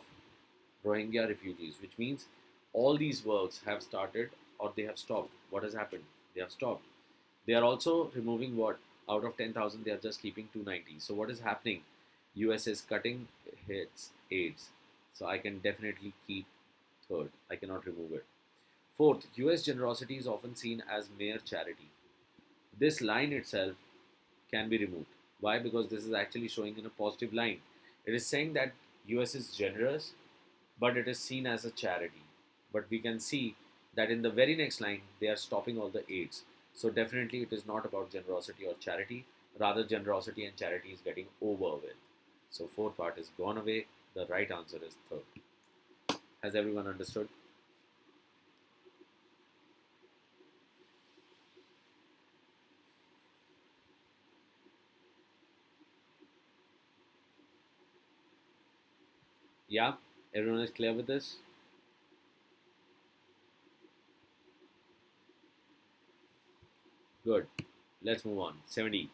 Rohingya refugees, which means all these works have started or they have stopped. What has happened? They have stopped. They are also removing what? Out of 10,000, they are just keeping 290. So what is happening? US is cutting its aids. So I can definitely keep third. I cannot remove it. Fourth, US generosity is often seen as mere charity. This line itself can be removed. Why? Because this is actually showing in a positive line. It is saying that US is generous, but it is seen as a charity. But we can see that in the very next line, they are stopping all the aids. So definitely it is not about generosity or charity. Rather, generosity and charity is getting over with. So fourth part is gone away. The right answer is third. Has everyone understood? Yeah? Everyone is clear with this? Good. Let's move on. 70.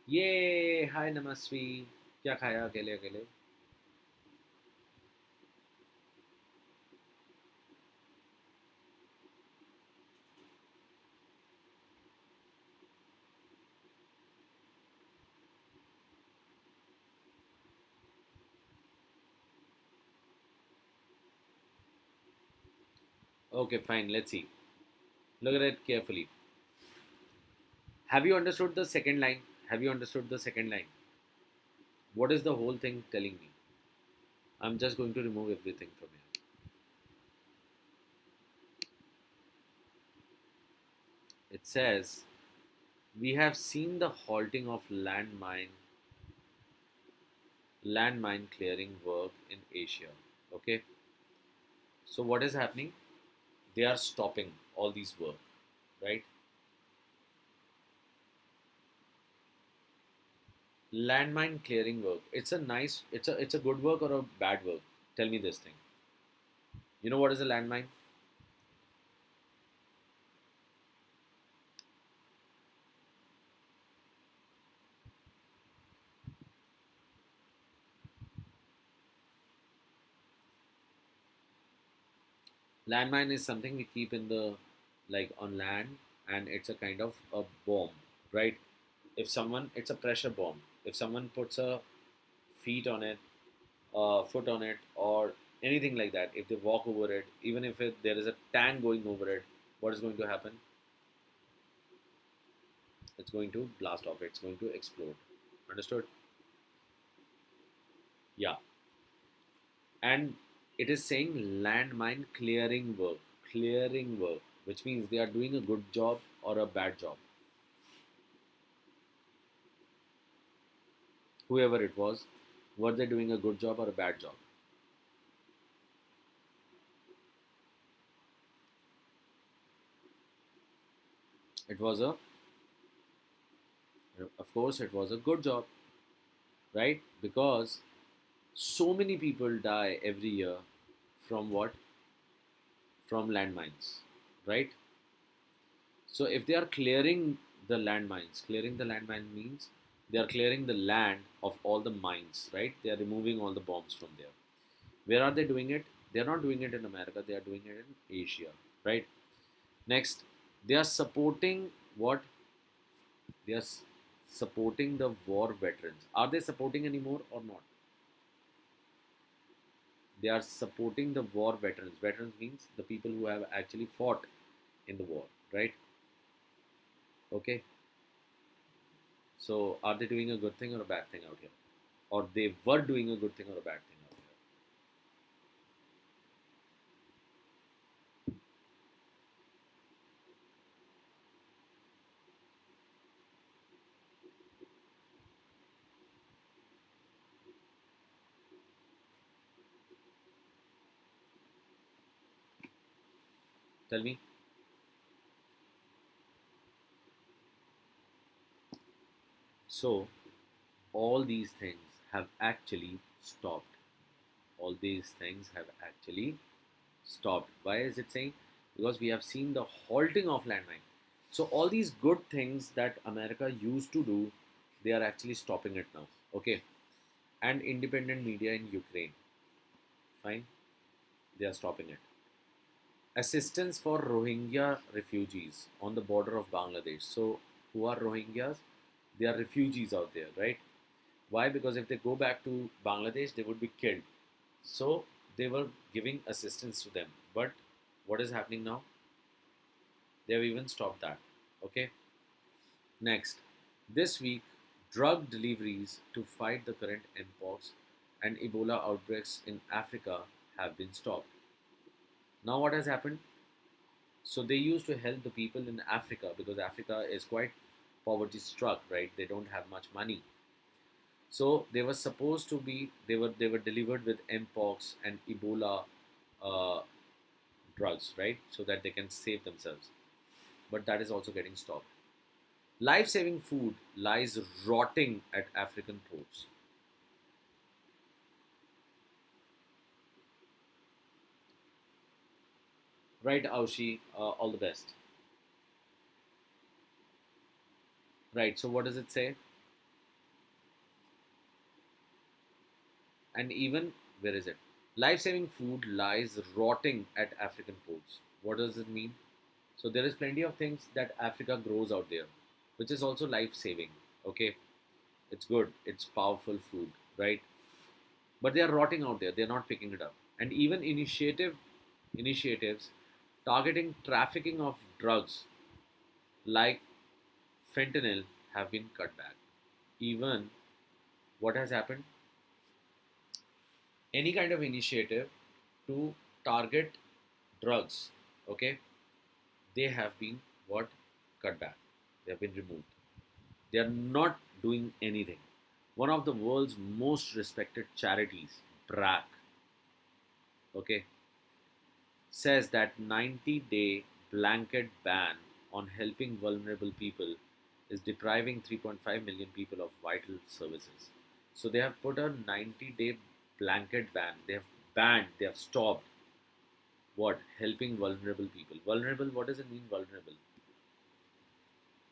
Yay! Hi Namasvi. क्या खाया अकेले अकेले? Okay, fine. Let's see. Look at it carefully. Have you understood the second line? Have you understood the second line? What is the whole thing telling me? I'm just going to remove everything from here. It says, we have seen the halting of landmine clearing work in Asia. Okay, so what is happening? They are stopping all these work, right? Landmine clearing work. It's a good work or a bad work? Tell me this thing. You know what is a landmine? Landmine is something we keep in the like on land, and it's a kind of a bomb, right? If someone, it's a pressure bomb. If someone puts a feet on it, foot on it, or anything like that, if they walk over it, even if there is a tank going over it, what is going to happen? It's going to blast off. It's going to explode. Understood? Yeah. And it is saying landmine clearing work, which means they are doing a good job or a bad job. Whoever it was, were they doing a good job or a bad job? It was a, of course, it was a good job, right? Because so many people die every year from what? From landmines, right? So if they are clearing the landmine means they are clearing the land of all the mines, right? They are removing all the bombs from there. Where are they doing it? They are not doing it in America, they are doing it in Asia, right? Next, they are supporting what? They are supporting the war veterans. Are they supporting anymore or not? They are supporting the war veterans. Veterans means the people who have actually fought in the war, right? Okay. So are they doing a good thing or a bad thing out here? Or they were doing a good thing or a bad thing out here? Tell me. So all these things have actually stopped. All these things have actually stopped. Why is it saying? Because we have seen the halting of landmine. So all these good things that America used to do, they are actually stopping it now. Okay. And independent media in Ukraine, fine, they are stopping it. assistance for Rohingya refugees on the border of Bangladesh. So, who are Rohingyas? They are refugees out there, right? Why? Because if they go back to Bangladesh, they would be killed. So, they were giving assistance to them. But what is happening now? They have even stopped that. Okay. Next, this week, drug deliveries to fight the current mpox and Ebola outbreaks in Africa have been stopped. Now, what has happened? So they used to help the people in Africa because Africa is quite poverty struck, right? They don't have much money. So they were supposed to be they were delivered with mpox and Ebola uh, drugs, right? So that they can save themselves. But that is also getting stopped. Life-saving food lies rotting at African ports. Right, Aushi? All the best. Right. So what does it say? And even where is it? Life-saving food lies rotting at African ports. What does it mean? So there is plenty of things that Africa grows out there, which is also life-saving. Okay, it's good. It's powerful food, right? But they are rotting out there. They're not picking it up. And even initiatives targeting trafficking of drugs like fentanyl have been cut back. Even what has happened? Any kind of initiative to target drugs, okay, they have been what? Cut back. They have been removed. They are not doing anything. One of the world's most respected charities, BRAC, okay, says that 90-day blanket ban on helping vulnerable people is depriving 3.5 million people of vital services. So they have put a 90-day blanket ban. They have banned, they have stopped what? Helping vulnerable people. Vulnerable, what does it mean, vulnerable?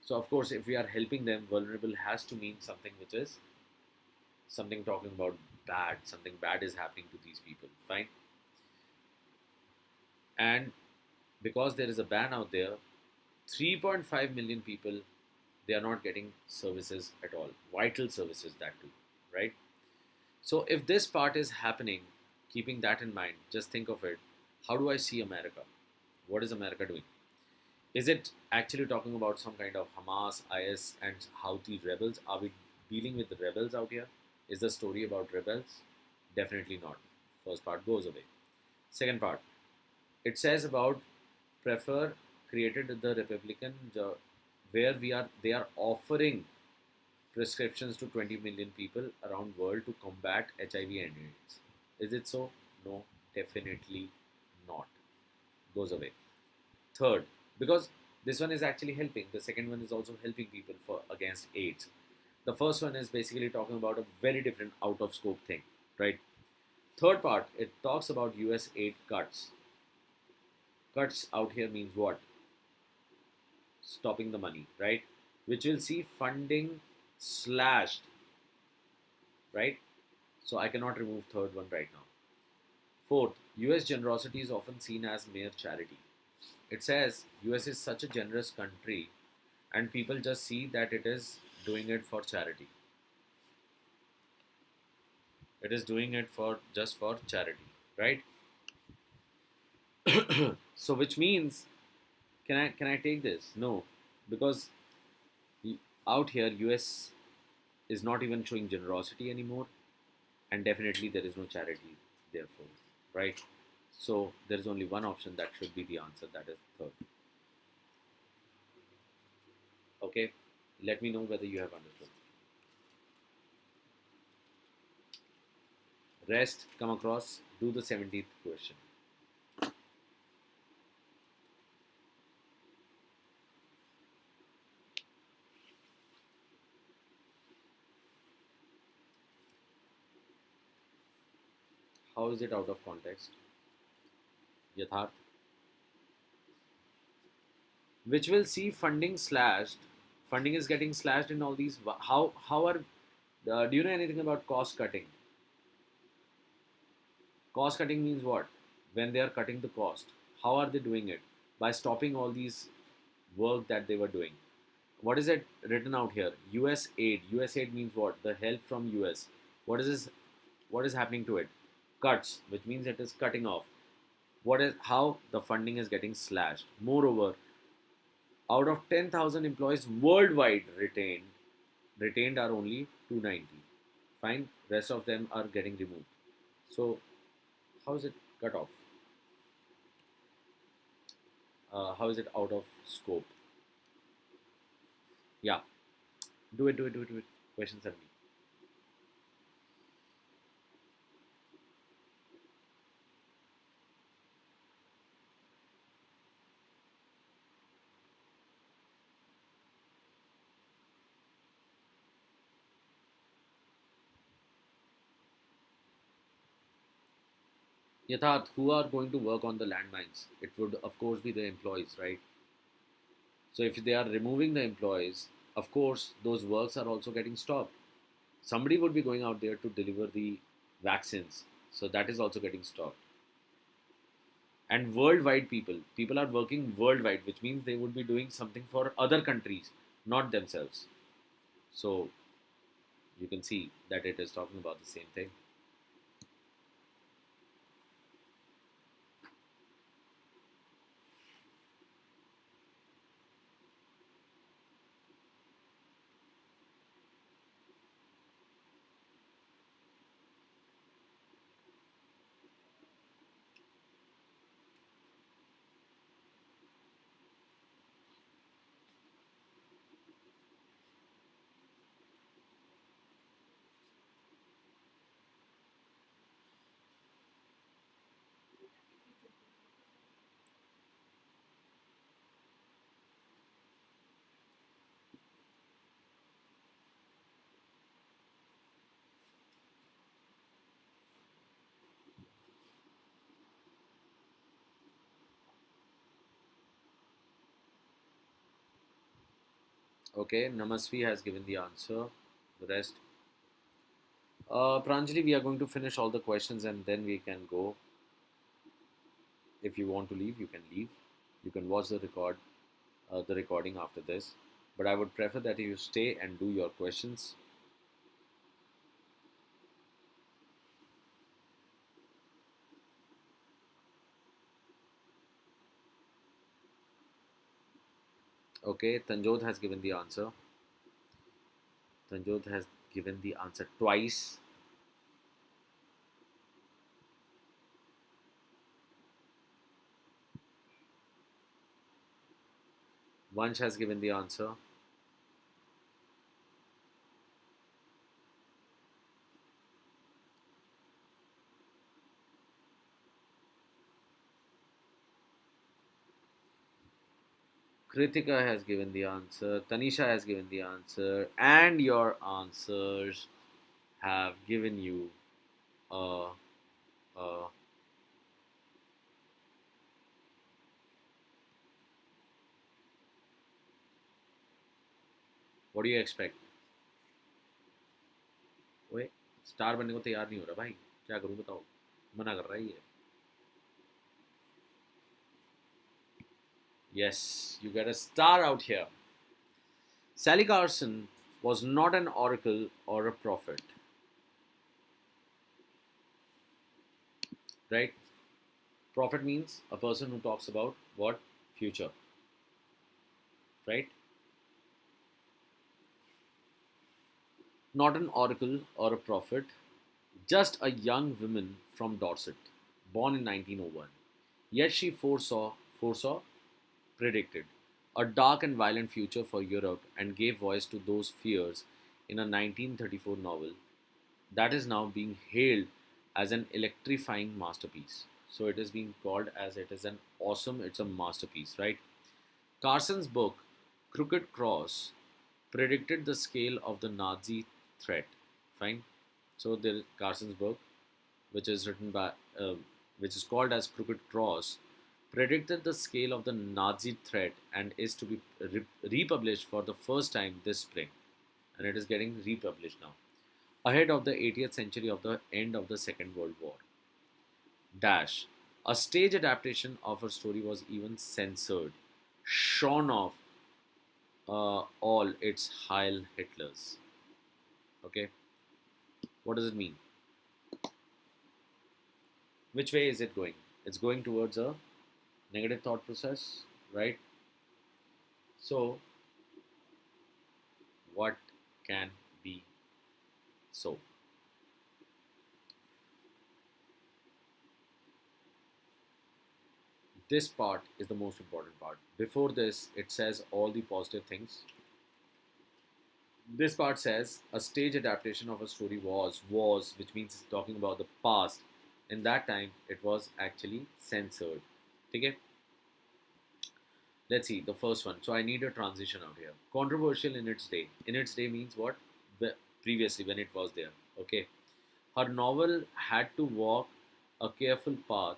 So, of course, if we are helping them, vulnerable has to mean something which is something talking about bad, something bad is happening to these people. Fine. And because there is a ban out there, 3.5 million people, they are not getting services at all, vital services, that too, right? So, if this part is happening, keeping that in mind, just think of it. How do I see America? What is America doing? Is it actually talking about some kind of Hamas, IS, and Houthi rebels? Are we dealing with the rebels out here? Is the story about rebels? Definitely not. First part goes away. Second part, it says about prefer created the Republican where they are offering prescriptions to 20 million people around world to combat HIV and AIDS. Is it so? No, definitely not. Goes away. Third, because this one is actually helping, the second one is also helping people for against AIDS. The first one is basically talking about a very different out of scope thing, right? Third part, it talks about US aid cuts. Cuts out here means what? Stopping the money, right? Which will see funding slashed, right? So I cannot remove third one right now. Fourth, US generosity is often seen as mere charity. It says US is such a generous country and people just see that it is doing it for charity. It is doing it for just for charity, right? So which means can I take this? No, because out here US is not even showing generosity anymore, and definitely there is no charity therefore, right? So there is only one option that should be the answer, that is third. Okay, let me know whether you have understood. Rest, come across, do the 17th question. How is it out of context? Yatharth, which will see funding slashed. Funding is getting slashed in all these. How are? Do you know anything about cost cutting? Cost cutting means what? When they are cutting the cost. How are they doing it? By stopping all these work that they were doing. What is it written out here? US aid. US aid means what? The help from US. What is this? What is happening to it? Cuts, which means it is cutting off. What is how the funding is getting slashed? Moreover, out of 10,000 employees worldwide retained are only 290. Fine, rest of them are getting removed. So how is it cut off? How is it out of scope? Yeah, do it. Questions at me. Yatharth, who are going to work on the landmines? It would, of course, be the employees, right? So if they are removing the employees, of course, those works are also getting stopped. Somebody would be going out there to deliver the vaccines. So that is also getting stopped. And worldwide people are working worldwide, which means they would be doing something for other countries, not themselves. So you can see that it is talking about the same thing. Okay, Namasvi has given the answer. The rest, Pranjali, we are going to finish all the questions and then we can go. If you want to leave, you can leave. You can watch the recording after this. But I would prefer that you stay and do your questions. Okay, Tanjod has given the answer. Tanjod has given the answer twice. Vansh has given the answer. Kritika has given the answer. Tanisha has given the answer. And your answers have given you a, a what do you expect? ओए star बनने को तैयार नहीं हो रहा भाई क्या करूं बताओ मना कर रहा है ये Yes, you get a star out here. Sally Carson was not an oracle or a prophet, right? Prophet means a person who talks about what? Future, right? Not an oracle or a prophet, just a young woman from Dorset, born in 1901. Yet she foresaw, predicted a dark and violent future for Europe and gave voice to those fears in a 1934 novel that is now being hailed as an electrifying masterpiece. So it is being called as it is an awesome, it's a masterpiece, right? Carson's book, Crooked Cross, predicted the scale of the Nazi threat. Fine. So there is Carson's book, which is written by, which is called as Crooked Cross, predicted the scale of the Nazi threat and is to be republished for the first time this spring, and it is getting republished now, ahead of the 80th century of the end of the Second World War. Dash. A stage adaptation of her story was even censored, shorn off all its Heil Hitlers. Okay, what does it mean? Which way is it going? It's going towards a negative thought process, right? So, what can be so? This part is the most important part. Before this, it says all the positive things. This part says a stage adaptation of a story was, which means it's talking about the past. In that time, it was actually censored. Okay, let's see the first one. So I need a transition out here. Controversial in its day. In its day means what? Previously, when it was there. Okay, her novel had to walk a careful path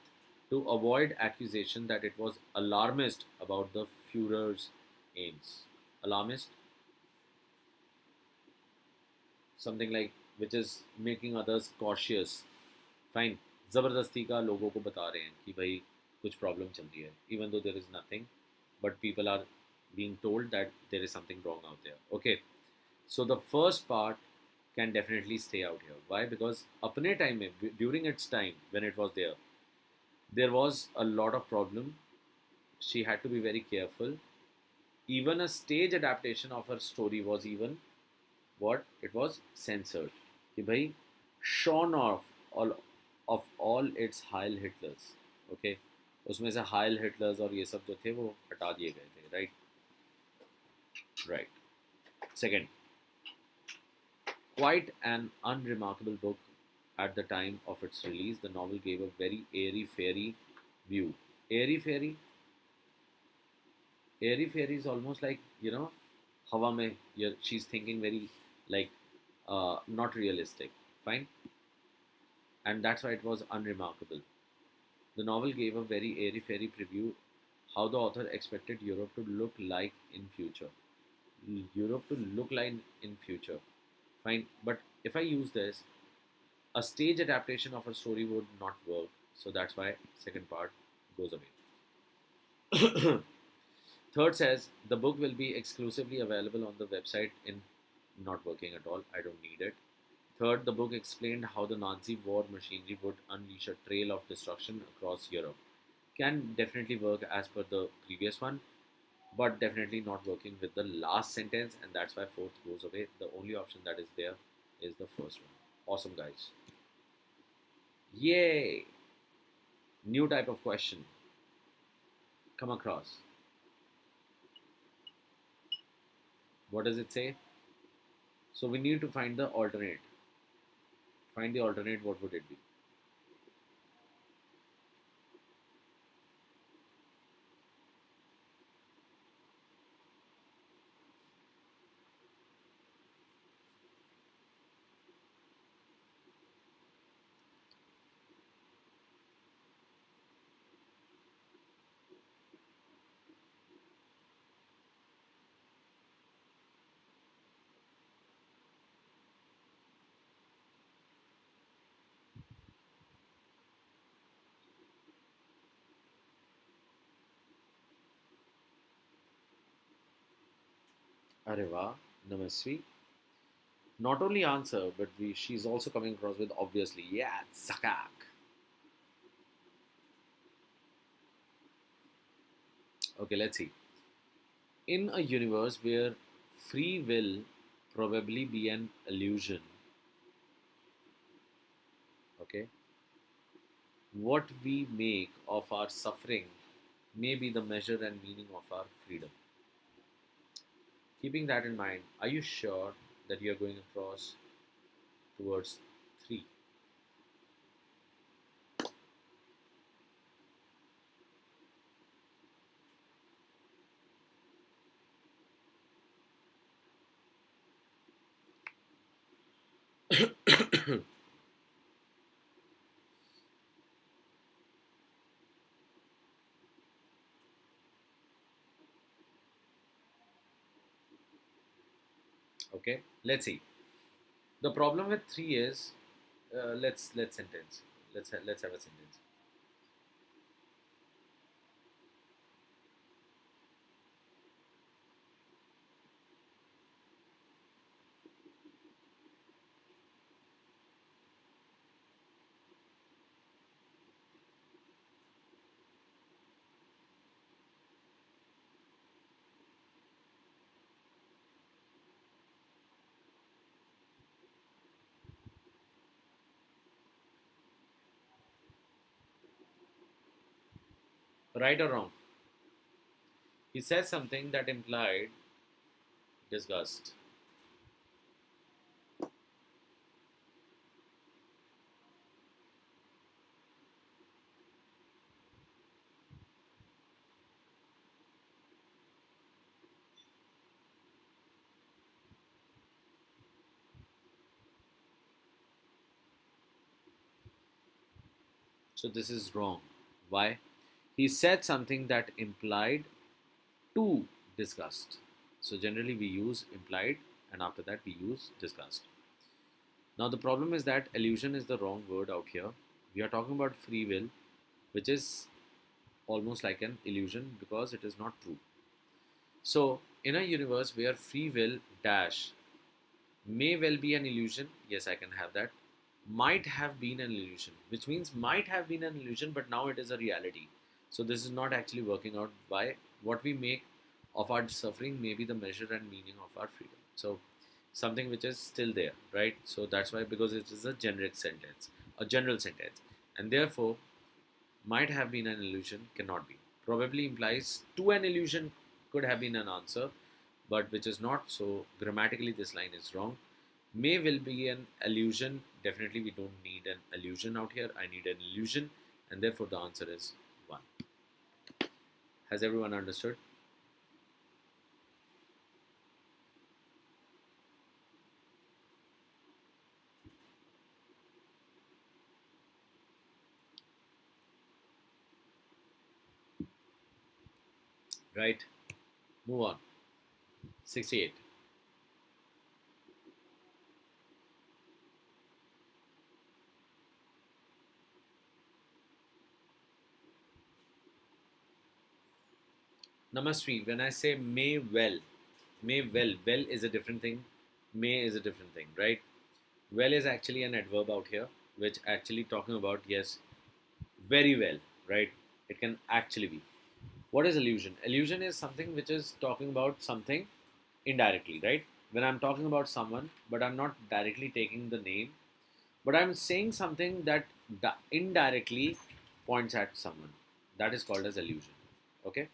to avoid accusation that it was alarmist about the Führer's aims. Alarmist, something like which is making others cautious. Fine, ज़बरदस्ती का लोगों को बता रहे हैं कि भाई कुछ प्रॉब्लम चल रही है, even though there is nothing, but people are being told that there is something wrong out there. Okay, so the first part can definitely stay out here. Why? Because अपने time में, during its time when it was there was a lot of problem. She had to be very careful. Even a stage adaptation of her story was even what? It was censored. कि भाई shorn off all its Heil Hitlers. Okay, उसमें से Heil Hitlers और ये सब जो थे वो हटा दिए गए थे. Right. Second, quite an unremarkable book at the time of its release. The novel gave a very airy-fairy view. Airy-fairy? Airy-fairy is almost like, hawa mein, she's thinking very like not realistic. Fine? And that's why it was unremarkable. The novel gave a very airy-fairy preview how the author expected Europe to look like in future. Europe to look like in future. Fine, but if I use this, a stage adaptation of a story would not work. So that's why second part goes away. Third says the book will be exclusively available on the website in not working at all. I don't need it. Third, the book explained how the Nazi war machinery would unleash a trail of destruction across Europe. Can definitely work as per the previous one, but definitely not working with the last sentence, and that's why fourth goes away. The only option that is there is the first one. Awesome, guys. Yay! New type of question. Come across. What does it say? So we need to find the alternate. Find the alternate, what would it be? Areva, Namasvi. Not only answer, but she's also coming across with obviously, yeah, Zakak. Okay, let's see. In a universe where free will probably be an illusion, okay, what we make of our suffering may be the measure and meaning of our freedom. Keeping that in mind, are you sure that you are going across towards 3? Okay, let's see. The problem with 3 is let's sentence. Let's have a sentence. Right or wrong? He said something that implied disgust. So this is wrong. Why? He said something that implied to disgust. So generally we use implied and after that we use disgust. Now the problem is that illusion is the wrong word out here. We are talking about free will, which is almost like an illusion because it is not true. So in a universe where free will dash may well be an illusion, yes, I can have that. Might have been an illusion, which means might have been an illusion, but now it is a reality. So this is not actually working out. By what we make of our suffering may be the measure and meaning of our freedom. So something which is still there, right? So that's why, because it is a generic sentence, a general sentence, and therefore might have been an illusion cannot be. Probably implies to an illusion could have been an answer, but which is not. So grammatically, this line is wrong. May will be an illusion. Definitely, we don't need an illusion out here. I need an illusion, and therefore the answer is 1. Has everyone understood? Right? Move on. 68. Number 3. When I say may well is a different thing. May is a different thing, right? Well is actually an adverb out here, which actually talking about, yes, very well, right? It can actually be. What is illusion? Illusion is something which is talking about something indirectly, right? When I'm talking about someone, but I'm not directly taking the name, but I'm saying something that indirectly points at someone. That is called as illusion. Okay?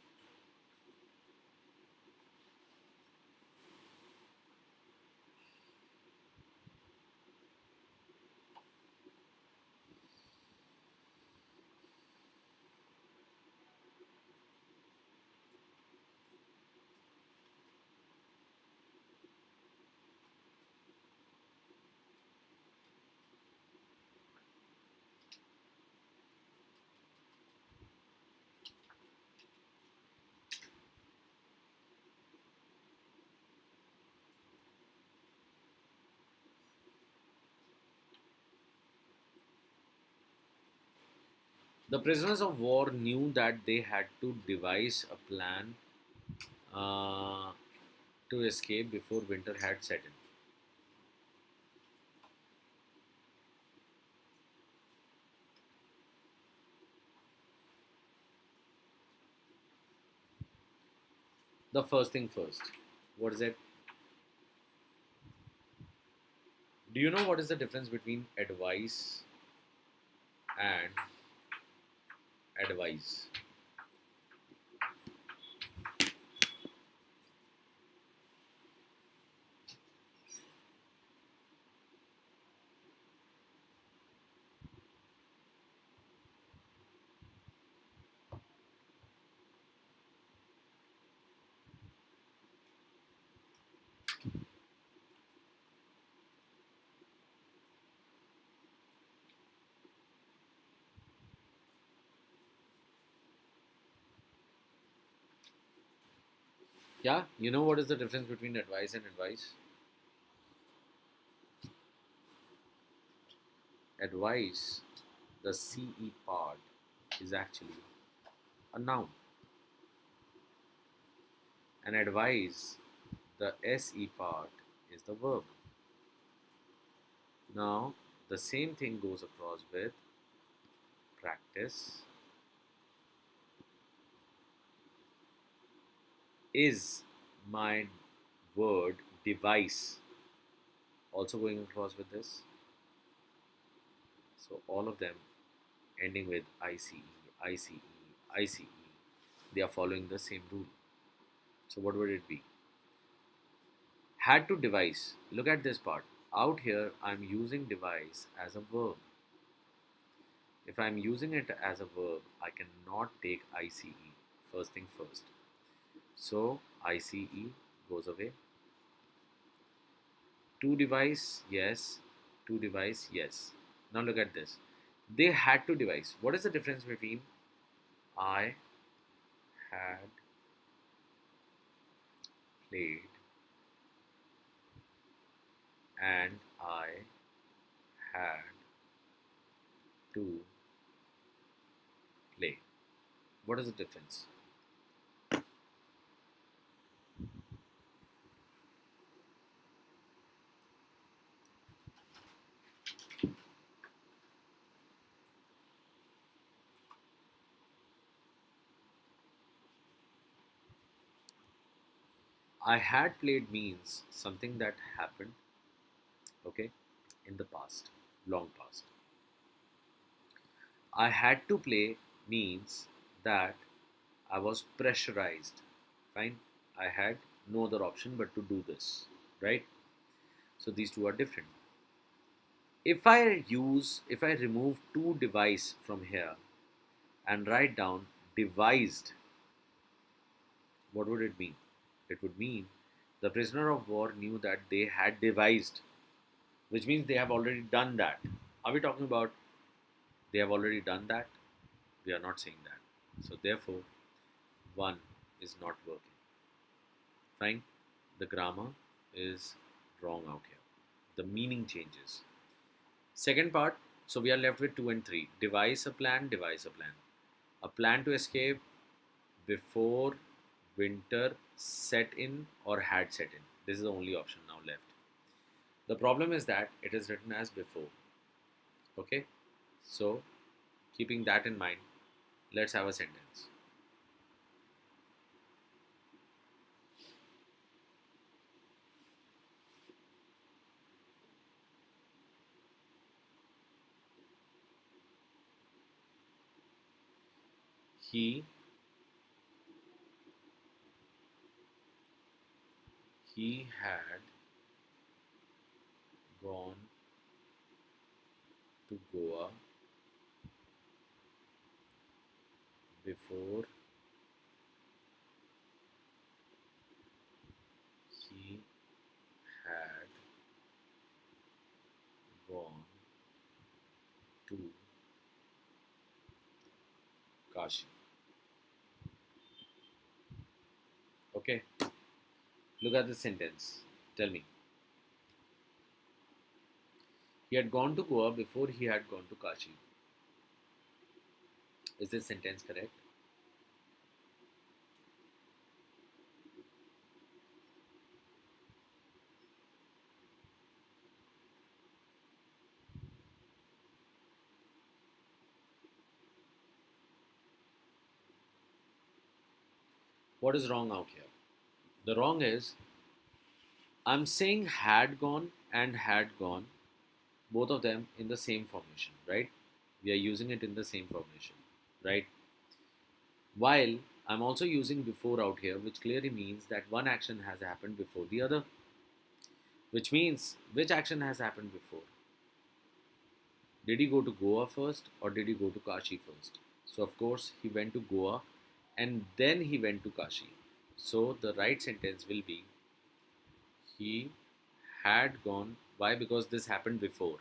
The prisoners of war knew that they had to devise a plan uh, to escape before winter had set in. The first thing first. What is it? Do you know what is the difference between advice and advise? Yeah, you know what is the difference between advice and advice? Advice, the CE part, is actually a noun, and advise, the SE part, is the verb. Now, the same thing goes across with practice, is my word, device, also going across with this. So, all of them ending with ICE, ICE, ICE. they are following the same rule. So what would it be? Had to devise. Look at this part. Out here, I'm using devise as a verb. If I'm using it as a verb, I cannot take ICE. First thing first. So ICE goes away. To devise, yes. To devise, yes. Now look at this. They had to devise. What is the difference between I had played and I had to play? What is the difference? I had played means something that happened, okay, in the past, long past. I had to play means that I was pressurized. Fine. I had no other option but to do this, right? So these two are different. If I remove to devise from here and write down devised, what would it mean? It would mean the prisoner of war knew that they had devised, which means they have already done that. Are we talking about they have already done that? We are not saying that. So therefore, one is not working. Fine. The grammar is wrong out here. The meaning changes. Second part, so we are left with 2 and 3. Devise a plan, devise a plan. A plan to escape before winter set in or had set in. This is the only option now left. The problem is that it is written as before. Okay, so keeping that in mind, let's have a sentence. He had gone to Goa before he had gone to Kashi. Okay, look at the sentence. Tell me. He had gone to Goa before he had gone to Kashi. Is this sentence correct? What is wrong out here? The wrong is I'm saying had gone and had gone, both of them in the same formation, right? We are using it in the same formation, right? While I'm also using before out here, which clearly means that one action has happened before the other, which means which action has happened before? Did he go to Goa first or did he go to Kashi first? So, of course, he went to Goa and then he went to Kashi. So, the right sentence will be he had gone. Why? Because this happened before.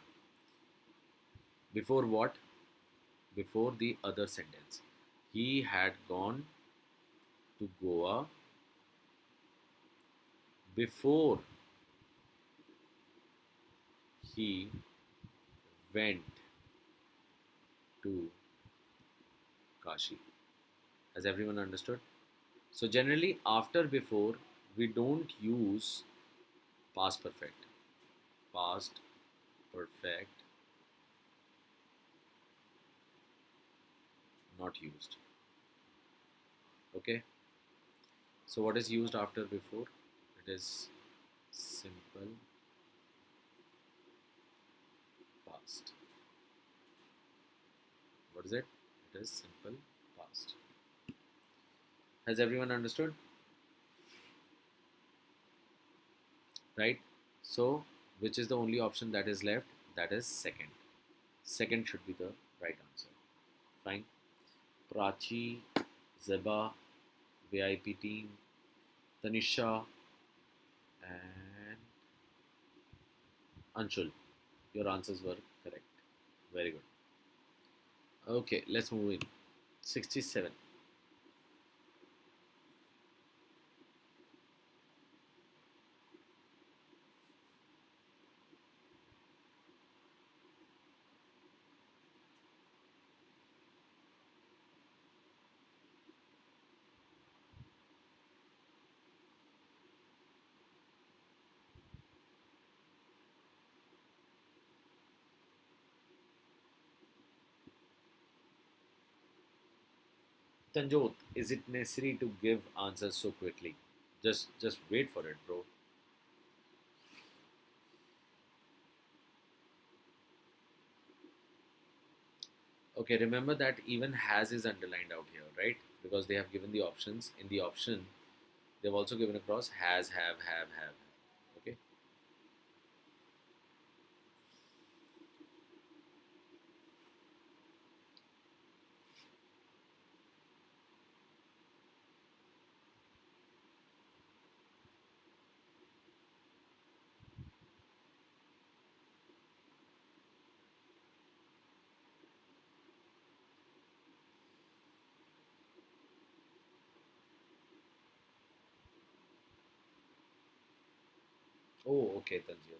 Before what? Before the other sentence. He had gone to Goa before he went to Kashi. Has everyone understood? So, generally, after before, we don't use past perfect. Past perfect not used. Okay. So, what is used after before? It is simple past. What is it? It is simple past. Has everyone understood? Right? So, which is the only option that is left? That is second. Second should be the right answer. Fine. Prachi, Zeba, VIP team, Tanisha, and Anshul. Your answers were correct. Very good. Okay, let's move in. 67. Tanjot, is it necessary to give answers so quickly? Just wait for it, bro. Okay, remember that even has is underlined out here, right? Because they have given the options. In the option, they've also given across has, have. Okay. Oh, okay, Tanjot.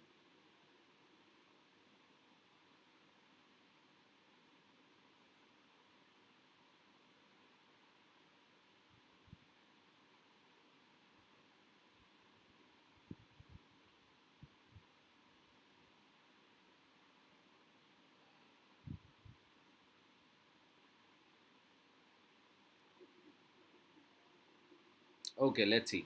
Okay, let's see.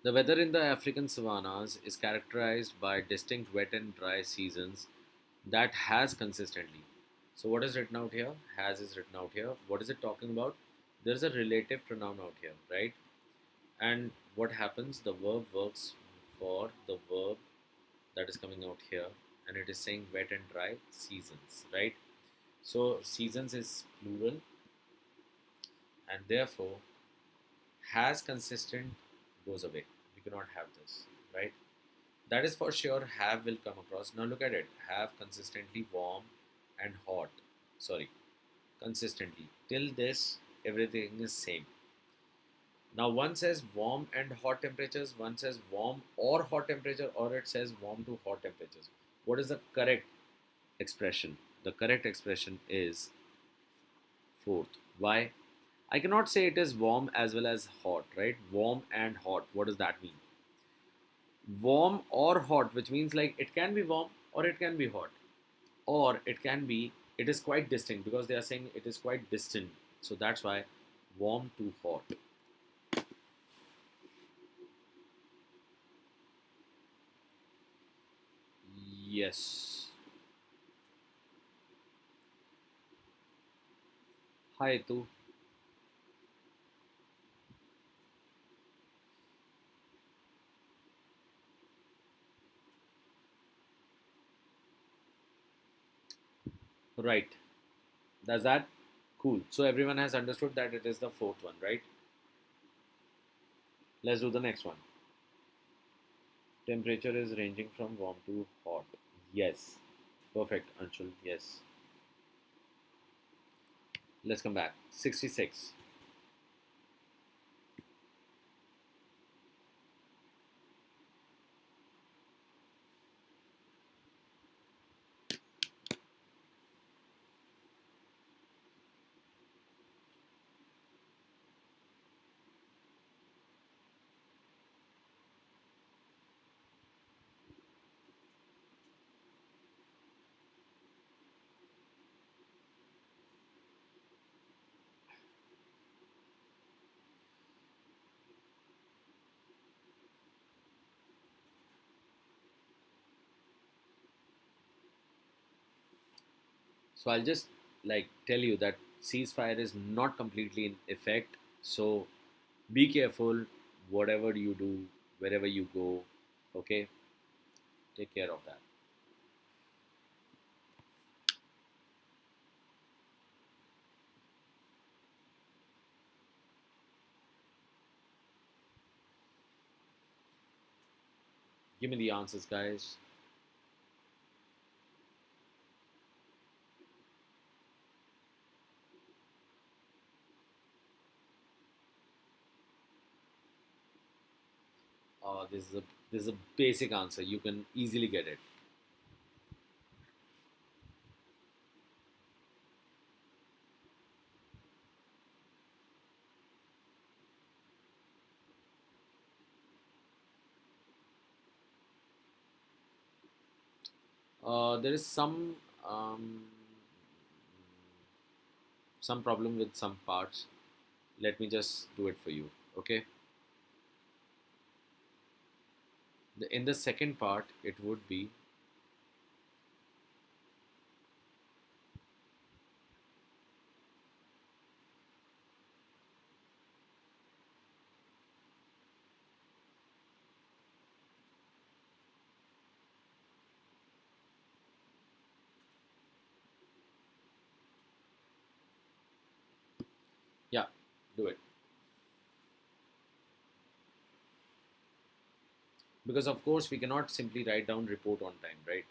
The weather in the African savannas is characterized by distinct wet and dry seasons that has consistently. So, what is written out here? Has is written out here. What is it talking about? There's a relative pronoun out here, right? And what happens? The verb works for the verb that is coming out here, and it is saying wet and dry seasons, right? So, seasons is plural, and therefore, has consistent goes away. We cannot have this, right? That is for sure. Have will come across. Now look at it. Have consistently warm and hot. Sorry, consistently. Till this, everything is same. Now one says warm and hot temperatures. One says warm or hot temperature, or it says warm to hot temperatures. What is the correct expression? The correct expression is fourth. Why? I cannot say it is warm as well as hot, right? Warm and hot. What does that mean? Warm or hot, which means like it can be warm or it can be hot, or it can be, it is quite distinct because they are saying it is quite distant. So that's why warm to hot. Yes. Hi, tu. Right. Does that? Cool. So everyone has understood that it is the fourth one, right? Let's do the next one. Temperature is ranging from warm to hot. Yes. Perfect, Anshul. Yes. Let's come back. 66. So I'll just like tell you that ceasefire is not completely in effect. So be careful whatever you do, wherever you go. Okay, take care of that. Give me the answers, guys. This is a basic answer. You can easily get it. There is um, some problem with some parts. Let me just do it for you. Okay. In the second part, it would be, yeah, do it. Because of course we cannot simply write down report on time, right?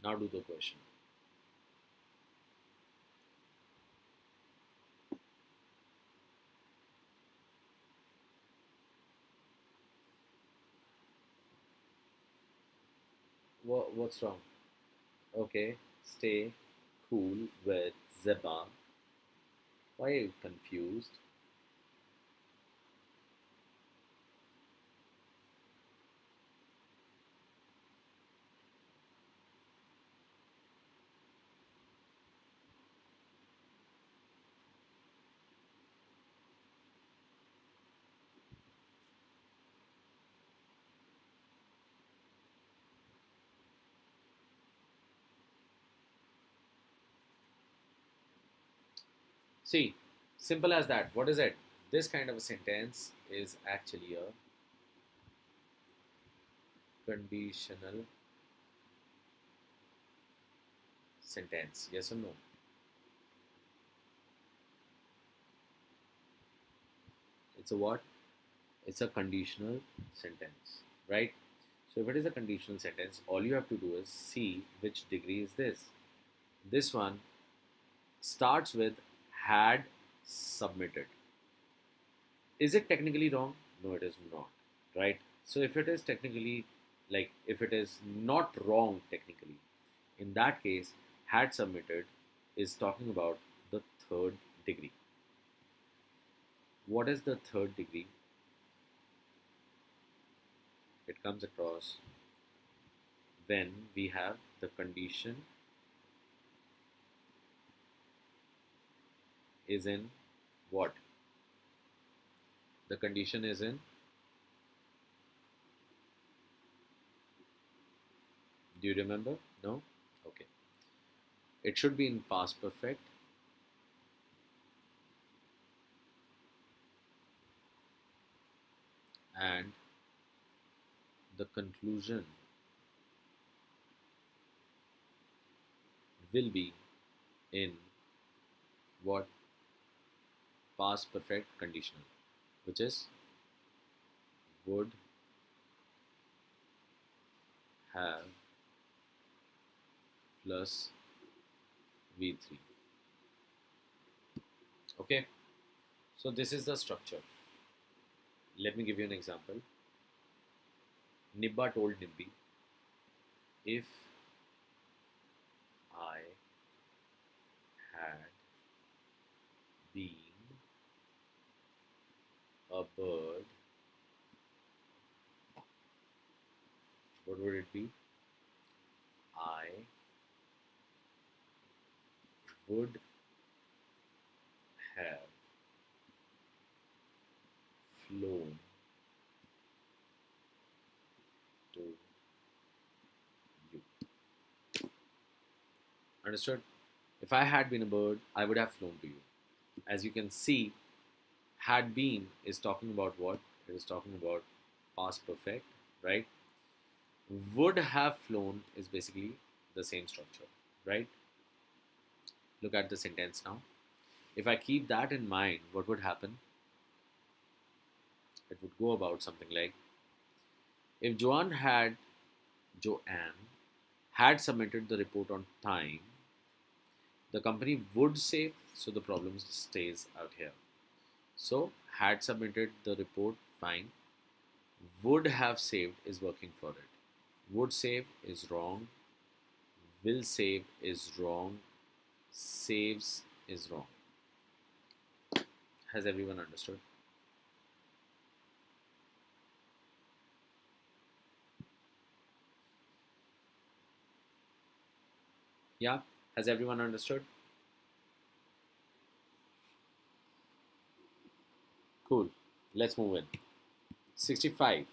Now do the question. What's wrong? Okay, stay cool with Zeba. Why are you confused? See, simple as that. What is it? This kind of a sentence is actually a conditional sentence. Yes or no? It's a what? It's a conditional sentence, right? So if it is a conditional sentence, all you have to do is see which degree is this. This one starts with had submitted. Is it technically wrong? No, it is not, right? So if it is technically, like if it is not wrong technically, in that case, had submitted is talking about the third degree. What is the third degree? It comes across when we have the condition is in what? The condition is in, do you remember? No? Okay. It should be in past perfect, and the conclusion will be in what? Past perfect conditional, which is would have plus V3. Okay, so this is the structure. Let me give you an example. Nibba told Nibbi, if I had been a bird, what would it be? I would have flown to you. Understood? If I had been a bird, I would have flown to you. As you can see, had been is talking about what? It is talking about past perfect, right? Would have flown is basically the same structure, right? Look at the sentence now. If I keep that in mind, what would happen? It would go about something like, if Joanne had submitted the report on time, the company would save, so the problem stays out here. So had submitted the report, fine. Would have saved is working for it. Would save is wrong. Will save is wrong. Saves is wrong. Has everyone understood? Yeah? Has everyone understood? Cool. Let's move in. 65.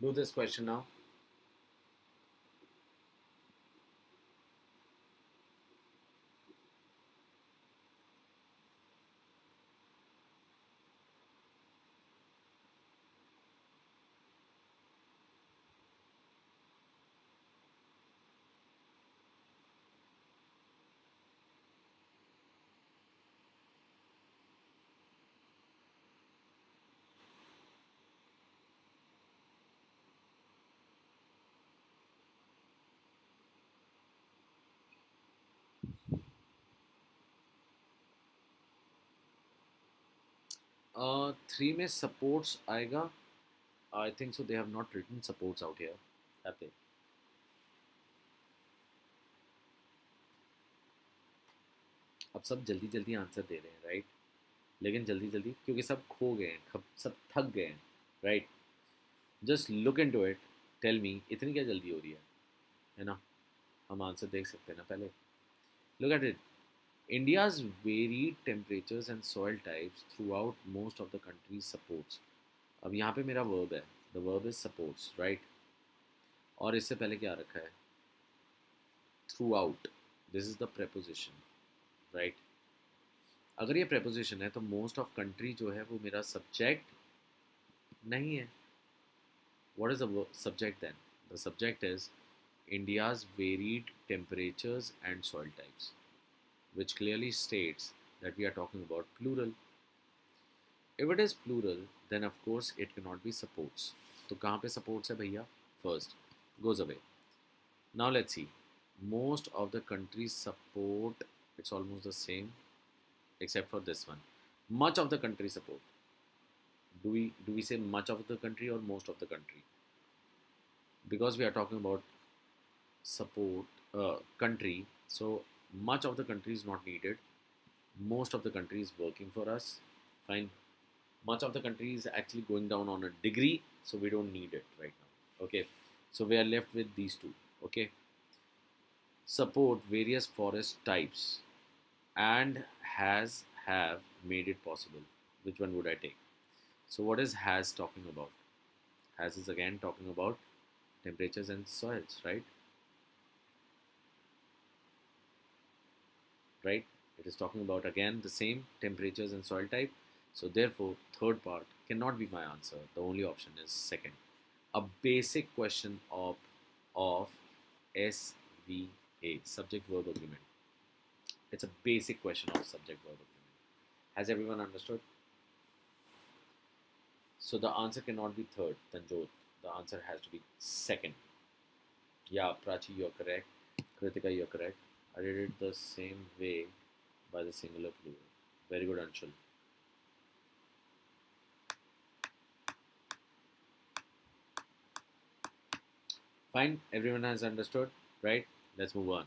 Do this question now. Three में supports आएगा. I think so. They have not written supports out here, have they? अब सब जल्दी जल्दी answer दे रहे हैं, right? लेकिन जल्दी जल्दी क्योंकि सब खो गए हैं, सब थक गए हैं, right? Just look into it. Tell me, इतनी क्या जल्दी हो रही है ना? हम आंसर देख सकते हैं ना पहले. Look at it. India's varied temperatures and soil types throughout most of the country's supports. अब यहाँ पे मेरा verb है. The verb is supports, right? और इससे पहले क्या रखा है? Throughout. This is the preposition, right? अगर ये preposition है तो most of country जो है वो मेरा subject नहीं है. What is the subject then? The subject is India's varied temperatures and soil types, which clearly states that we are talking about plural. If it is plural, then of course it cannot be supports. तो कहाँ पे supports है भैया? First, goes away. Now let's see. Most of the countries support, it's almost the same, except for this one. Much of the country support. Do we say much of the country or most of the country? Because we are talking about support country, so much of the country is not needed. Most of the country is working for us. Fine. Much of the country is actually going down on a degree, so we don't need it right now. Okay, so we are left with these two. Okay, support various forest types and have made it possible. Which one would I take? So what is has talking about? Has is again talking about temperatures and soils, right? Right? It is talking about again the same temperatures and soil type. So therefore, third part cannot be my answer. The only option is second. A basic question of SVA, subject verb agreement. It's a basic question of subject verb agreement. Has everyone understood? So the answer cannot be third, Tanjot. The answer has to be second. Yeah, Prachi, you're correct. Kritika, you're correct. I did it the same way by the singular plural. Very good, Anshul. Fine, everyone has understood, right? Let's move on.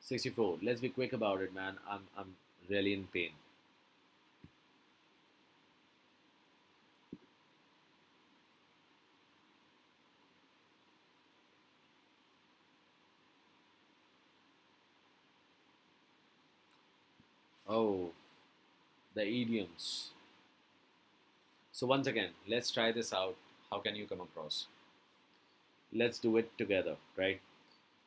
64. Let's be quick about it, man. I'm really in pain. Oh, the idioms. So once again, let's try this out. How can you come across? Let's do it together, right?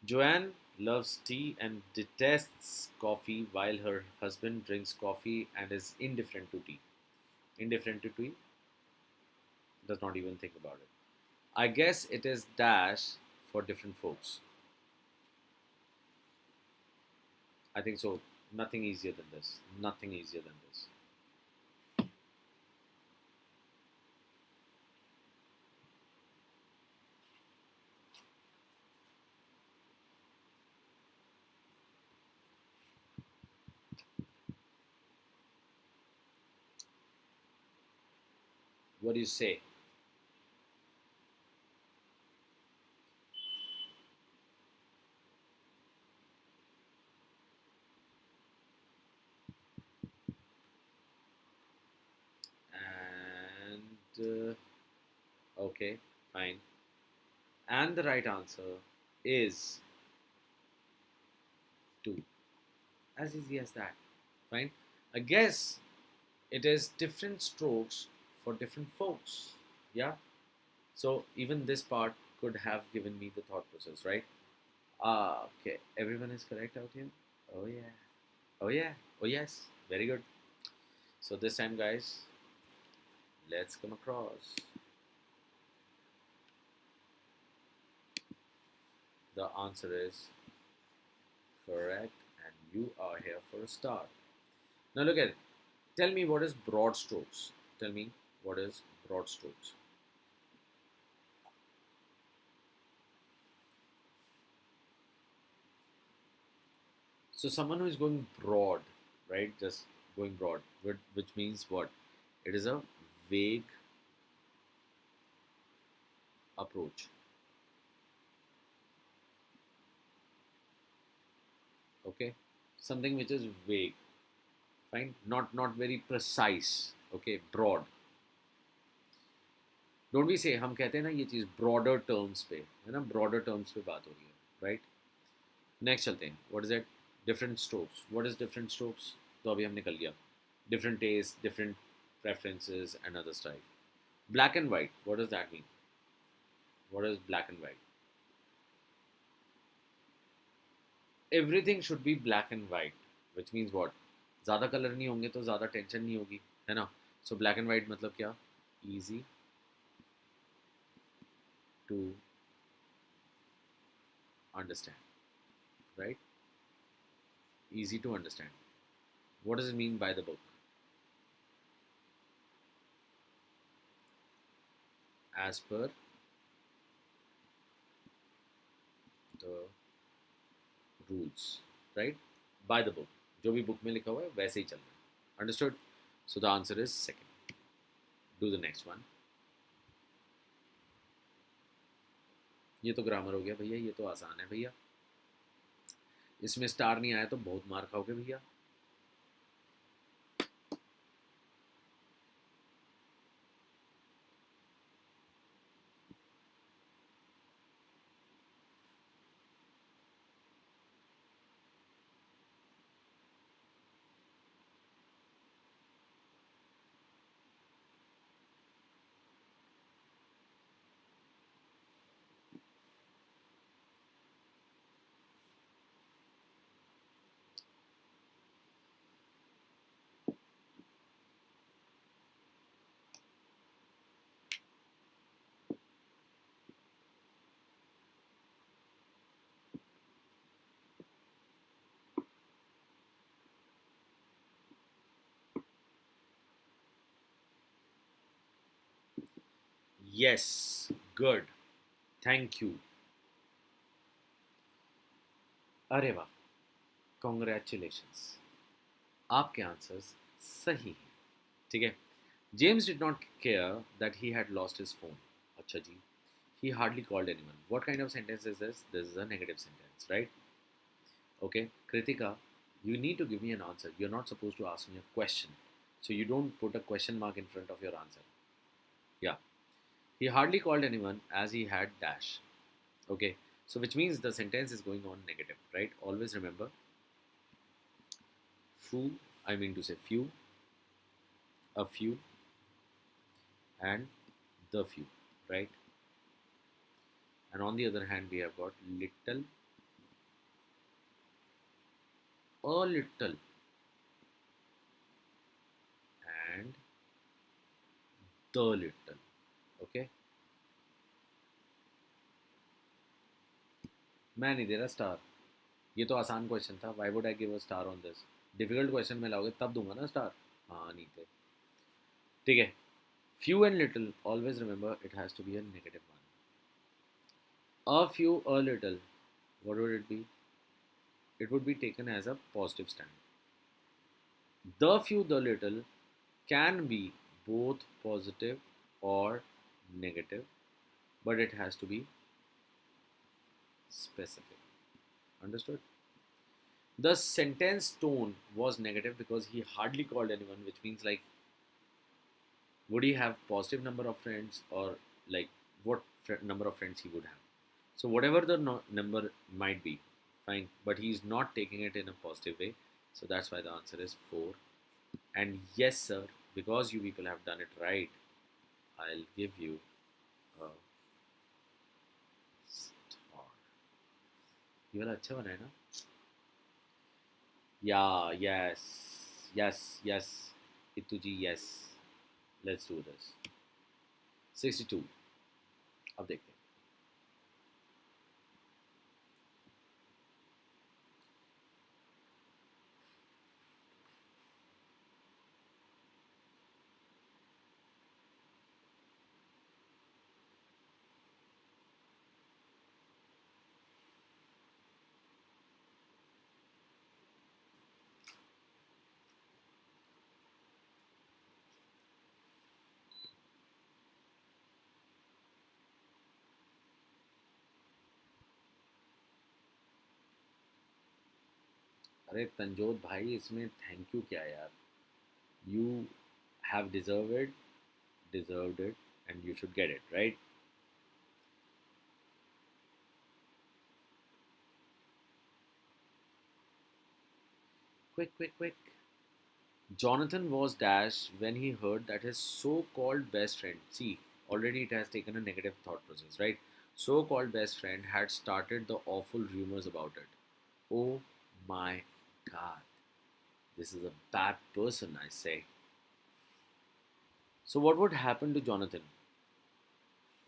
Joanne loves tea and detests coffee while her husband drinks coffee and is indifferent to tea. Indifferent to tea? Does not even think about it. I guess it is dash for different folks. I think so. Nothing easier than this. Nothing easier than this. What do you say? And okay, fine. And the right answer is 2. As easy as that. Fine. I guess it is different strokes for different folks. Yeah. So even this part could have given me the thought process, right? Okay. Everyone is correct out here? Oh, yeah. Oh, yeah. Oh, yes. Very good. So this time, guys, let's come across. The answer is correct, and you are here for a start. Now, look at it. Tell me what is broad strokes. Tell me what is broad strokes. So someone who is going broad, right? Just going broad, which means what? It is a vague approach. Okay, something which is vague, fine, not very precise. Okay, broad. Don't we say हम कहते हैं ना ये चीज़ broader terms पे है ना broader terms पे बात हो रही है right? Next चलते हैं. What is it? Different strokes. What is different strokes? तो अभी हमने कर लिया. Different tastes, different preferences, and other style. Black and white. What does that mean? What is black and white? Everything should be black and white, which means what? ज़्यादा colour नहीं होंगे तो ज़्यादा टेंशन नहीं होगी, है ना? So black and white मतलब क्या? Easy to understand, right? Easy to understand. What does it mean by the book? As per the rules, right? By the book. जो भी book में लिखा हुआ है वैसे ही चलना है. Understood? So the answer is second. Do the next one. ये तो ग्रामर हो गया भैया, ये तो आसान है भैया. इसमें स्टार नहीं आया तो बहुत मार खाओगे भैया. Yes, good. Thank you. अरे वाह, कॉन्ग्रेचुलेशंस, आपके आंसर्स सही हैं. ठीक है. James did not care that he had lost his phone. अच्छा जी. He hardly called anyone. What kind of sentence is this? This is a negative sentence, right? Okay. Kritika, you need to give me an answer. You're not supposed to ask me a question. So you don't put a question mark in front of your answer. Yeah. He hardly called anyone as he had dash. Okay. So which means the sentence is going on negative, right? Always remember few, I mean to say few, a few, and the few, right? And on the other hand, we have got little, a little, and the little. Okay. मैं नहीं दे रहा star. ये तो आसान question था. Why would I give a star on this? Difficult question में लाओगे तब दूंगा ना स्टार. हाँ नहीं थे. ठीक है. Few and little, always remember it has to be a negative one. A few, a little, what would it be? It would be taken as a positive stand. The few, the little can be both positive or negative, but it has to be specific. Understood? The sentence tone was negative because he hardly called anyone, which means like, would he have positive number of friends, or like what number of friends he would have? So whatever the number might be, fine, but he's not taking it in a positive way. So that's why the answer is 4. And yes, sir, because you people have done it right, I'll give you a star. ये वाला अच्छा बना है ना? Yeah, yes, yes. Ituji, yes. Let's do this. 62. अब देखते हैं. अरे तंजोत भाई, इसमें थैंक यू क्या यार? You have deserved it, and you should get it, right? Quick. Jonathan was dashed when he heard that his so-called best friend, see, already it has taken a negative thought process, right? So-called best friend had started the awful rumors about it. Oh my god, this is a bad person, I say. So what would happen to Jonathan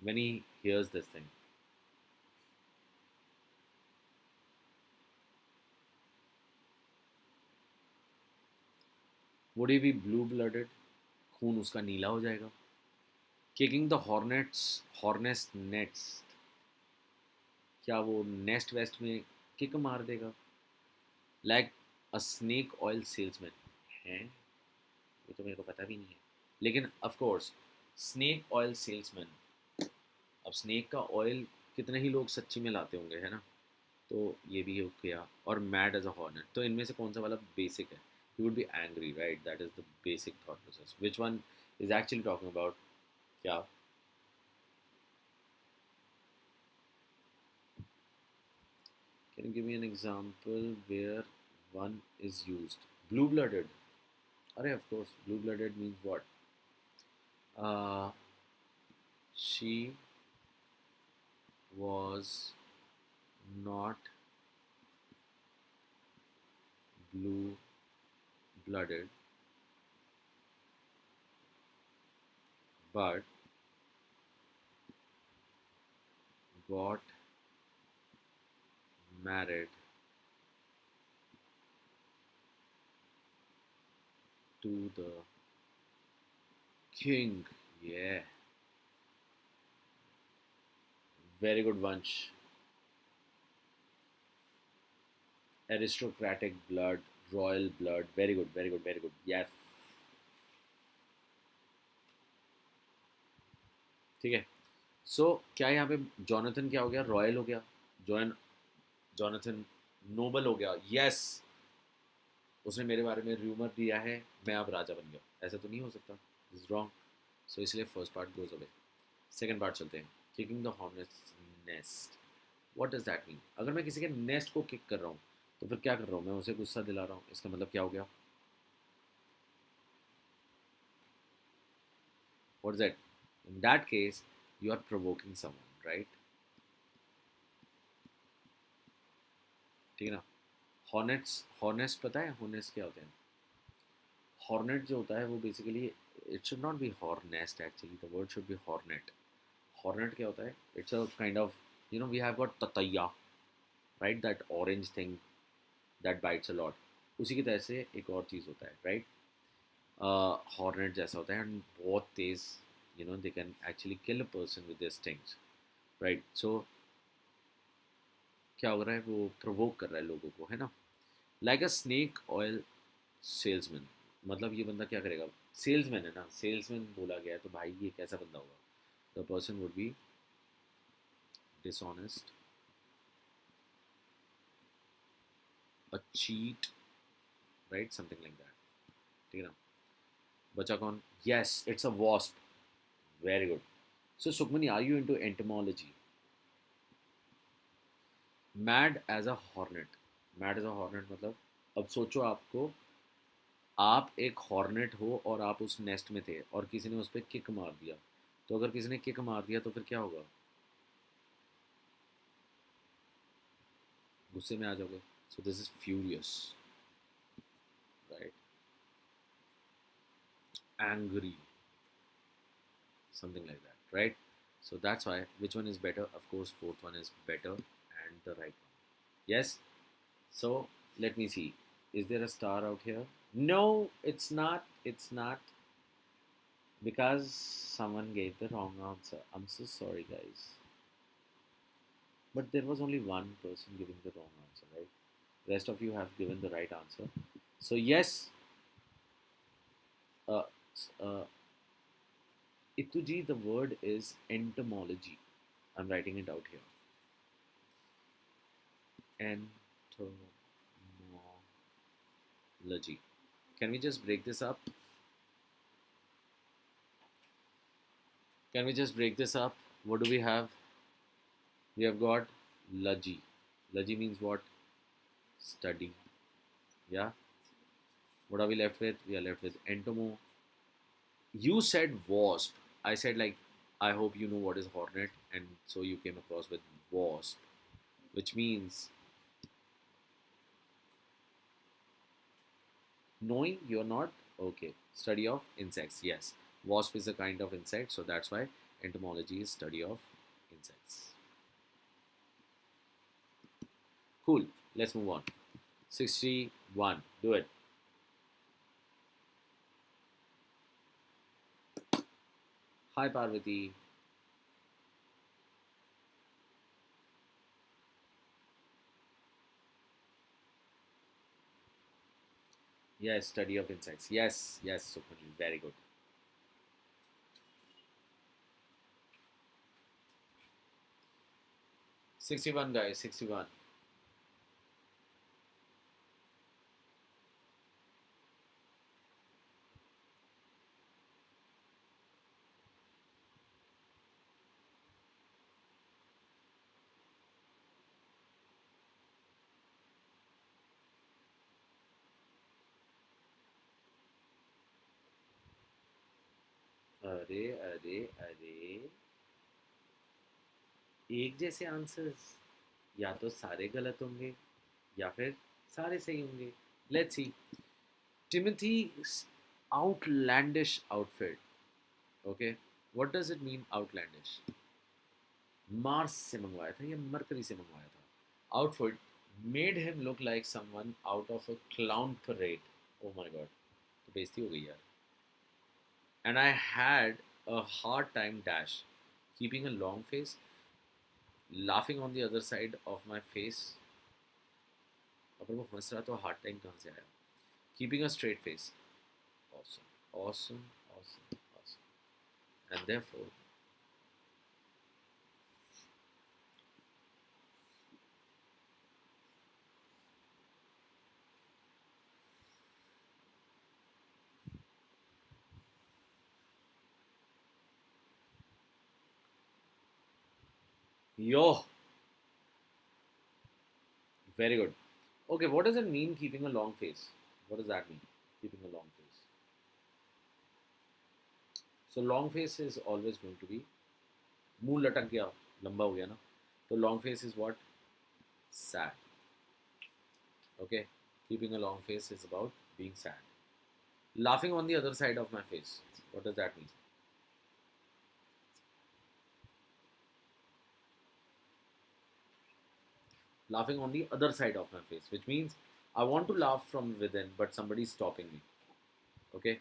when he hears this thing? Would he be blue-blooded? खून उसका नीला हो जाएगा. Kicking the hornet's nest. क्या वो nest waste में kick मार देगा? Like a snake oil salesman. हैं? ये तो मेरे को पता भी नहीं है. लेकिन of course, snake oil salesman. अब स्नेक का ऑयल कितने ही लोग सच्ची में लाते होंगे, है ना? तो ये भी हो गया. और मैड एज अ हॉर्नेट, तो इनमें से कौन सा वाला बेसिक है? You would be angry, right? That is the basic thought process. Which one is actually talking about? क्या? Can you give me an example where one is used? Blue blooded. अरे of course, blue blooded means what? She was not blue blooded, but got married to the king. Yeah, very good, Vansh. aristocratic blood, royal blood. Very good, very good, very good. Yes. ठीक है. सो क्या यहाँ पे Jonathan क्या हो गया, royal हो गया. जॉन जॉनथन नोबल हो गया. यस, उसने मेरे बारे में र्यूमर दिया है, मैं अब राजा बन गया. ऐसा तो नहीं हो सकता. Is wrong. सो इसलिए first part goes away. Second part चलते हैं. Kicking the hornet's nest. What does that mean? अगर मैं किसी के नेस्ट को किक कर रहा हूँ तो फिर क्या कर रहा हूँ? मैं उसे गुस्सा दिला रहा हूँ. इसका मतलब क्या हो गया? What is that? In that case you are provoking someone, right? ठीक है ना. हॉर्नेट्स, हॉर्नेट्स पता है हॉर्नेट्स क्या होते हैं? हॉर्नेट जो होता है वो basically, it should not be hornets actually, the word should be hornet. Hornet क्या होता है? It's a kind of, you know, we have got ततैया, right? That orange thing that bites a lot. उसी की तरह से एक और चीज़ होता है, राइट? हॉर्नेट जैसा होता है एंड बहुत तेज़, you know, they can actually kill a person with this things, right? So क्या हो रहा है? वो प्रोवोक कर रहा है लोगों को, है ना. लाइक अ स्नेक ऑयल सेल्समैन. मतलब ये बंदा क्या करेगा? सेल्समैन है ना, सेल्समैन बोला गया है तो भाई ये कैसा बंदा होगा? The person would be dishonest, a cheat, right? Something like that. ठीक है ना. बचा कौन? Yes, it's a wasp. Very good. So Sukhmani, are you into entomology? Mad as a hornet. Mad as a hornet मतलब, अब सोचो आपको, आप एक हॉर्नेट हो और आप उस नेस्ट में थे और किसी ने उस पर किक मार दिया. तो अगर किसी ने किक मार दिया तो फिर क्या होगा? गुस्से में आ जाओगे. So this is furious, right? Angry, something like that, right? So that's why, which one is better? Of course, fourth one is better and the right one. Yes. So let me see. Is there a star out here? No, it's not. It's not, because someone gave the wrong answer. I'm so sorry, guys. But there was only one person giving the wrong answer, right? Rest of you have given the right answer. So yes, uh, uh, Ituji, the word is entomology. I'm writing it out here. Entomology. Can we just break this up? Can we just break this up? What do we have? We have got logy. Logy means what? Study. Yeah. What are we left with? We are left with entomo. You said wasp. I said, like, I hope you know what is hornet, and so you came across with wasp, which means knowing you're not. Okay. Study of insects. Yes. Wasp is a kind of insect, so that's why entomology is study of insects. Cool. Let's move on. 61. Do it. Hi, Parvati. Yes, study of insects. Yes, yes, Sukhmani. Very good. 61, guys. 61. अरे अरे अरे, एक जैसे answers. या तो सारे गलत होंगे या फिर सारे सही होंगे. Let's see. Timothy's outlandish outfit. Okay, what does it mean outlandish? Mars से मंगवाया था या मरकरी से मंगवाया था? Outfit made him look like someone out of a clown parade. Oh my god, तो बेइज्जती हो गई यार. And I had a hard time dash keeping a long face, laughing on the other side of my face. अगर वो हंस रहा तो हार्ड टाइम कहाँ से आया? Keeping a straight face. Awesome, awesome, awesome, awesome. And therefore, yo, very good. Okay, what does it mean keeping a long face? What does that mean? Keeping a long face. So long face is always going to be मुंह लटक गया, लंबा हो गया ना, तो long face is what? Sad. Okay, keeping a long face is about being sad. Laughing on the other side of my face. What does that mean? Laughing on the other side of my face, which means I want to laugh from within, but somebody's stopping me. Okay,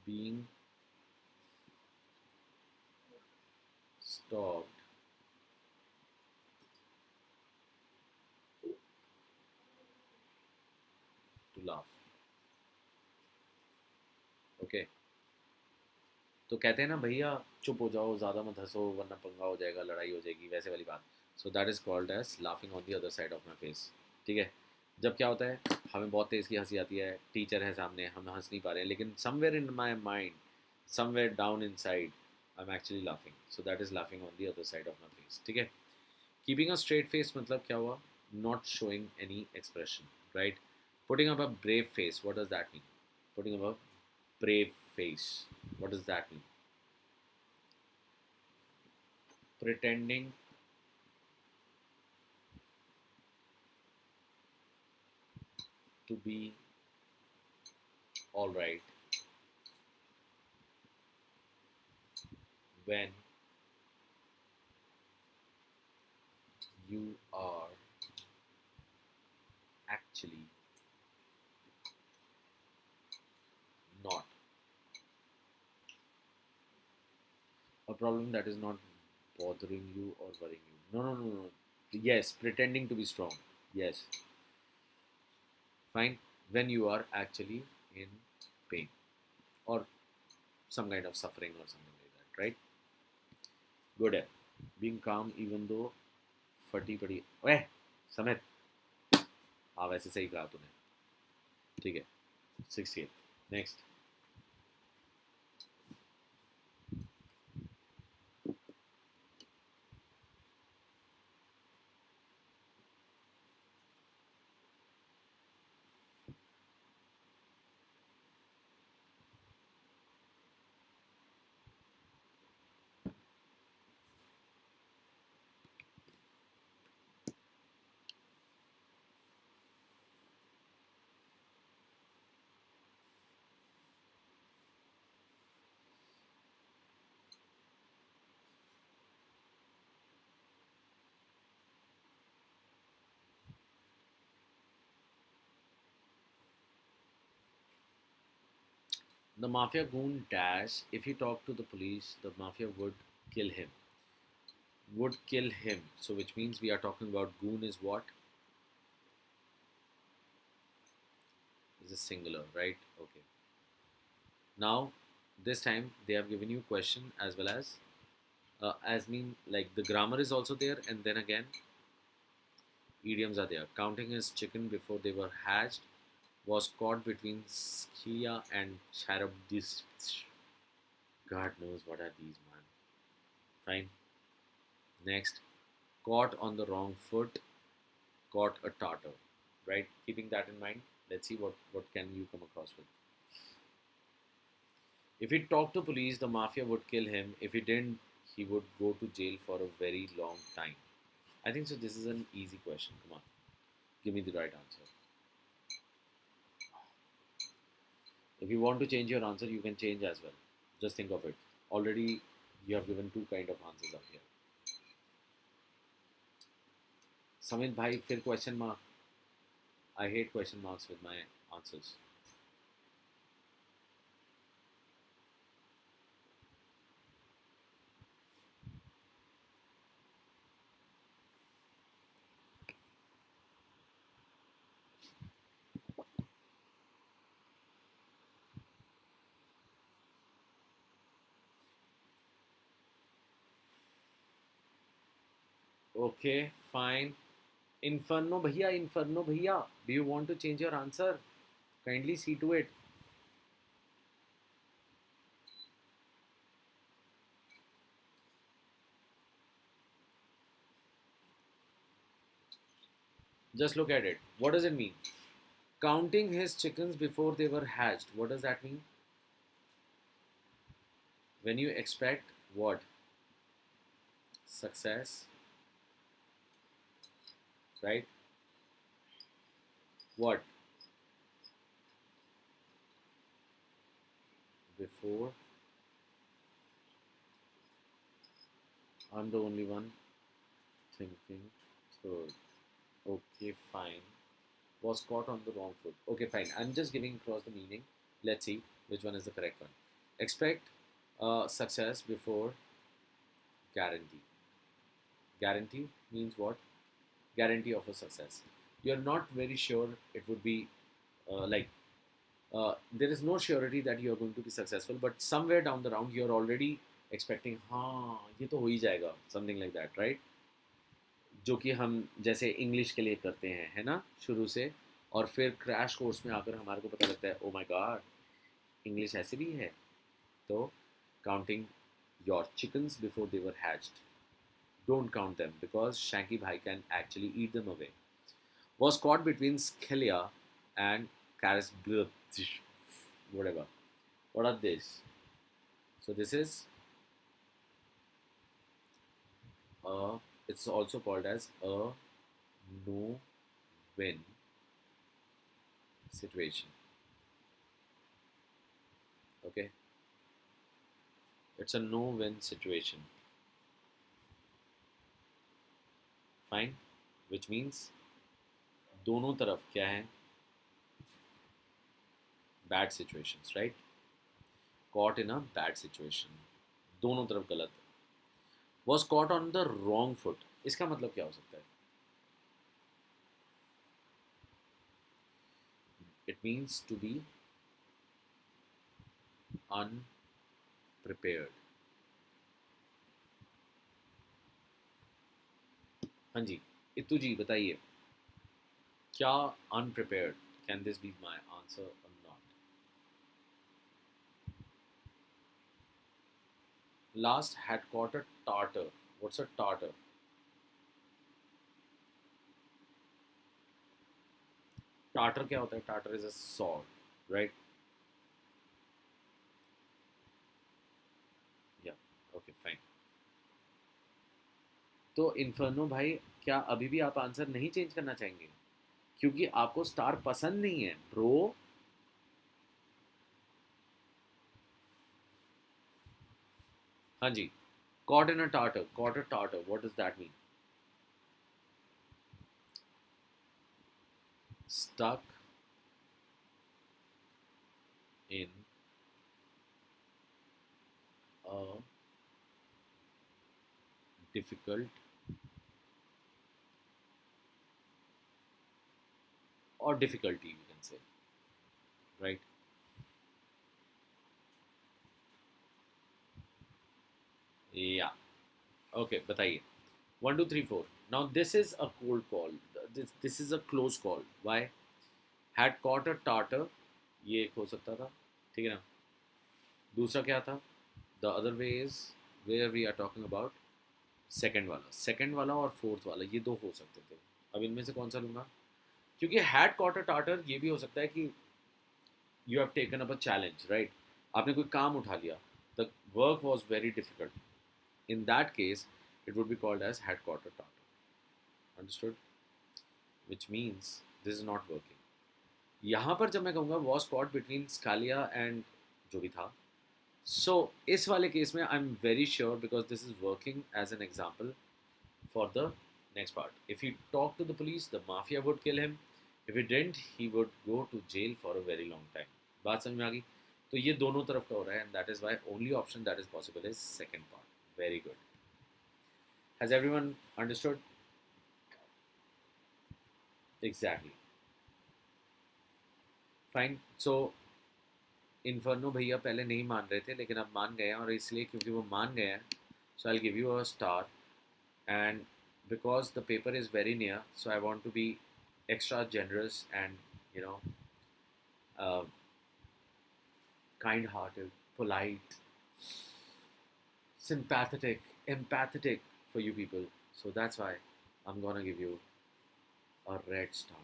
being stopped to laugh. Okay, तो कहते हैं ना भैया चुप हो जाओ, ज़्यादा मत हंसो वरना पंगा हो जाएगा, लड़ाई हो जाएगी, वैसे वाली बात. So that is called as laughing on the other side of my face. ठीक है, जब क्या होता है, हमें बहुत तेज़ की हंसी आती है, टीचर है सामने, हम हंस नहीं पा रहे हैं, लेकिन somewhere in my mind, somewhere down in side, I am actually laughing. So that is laughing on the other side of my face. ठीक है, कीपिंग अ स्ट्रेट फेस मतलब क्या हुआ? Not showing any expression, right? Putting up a brave face, what does that mean? Putting up a brave face, what does that mean? Pretending to be all right when you are actually not. A problem that is not bothering you or worrying you. No, no, no, no. Yes, pretending to be strong. Yes, fine. When you are actually in pain or some kind of suffering or something like that, right? Good. है. Being calm even though फटी पड़ी. ओए समेत. हाँ वैसे सही कहा तूने. ठीक है. 68. Next. The mafia goon dash. If he talked to the police, the mafia would kill him. Would kill him. So which means we are talking about goon is what? Is a singular, right? Okay. Now this time they have given you question as mean like the grammar is also there, and then again idioms are there. Counting his chicken before they were hatched, was caught between Skia and Charab. This God knows what are these, man. Fine. Next, caught on the wrong foot, caught a tartar. Right? Keeping that in mind, let's see what can you come across with. If he talked to police, the mafia would kill him. If he didn't, he would go to jail for a very long time. I think so. This is an easy question. Come on, give me the right answer. If you want to change your answer, you can change as well. Just think of it. Already, you have given two kind of answers up here. Samit bhai, फिर question mark. I hate question marks with my answers. Okay fine. Inferno bhaiya, do you want to change your answer? Kindly see to it. Just look at it. What does it mean? Counting his chickens before they were hatched. What does that mean? When you expect what? Success, right? What? Before. I'm the only one thinking third. Okay, fine. Was caught on the wrong foot. Okay, fine. I'm just giving across the meaning. Let's see which one is the correct one. Expect success before guarantee. Guarantee means what? Guarantee of a success. You're not very sure it would be there is no surety that you are going to be successful, but somewhere down the round you're already expecting हाँ ये तो हो ही जाएगा, something like that, right? जो कि हम जैसे English के लिए करते हैं, है ना, शुरू से, और फिर क्रैश कोर्स में आकर हमारे को पता लगता है ओ माय गॉड इंग्लिश ऐसे भी है. तो counting your chickens before they were hatched. Don't count them because Shanky Bhai can actually eat them away. Was caught between Scalia and Caris whatever. What are this? So this is it's also called as a no-win situation. Okay, it's a no-win situation. Fine, which means दोनों तरफ क्या है? Bad situations, right? Caught in a bad situation. दोनों तरफ गलत. Was caught on the wrong foot. इसका मतलब क्या हो सकता है? It means to be unprepared. हाँ जी, इतू जी बताइए, क्या unprepared? Can this be my answer or not? Last had caught a tartar. What's a tartar? Tartar क्या होता है? Tartar is a sword, right? Yeah. Okay, fine. तो इन्फर्नो भाई, क्या अभी भी आप आंसर नहीं चेंज करना चाहेंगे? क्योंकि आपको स्टार पसंद नहीं है ब्रो. हाँ जी, caught in a tartar. Caught a tartar. What does that mean? Stuck in a difficult or difficulty, you can say, right? Yeah. Okay, बताइए. 1 2 3 4. Now this is a cold call. This is a close call. Why? Had caught a tartar. ये एक हो सकता था, ठीक है ना. दूसरा क्या था? The other way is where we are talking about second वाला और फोर्थ वाला, ये दो हो सकते थे. अब इनमें से कौन सा लूँगा? क्योंकि हैड कॉट अ टार्टर ये भी हो सकता है कि you have taken up a challenge, right? आपने कोई काम उठा लिया, the work was very difficult. In that case it would be called as had caught a tartar. Understood? Which means this is not working. यहाँ पर जब मैं कहूँगा was caught between Scylla and जो भी था, सो इस वाले केस में I am very sure because this is working as an example for the next part. If he talked to the police, the mafia would kill him. If he didn't, he would go to jail for a very long time. बात समझ में आ गई? तो ये दोनों तरफ का हो रहा है, and that is why only option that is possible is second part. Very good. Has everyone understood? Exactly. Fine. So inferno भैया पहले नहीं मान रहे थे, लेकिन अब मान गए हैं, और इसलिए क्योंकि वो मान गए हैं, so I'll give you a star. And because the paper is very near, so I want to be extra generous and, you know, uh, kind-hearted, polite, sympathetic, empathetic for you people. So that's why I'm gonna give you a red star.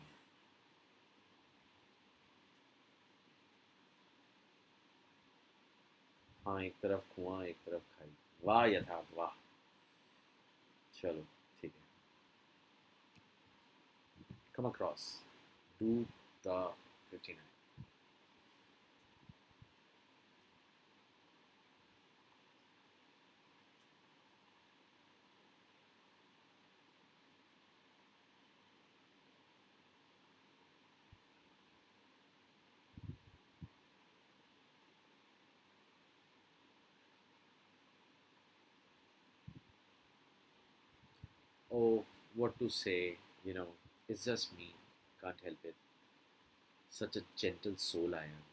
हाँ, एक तरफ कुआं एक तरफ खाई, वाह यथार्थ वाह. चलो ठीक है. Come across, do the 59. Oh, what to say, you know, it's just me, can't help it. Such a gentle soul I am.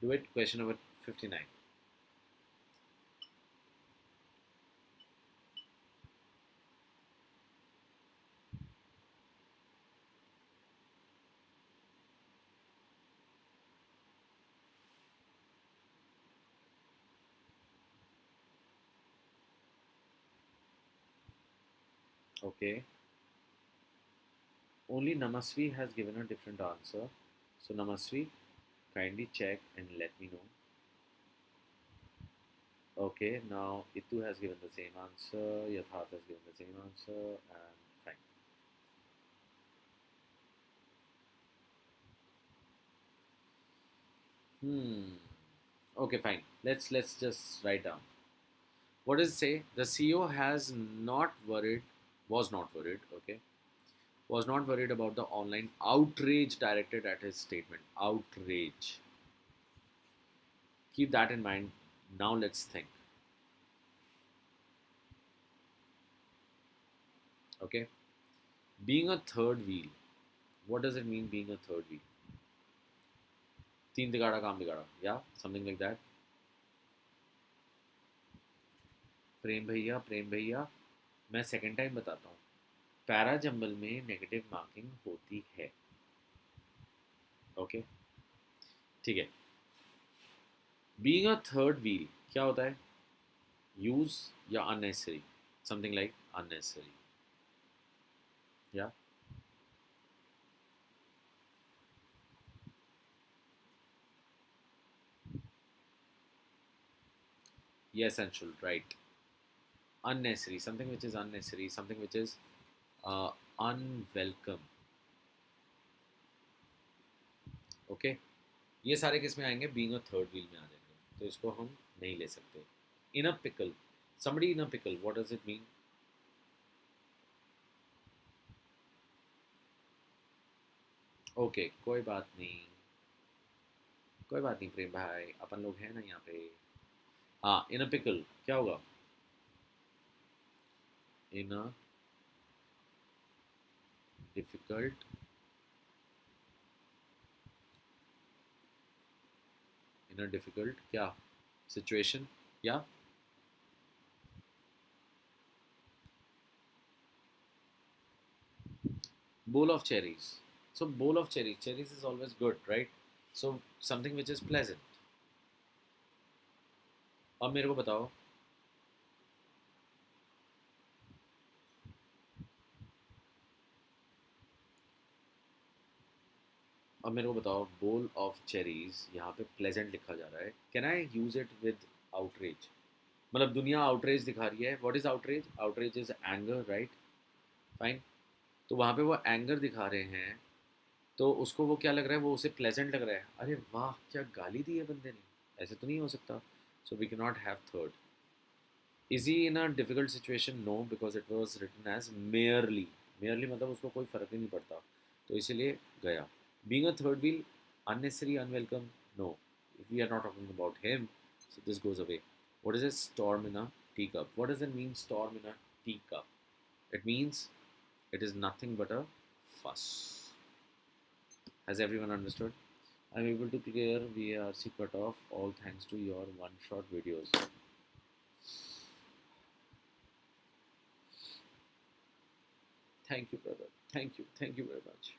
Do it, question number 59. Okay, only Namasvi has given a different answer. So, Namasvi, kindly check and let me know. Okay, now Itu has given the same answer, Yatharth has given the same answer, and fine. Hmm. Okay, fine. Let's just write down. What does it say? The CEO has not worried, was not worried, okay, was not worried about the online outrage directed at his statement. Outrage. Keep that in mind. Now let's think. Okay. Being a third wheel. What does it mean being a third wheel? तीन तिगाड़ा काम बिगाड़ा. Yeah, something like that. प्रेम भैया मैं second time बताता हूँ. Parajumble में negative marking होती है. ओके, ठीक है. बीइंग अ थर्ड व्हील क्या होता है? यूज या अननेसेसरी, समथिंग लाइक अननेसेसरी. या yes and should, right. Unnecessary, something which is unnecessary, something which is unwelcome. Okay, ये सारे किस में आएंगे? बीइंग अ थर्ड व्हील में आ जाएंगे, तो इसको हम नहीं ले सकते. In a pickle, somebody in a pickle, what does it mean? Okay, कोई बात नहीं, कोई बात नहीं प्रेम भाई, अपन लोग हैं ना यहाँ पे. हाँ, इन अ पिकल क्या होगा? In a difficult, in a difficult क्या सिचुएशन, या bowl of cherries. So bowl of cherries, cherries is always good, right? So something which is pleasant. अब मेरे को बताओ. अब मेरे को बताओ, bowl of cherries यहाँ पे pleasant लिखा जा रहा है. Can I use it with outrage? मतलब दुनिया outrage दिखा रही है. What is outrage? Outrage is anger, right? Fine. तो वहाँ पे वो anger दिखा रहे हैं, तो उसको वो क्या लग रहा है? वो उसे pleasant लग रहा है. अरे वाह, क्या गाली दी है बंदे ने. ऐसे तो नहीं हो सकता. So we cannot have third. Is he in a difficult situation? No, because it was written as merely. Merely मतलब उसको कोई फर्क ही नहीं पड़ता, तो इसीलिए गया. Being a third wheel, unnecessary, unwelcome. No, if we are not talking about him, so this goes away. What is a storm in a teacup? What does it mean, storm in a teacup? It means It is nothing but a fuss. Has everyone understood? I'm able to clear VRC cutoff all thanks to your one-shot videos. Thank you, brother. Thank you. Thank you very much.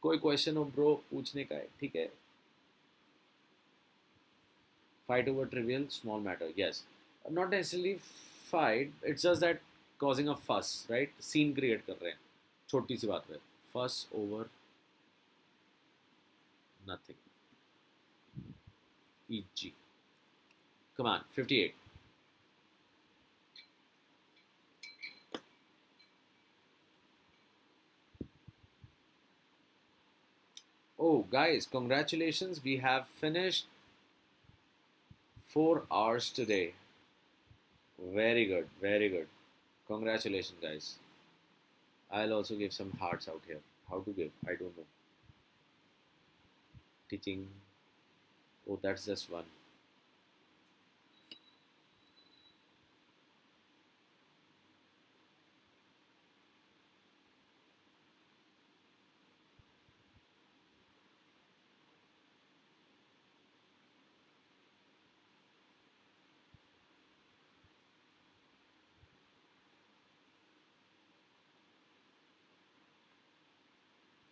कोई question हो bro पूछने का है, ठीक है? Fight over trivial small matter. Yes, not necessarily fight. It's just that causing a fuss, right? Scene create कर रहे हैं छोटी सी बात पे. Fuss over nothing. E.g. Come on, 58. Oh, guys, congratulations. We have finished 4 hours today. Very good, very good. Congratulations, guys. I'll also give some hearts out here. How to give? I don't know. Teaching. Oh, that's just one.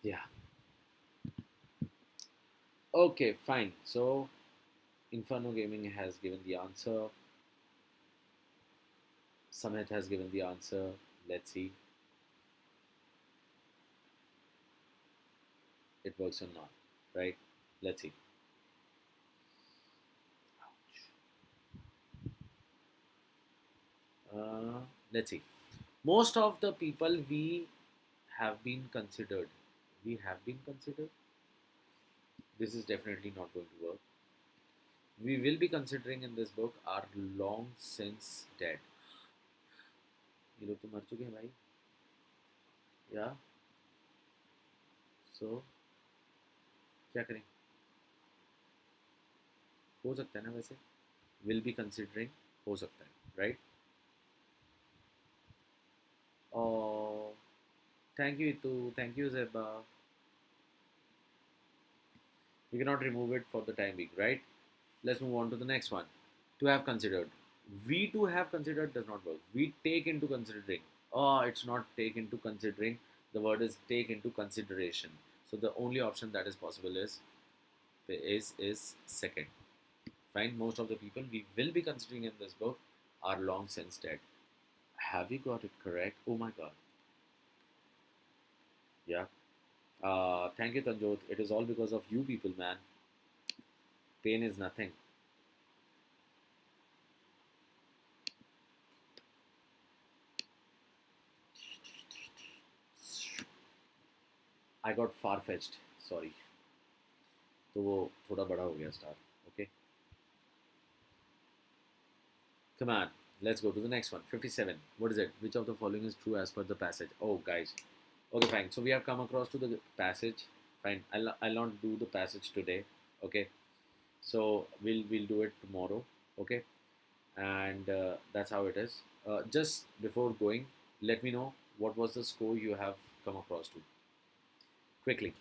Yeah. Okay, fine. So, Inferno Gaming has given the answer. Samit has given the answer. Let's see. It works or not, right? Let's see. Let's see. Most of the people we have been considered. We have been considered. This is definitely not going to work. We will be considering in this book are long since dead. ये लोग तो मर चुके हैं भाई. Yeah. So क्या करें? हो सकता है ना वैसे. Will be considering हो सकता है, right? Oh, thank you Itu. Thank you Zeba. We cannot remove it for the time being, right? Let's move on to the next one. To have considered. We to have considered does not work. We take into considering. Oh, it's not take into considering. The word is take into consideration. So the only option that is possible is second. Fine. Most of the people we will be considering in this book are long since dead. Have we got it correct? Oh my god. Yeah. Thank you, Tanjot. It is all because of you people, man. Pain is nothing. I got far-fetched. Sorry. तो वो थोड़ा बड़ा हो गया star. Okay. Come on. Let's go to the next one. 57. What is it? Which of the following is true as per the passage? Oh, guys. Okay, fine. So we have come across to the passage. Fine. I'll not do the passage today. Okay. So we'll do it tomorrow. Okay. And that's how it is. Just before going, let me know what was the score you have come across to. Quickly.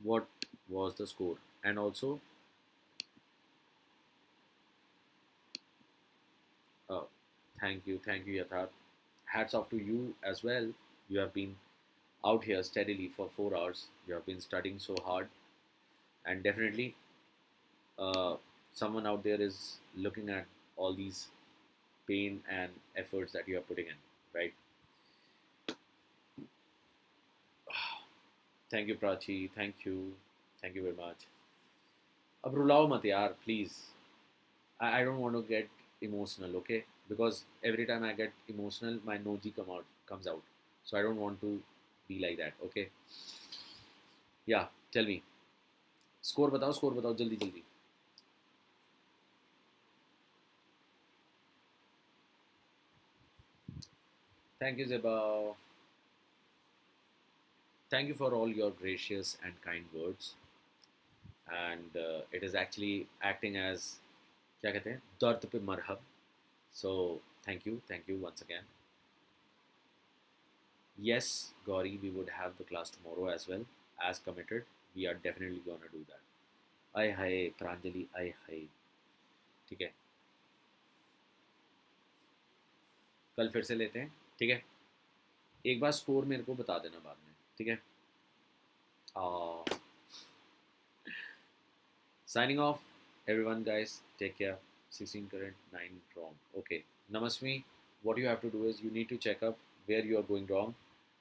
What was the score? And also, thank you, Yatharth. Hats off to you as well. You have been out here steadily for 4 hours. You have been studying so hard, and definitely, uh, someone out there is looking at all these pain and efforts that you are putting in, right? Thank you, Prachi. Thank you very much. अब रुलाओ मत यार, please. I don't want to get emotional, okay? Because every time I get emotional, my noji comes out. So I don't want to be like that, okay? Yeah, tell me. Score बताओ जल्दी जल्दी. Thank you, Zeba. Thank you for all your gracious and kind words. And it is actually acting as क्या कहते हैं दर्द पे मरहम. So thank you once again. Yes, Gauri, we would have the class tomorrow as well, as committed. We are definitely gonna do that. आय हाय प्रांजलि, आय हाय। ठीक है, कल फिर से लेते हैं। ठीक है, एक बार स्कोर मेरे को बता देना बाद में। ठीक है, signing off everyone guys, take care. 16 current, 9 wrong. Okay, Namasmi, what you have to do is you need to check up where you are going wrong,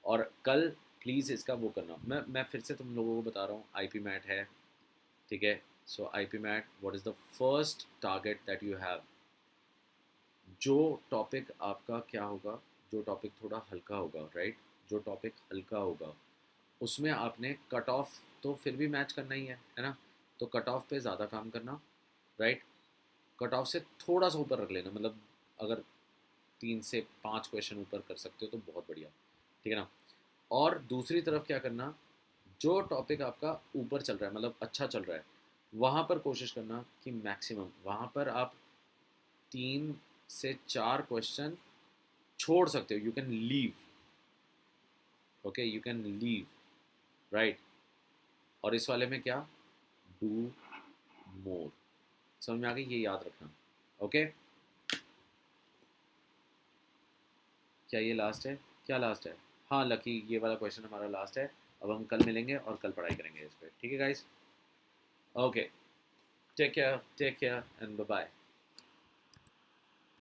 और कल प्लीज़ इसका वो करना। मैं फिर से तुम लोगों को बता रहा हूँ, आईपी मैट है। ठीक है, so IPMAT, what is the first target that you have? जो टॉपिक आपका क्या होगा, जो टॉपिक थोड़ा हल्का होगा, राइट, जो टॉपिक हल्का होगा उसमें आपने कट ऑफ तो फिर भी मैच करना ही है ना? तो कट ऑफ पे ज़्यादा काम करना, राइट। कट ऑफ से थोड़ा सा ऊपर रख लेना, मतलब अगर 3 से 5 क्वेश्चन ऊपर कर सकते हो तो बहुत बढ़िया। ठीक है ना? और दूसरी तरफ क्या करना, जो टॉपिक आपका ऊपर चल रहा है, मतलब अच्छा चल रहा है, वहाँ पर कोशिश करना कि मैक्सिमम वहाँ पर आप 3 से 4 क्वेश्चन छोड़ सकते हो। You can leave, okay, you can leave, right. और इस वाले में क्या, डू मोर। समझ में आ गई? ये याद रखना, ओके। क्या ये लास्ट है? क्या लास्ट है? हाँ लकी, ये वाला क्वेश्चन हमारा लास्ट है। अब हम कल मिलेंगे और कल पढ़ाई करेंगे इस पर। ठीक है guys, okay, take care and bye bye.